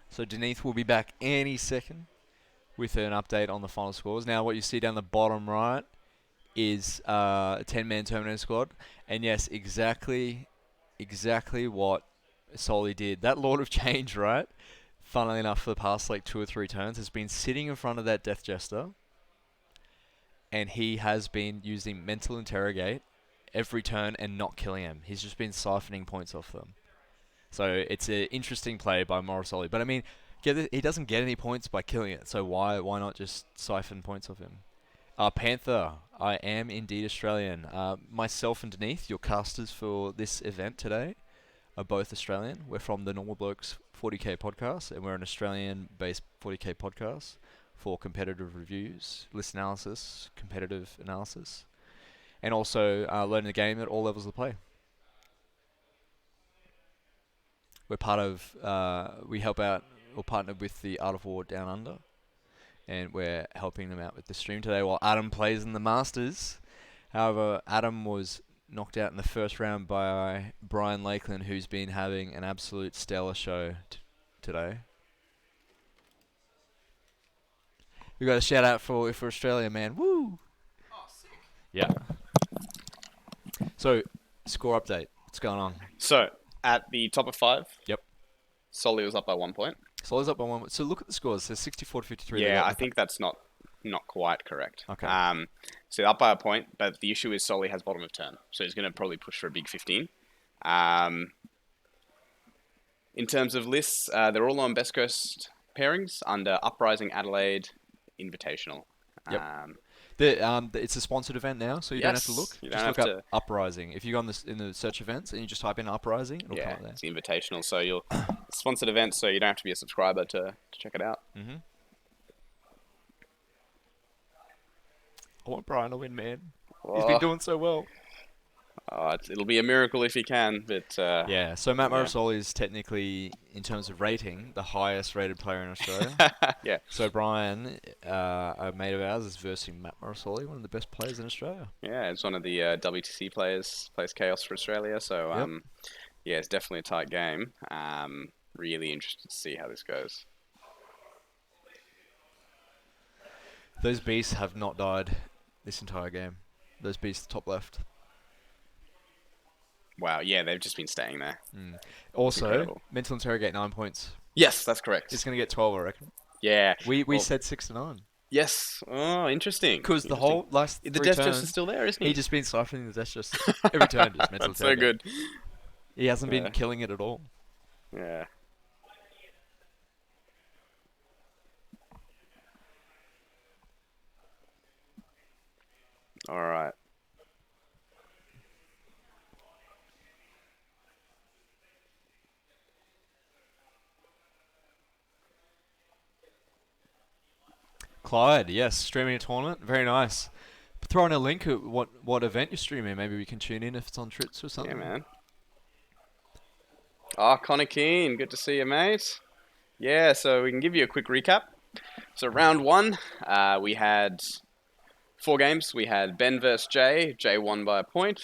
So Denise will be back any second with an update on the final scores. Now what you see down the bottom right is a 10-man Terminator squad. And yes, exactly what Soli did. That Lord of Change, right? Funnily enough, for the past like 2 or 3 turns, has been sitting in front of that Death Jester. And he has been using Mental Interrogate every turn and not killing him. He's just been siphoning points off them. So it's an interesting play by Morrisoli. But I mean, he doesn't get any points by killing it. So why not just siphon points off him? Panther, I am indeed Australian. Myself and Denise, your casters for this event today, are both Australian. We're from the Normal Blokes 40k podcast, and we're an Australian-based 40k podcast for competitive reviews, list analysis, competitive analysis, and also learning the game at all levels of play. We're part of, we help out or partner with the Art of War Down Under, and we're helping them out with the stream today while Adam plays in the Masters. However, Adam was knocked out in the first round by Brian Lakeland, who's been having an absolute stellar show today. We got a shout out for Australia, man. Woo! Oh, sick. Yeah. So, score update. What's going on? So, at the top of 5. Yep. Solly was up by 1 point. Solly's up by 1. So look at the scores. There's 64 to 53. They Yeah, got I the- think that's not quite correct. Okay. So up by a point, but the issue is Solly has bottom of turn, so he's going to probably push for a big 15. In terms of lists, they're all on Best Coast pairings under Uprising Adelaide Invitational. Yep. Um, it's a sponsored event now, so you don't have to Yes, look. you Just don't look have up Uprising. If you go on in the search events and you just type in Uprising, it'll yeah, come up there. it's the Invitational, so you'll sponsored event, so you don't have to be a subscriber to check it out. Mm-hmm. I want Brian to win, man. He's been doing so well. It'll be a miracle if he can, but Yeah, so Matt yeah. Marisol is technically, in terms of rating, the highest rated player in Australia. yeah. So Brian, a mate of ours, is versing Matt Marisoli, one of the best players in Australia. Yeah, it's one of the WTC players, plays Chaos for Australia, so Yep. yeah, it's definitely a tight game. Really interested to see how this goes. Those beasts have not died this entire game. Those beasts top left. Wow, yeah, they've just been staying there. Also, Incredible. mental interrogate 9 points. Yes, that's correct. It's going to get 12, I reckon. Yeah. We Well, said 6 to 9. Yes. Oh, interesting. Because the Interesting. whole last The three Death turns, Justice is still there, isn't he? he just been siphoning the Death Justice. Every turn, just mental That's so interrogate. good. He hasn't been Yeah. killing it at all. Yeah. All right. Clyde, yes, streaming a tournament. Very nice. Throw in a link at what event you're streaming. Maybe we can tune in if it's on Trits or something. Yeah, man. Oh, Connor Keane, good to see you, mate. Yeah, so we can give you a quick recap. So round 1, we had 4 games. We had Ben versus Jay. Jay won by a point.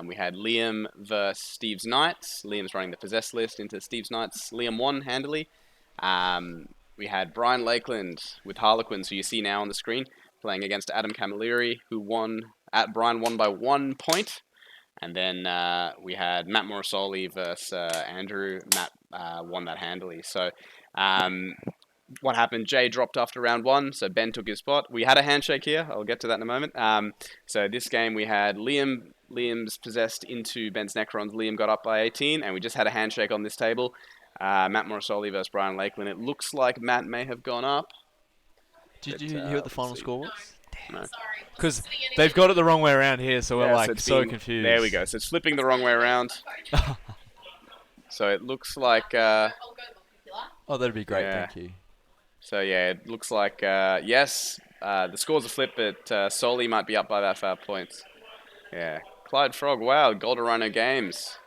We had Liam versus Steve's Knights. Liam's running the possess list into Steve's Knights. Liam won handily. We had Brian Lakeland with Harlequins, who you see now on the screen, playing against Adam Camilleri, who won. Brian won by 1 point. And then we had Matt Morrisoli versus Andrew. Matt won that handily. So what happened? Jay dropped after round 1, so Ben took his spot. We had a handshake here. I'll get to that in a moment. So this game we had Liam's possessed into Ben's Necrons. Liam got up by 18, and we just had a handshake on this table. Matt Morrisoli versus Brian Lakeland. It looks like Matt may have gone up. Did But, you hear what the let's final see. score was? No. Sorry. Because Sitting in they've again. got it the wrong way around here, so we're Yeah, like it's so been- confused. There we go. So it's flipping the wrong way around. So it looks like... I'll go look if you like. Oh, that'd be great. Yeah. Thank you. So yeah, it looks like yes, the scores are flipped, but Soli might be up by about 5 points. Yeah, Clyde Frog, wow, Golden Rhino Games,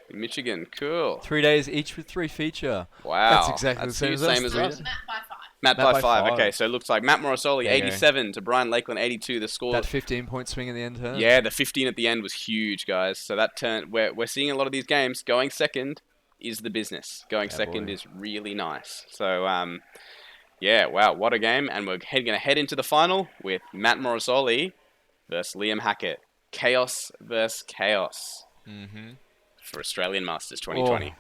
in Michigan, cool. 3 days each with 3 feature. Wow, That's exactly the same you, as us. same as Three us. days. Matt by 5. Matt Matt by by 5. five. Okay, so it looks like Matt Morrisoli There you go. 87 to Brian Lakeland 82. The score. That 15-point swing in the end turn. Yeah, the 15 at the end was huge, guys. So that turn, we're seeing a lot of these games. Going second is the business. Going Yeah, second boy. is really nice. So, yeah, wow, what a game. And we're going to head into the final with Matt Morrisoli versus Liam Hackett. Chaos versus Chaos Mm-hmm. for Australian Masters 2020.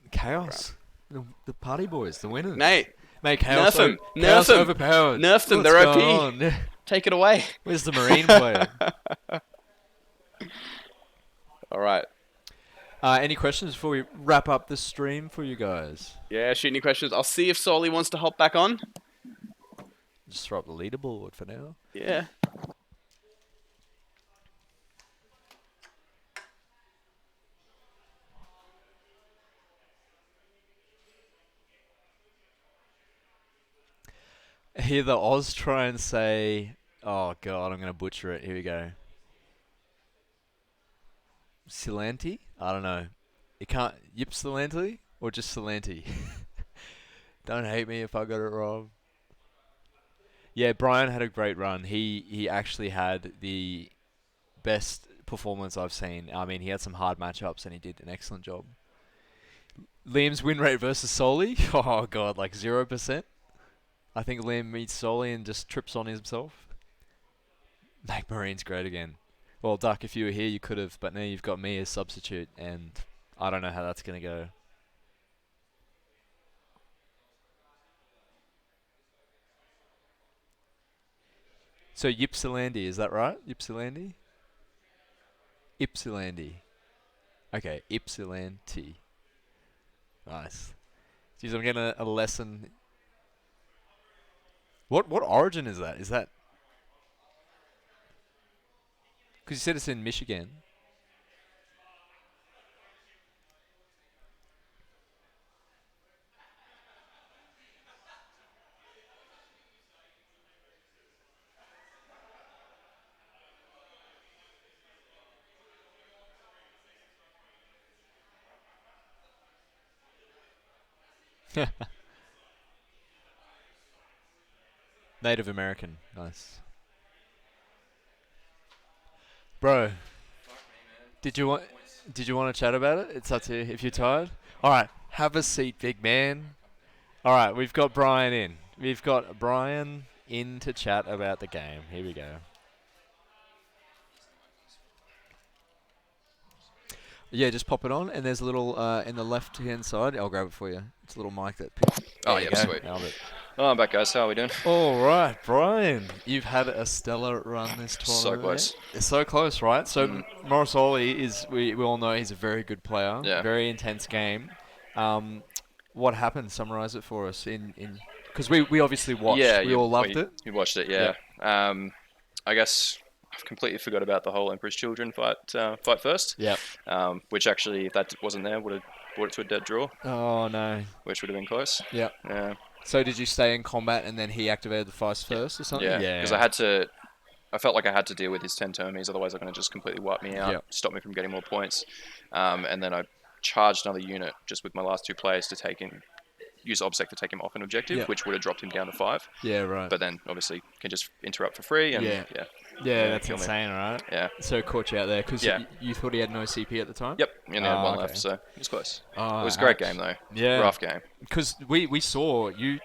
Chaos. The party boys, the winners. Nate, Mate, Chaos, Nerf 'em, Chaos nerf 'em, overpowered. nerf them, What's they're going OP. on? take it away. Where's the Marine player? All right. Any questions before we wrap up the stream for you guys? Yeah, shoot any questions. I'll see if Soli wants to hop back on. Just throw up the leaderboard for now. Yeah. Hear the Oz try and say, oh god, I'm going to butcher it. Here we go. Silanti? I don't know. It can't, Ypsilanti or just Silanti? Don't hate me if I got it wrong. Yeah, Brian had a great run. He actually had the best performance I've seen. I mean, he had some hard matchups and he did an excellent job. Liam's win rate versus Soli? Oh god, like 0%. I think Liam meets Soli and just trips on himself. Mac Marine's great again. Well, Duck, if you were here, you could have, but now you've got me as substitute, and I don't know how that's going to go. So Ypsilanti, is that right? Ypsilanti? Ypsilanti. Okay, Ypsilanti. Nice. Jeez, I'm getting a lesson. What origin is that? Is that... Because you said it's in Michigan. Native American. Nice. Bro, did you want to chat about it? It's up to you if you're tired. All right, have a seat, big man. All right, we've got Brian in. We've got Brian in to chat about the game. Here we go. Yeah, just pop it on, and there's a little in the left-hand side. I'll grab it for you. It's a little mic that. Oh, There you yeah, go. sweet. Nailed it. Oh, I'm back, guys. How are we doing? All right, Brian. You've had a stellar run this tournament. close. It's so close, right? So Morrisoli is, we all know he's a very good player. Yeah. Very intense game. What happened? Summarize it for us. Because we obviously watched. Yeah, we all loved it. You watched it, yeah. I guess I've completely forgot about the whole Emperor's Children fight first. Yep. Which actually, if that wasn't there, would have brought it to a dead draw, Oh no. which would have been close. Yep. Yeah. So did you stay in combat and then he activated the Feist first or something? Yeah. Because I felt like I had to deal with his 10 Termies, otherwise they're going to just completely wipe me out, Yep. stop me from getting more points. And then I charged another unit just with my last two players to use Obsec to take him off an objective, Yep. which would have dropped him down to 5. Yeah, right. But then obviously can just interrupt for free and Yeah. yeah. yeah, that's kill me. insane, right? Yeah. So it caught you out there because Yeah. you thought he had no CP at the time? Yep, and he had Oh, one okay. left, so it was close. Oh, It was a great ouch. game though. Yeah. Rough game. Because we saw you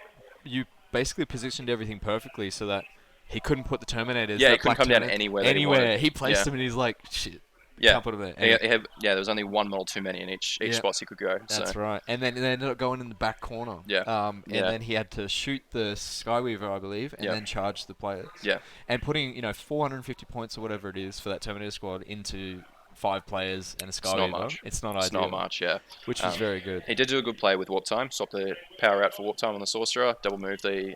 basically positioned everything perfectly so that he couldn't put the Terminators. Yeah, that he couldn't black come down Terminator- anywhere that he Anywhere. wanted. He placed Yeah. them and he's like, shit, Yeah. can't put him there. There was only one model too many in each Yeah. spots he could go. That's so right. And then they ended up going in the back corner. Yeah. And Yeah. then he had to shoot the Skyweaver, I believe, and Yeah. then charge the players. Yeah. And putting, 450 points or whatever it is for that Terminator squad into 5 players and a Skyweaver. not much. It's not it's ideal. not much, yeah. Which was very good. He did do a good play with warp time. Swap the power out for warp time on the sorcerer. Double move the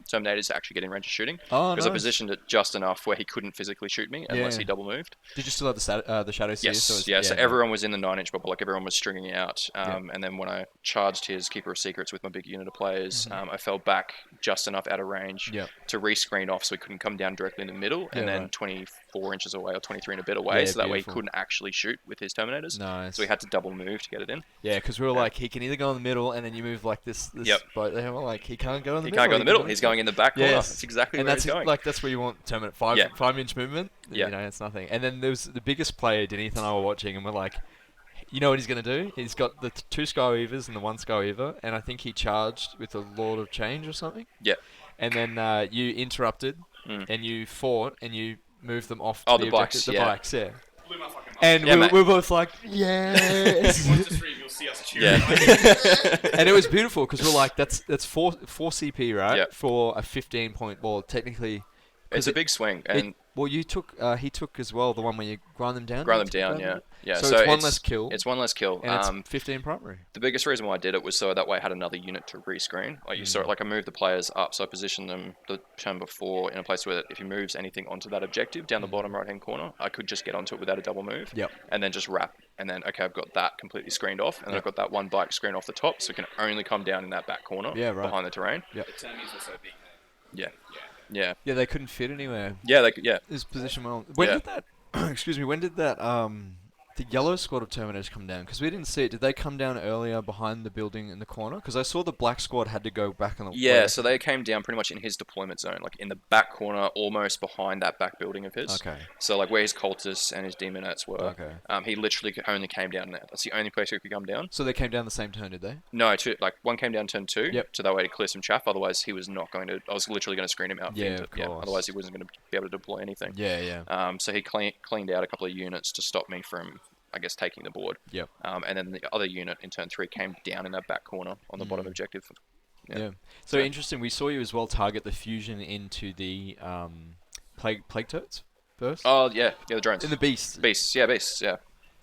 Terminators to actually get in range of shooting. Oh, Because I nice. positioned it just enough where he couldn't physically shoot me unless Yeah. he double moved. Did you still have the Shadow Seer? Yes, So it's- yeah. So no. everyone was in the 9-inch bubble, like everyone was stringing out. And then when I charged his Keeper of Secrets with my big unit of players, I fell back just enough out of range Mm-hmm. Yep. to re-screen off so he couldn't come down directly in the middle, and Yeah, then right. 24 inches away or 23 and a bit away, Yeah, so that way he beautiful. couldn't actually shoot with his Terminators. Nice. So he had to double move to get it in. Yeah, because we were like, he can either go in the middle and then you move like this Yep. boat there. We're like, he can't go in the He middle. can't go in the middle. He's going in the back corner. Yes. That's exactly And where that's he's going. like that's where you want Terminate 5 Yeah. 5-inch movement. Yeah. It's nothing. And then there was the biggest player, Denise and I were watching, and we're like, you know what he's gonna do? He's got the 2 Skyweavers and the 1 Skyweaver, and I think he charged with the Lord of Change or something. Yeah. And then you interrupted, and you fought, and you moved them off. Oh, to the objective- bikes, The yeah. bikes, yeah. Blew my fucking mind. And Yeah, we mate. were both like, yes. Once the stream, you'll see us cheering. Yeah. And it was beautiful because we're like, that's 4 CP, right? Yeah. For a 15-point ball, technically. It's a big swing, and Well, he took as well the one where you grind them down. grind them didn't you? down, Grind yeah. them Yeah. So it's one less kill. It's one less kill. and it's 15 primary. The biggest reason why I did it was so that way I had another unit to rescreen. Like you saw it, like I moved the players up, so I positioned them the turn before in a place where if he moves anything onto that objective down the bottom right hand corner, I could just get onto it without a double move. Yep. And then just wrap. And then, okay, I've got that completely screened off, and then Yep. I've got that one bike screened off the top, so it can only come down in that back corner Yeah, right. behind the terrain. The Termies were so big. Yeah. Yeah. Yeah, they couldn't fit anywhere. Yeah, yeah. His position well. When Yeah. did that? Excuse me. When did that the yellow squad of Terminators come down? Because we didn't see it. Did they come down earlier behind the building in the corner? Because I saw the black squad had to go back on the Yeah, so they came down pretty much in his deployment zone, like in the back corner, almost behind that back building of his. Okay. So like where his cultists and his demonettes were. Okay. He literally only came down there. That's the only place he could come down. So they came down the same turn, did they? No, one came down turn 2. Yep. So that way to clear some chaff. Otherwise, he was not going to. I was literally going to screen him out. for him Yeah, to- of course. Otherwise, he wasn't going to be able to deploy anything. Yeah, yeah. So he cleaned out a couple of units to stop me from, I guess, taking the board. Yep. And then the other unit in turn 3 came down in that back corner on the bottom objective. Yeah. Yeah. So So- interesting. We saw you as well target the fusion into the plague toads first. Oh yeah, the drones. In the beast. Beasts, yeah.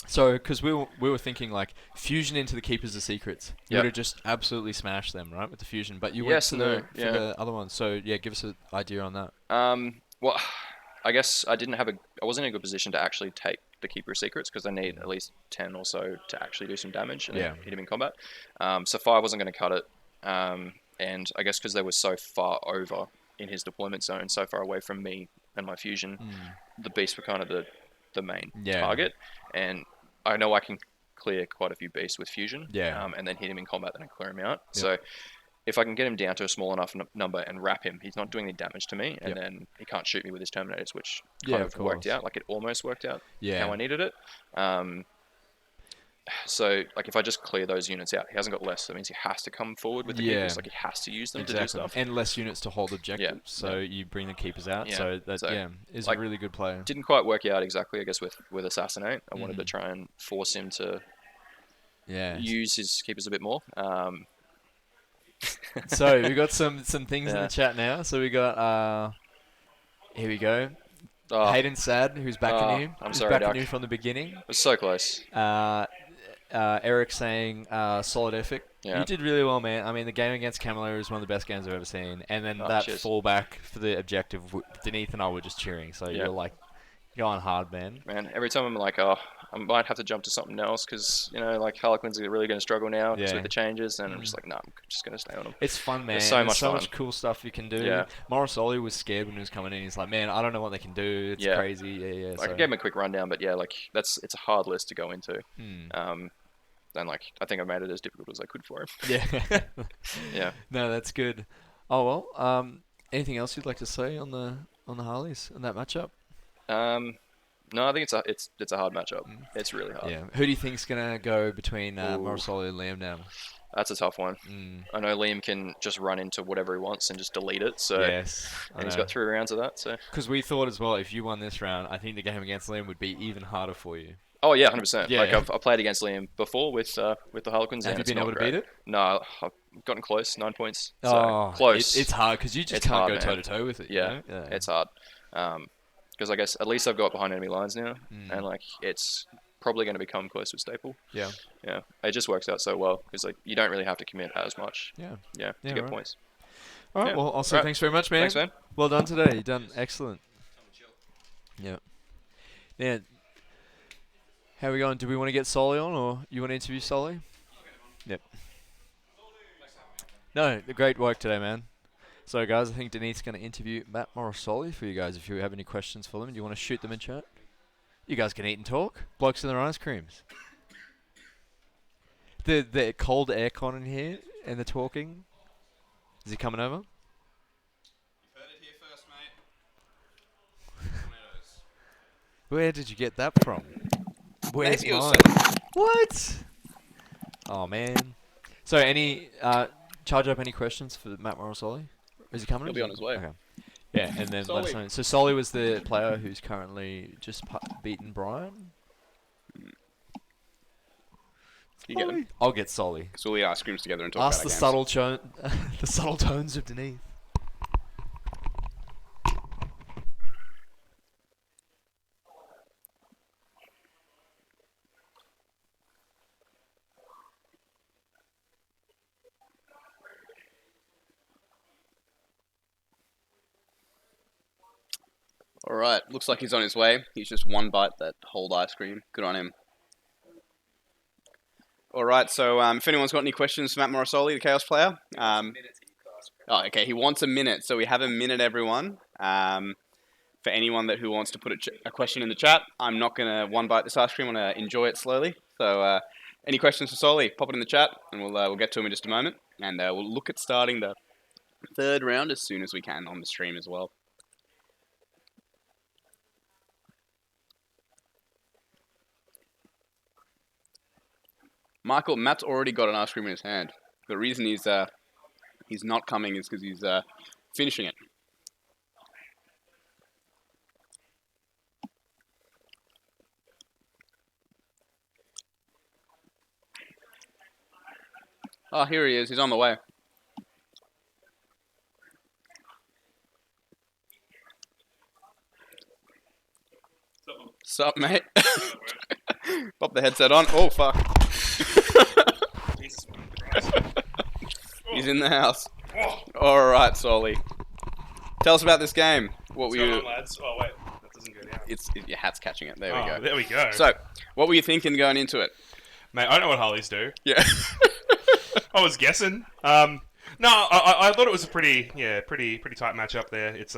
So, because we were thinking like fusion into the Keepers of Secrets, you Yep. would have just absolutely smashed them, right, with the fusion. But you Yes went and for, no, for yeah. the other one. So yeah, give us an idea on that. Well, I guess I wasn't in a good position to actually take the Keeper of Secrets because I need at least 10 or so to actually do some damage and Yeah. hit him in combat. So 5 wasn't going to cut it. And I guess because they were so far over in his deployment zone, so far away from me and my fusion, the beasts were kind of the main Yeah. target. And I know I can clear quite a few beasts with fusion. Yeah. And then hit him in combat, then I clear him out. Yep. So if I can get him down to a small enough number and wrap him, he's not doing any damage to me, and Yep. then he can't shoot me with his Terminators, which Yeah, kind of of worked course. out. Like it almost worked out Yeah. how I needed it. So like if I just clear those units out, he hasn't got less. So that means he has to come forward with the Yeah. keepers. Like he has to use them to do Exactly. stuff. And less units to hold objectives. So you bring the Keepers out. Yeah. So that So, is like, a really good player. Didn't quite work out exactly, I guess, with Assassinate. I wanted to Mhm. try and force him to Yeah. use his keepers a bit more. So we got some things in Yeah. the chat now. So we got here we go. Oh, Hayden Sad, who's backing Oh, you. I'm who's sorry, backing Doc. you from the beginning. it was so close. Eric saying solid effort. Yeah. You did really well, man. I mean, the game against Camelo is one of the best games I've ever seen. And then Oh, that cheers. fallback for the objective, Denise and I were just cheering. So Yeah. you're like going hard, man. Man, every time I'm like, oh, I might have to jump to something else because, like, Harlequins are really going to struggle now 'cause Yeah. with the changes. And I'm just like, no, I'm just going to stay on them. It's fun, man. so There's much so fun. much cool stuff you can do. Yeah. Morrisoli was scared when he was coming in. He's like, man, I don't know what they can do. It's Yeah. crazy. Yeah. Like, I gave him a quick rundown, but yeah, like, it's a hard list to go into. Hmm. And, like, I think I made it as difficult as I could for him. Yeah. Yeah. No, that's good. Oh well. Anything else you'd like to say on the Harleys and that matchup? No, I think it's a hard matchup. It's really hard. Yeah. Who do you think's gonna go between Ooh. Morrisoli and Liam now? That's a tough one. Mm. I know Liam can just run into whatever he wants and just delete it. So Yes. and he's got 3 rounds of that. So Because we thought as well, if you won this round, I think the game against Liam would be even harder for you. oh yeah, 100%. Yeah, Like yeah. I've played against Liam before with the Harlequins. Have and you it's been not able to great. beat it? No, I've gotten close, 9 points. So Oh, close. It's hard because you just It's can't hard, go man. toe to toe with it. you Yeah, know? it's hard. Because I guess at least I've got behind enemy lines now, and like it's probably going to become close with Staple. Yeah. Yeah, it just works out so well because like you don't really have to commit as much. Yeah. Yeah, to Yeah, get right. points. All right. Yeah. Well, I'll say Right. thanks very much, man. Thanks, man. Well done today. You've done excellent. Yeah. Now, how are we going? Do we want to get Solly on, or you want to interview Solly? Yep. No, great work today, man. So, guys, I think Denise is going to interview Matt Morrisoli for you guys. If you have any questions for them, do you want to shoot them in chat? You guys can eat and talk. Blokes and their ice creams. The cold aircon in here and the talking. Is he coming over? Where did you get that from? Where's Maybe it was mine? What? Oh man. So any charge up any questions for Matt Morrisoli? Is he coming? He'll be on his way. Okay. Yeah, and then let us Solly. know. So Solly was the player who's currently just beaten Brian. You get him. I'll get Solly. So we'll eat ice creams together and talk Ask about the our games. the subtle tones of Denise. All right, looks like he's on his way. He's just one bite that whole ice cream. Good on him. All right, so if anyone's got any questions for Matt Morrisoli, the Chaos player. Oh, okay, he wants a minute, so we have a minute, everyone. For anyone who wants to put a question in the chat, I'm not going to one bite this ice cream. I'm going to enjoy it slowly. So any questions for Soli, pop it in the chat, and we'll get to them in just a moment. And we'll look at starting the third round as soon as we can on the stream as well. Michael, Matt's already got an ice cream in his hand. The reason he's not coming is because he's finishing it. Oh, here he is. He's on the way. Sup, mate? Pop the headset on. Oh, fuck. He's in the house. All right, Soli. Tell us about this game. What were you? Lads? Oh wait, that doesn't go down. Your hat's catching it. There we go. There we go. So, what were you thinking going into it? Mate, I know what Harleys do. Yeah. I was guessing. No, I thought it was a pretty tight matchup there. It's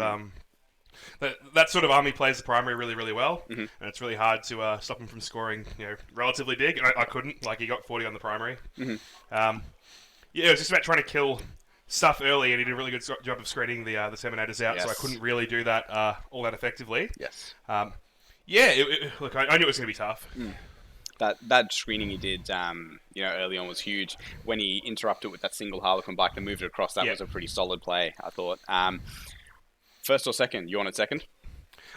that sort of army plays the primary really, really well, and it's really hard to stop him from scoring, relatively big. And I couldn't. Like, he got 40 on the primary. It was just about trying to kill stuff early, and he did a really good job of screening the Terminators out. Yes. So I couldn't really do that all that effectively. Yes. Look, I knew it was going to be tough. That screening he did, early on was huge. When he interrupted with that single Harlequin bike and moved it across, that was a pretty solid play, I thought. First or second? You wanted second?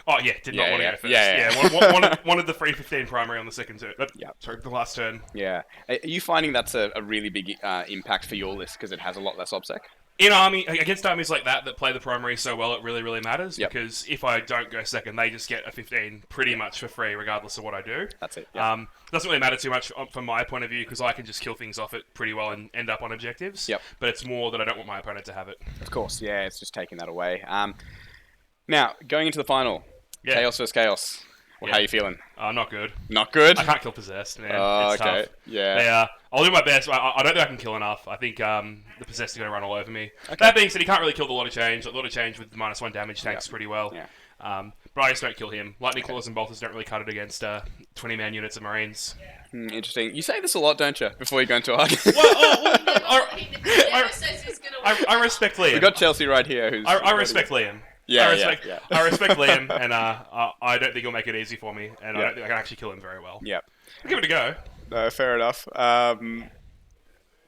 Oh, yeah, did not want to go first. Yeah. Wanted the free 15 primary on the second turn. Sorry, the last turn. Yeah. Are you finding that's a really big impact for your list because it has a lot less OBSEC? In army, against armies like that play the primary so well, it really, really matters. Yep. Because if I don't go second, they just get a 15 pretty much for free, regardless of what I do. That's it. Yep. Doesn't really matter too much from my point of view, because I can just kill things off it pretty well and end up on objectives. Yep. But it's more that I don't want my opponent to have it. Of course, yeah, it's just taking that away. Now, going into the final, Yeah. Chaos vs. Chaos. Well, How are you feeling? Not good. Not good? I can't kill Possessed, man. It's okay. tough. Yeah. I'll do my best. I don't think I can kill enough. I think the Possessed are going to run all over me. That being said, he can't really kill the Lot of Change. The Lot of Change with the -1 damage tanks pretty well. Yeah. But I just don't kill him. Lightning Claws and Bolters don't really cut it against 20-man units of Marines. Interesting. You say this a lot, don't you? Before you go into argue. I respect Liam. We got Chelsea right here. Who's I respect Liam. Yeah, I respect Liam, and I don't think he'll make it easy for me, and I don't think I can actually kill him very well. Yeah. I'll give it a go. No, fair enough.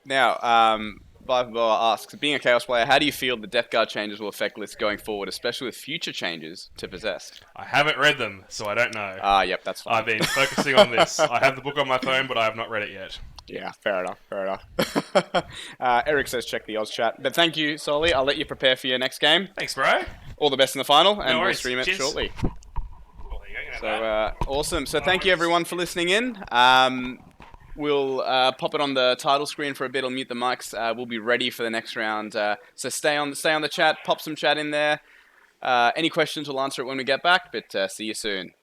Now, Bible asks, being a Chaos player, how do you feel the Death Guard changes will affect lists going forward, especially with future changes to Possessed? I haven't read them, so I don't know. Yep, that's fine. I've been focusing on this. I have the book on my phone, but I have not read it yet. Yeah, fair enough. Eric says check the Oz chat. But thank you, Soli. I'll let you prepare for your next game. Thanks, bro. All the best in the final, and No we'll worries. stream it Cheers. shortly. Well, there you go. So, awesome. So thank you, everyone, for listening in. We'll pop it on the title screen for a bit. I'll mute the mics. We'll be ready for the next round. So stay on the chat. Pop some chat in there. Any questions, we'll answer it when we get back. But see you soon.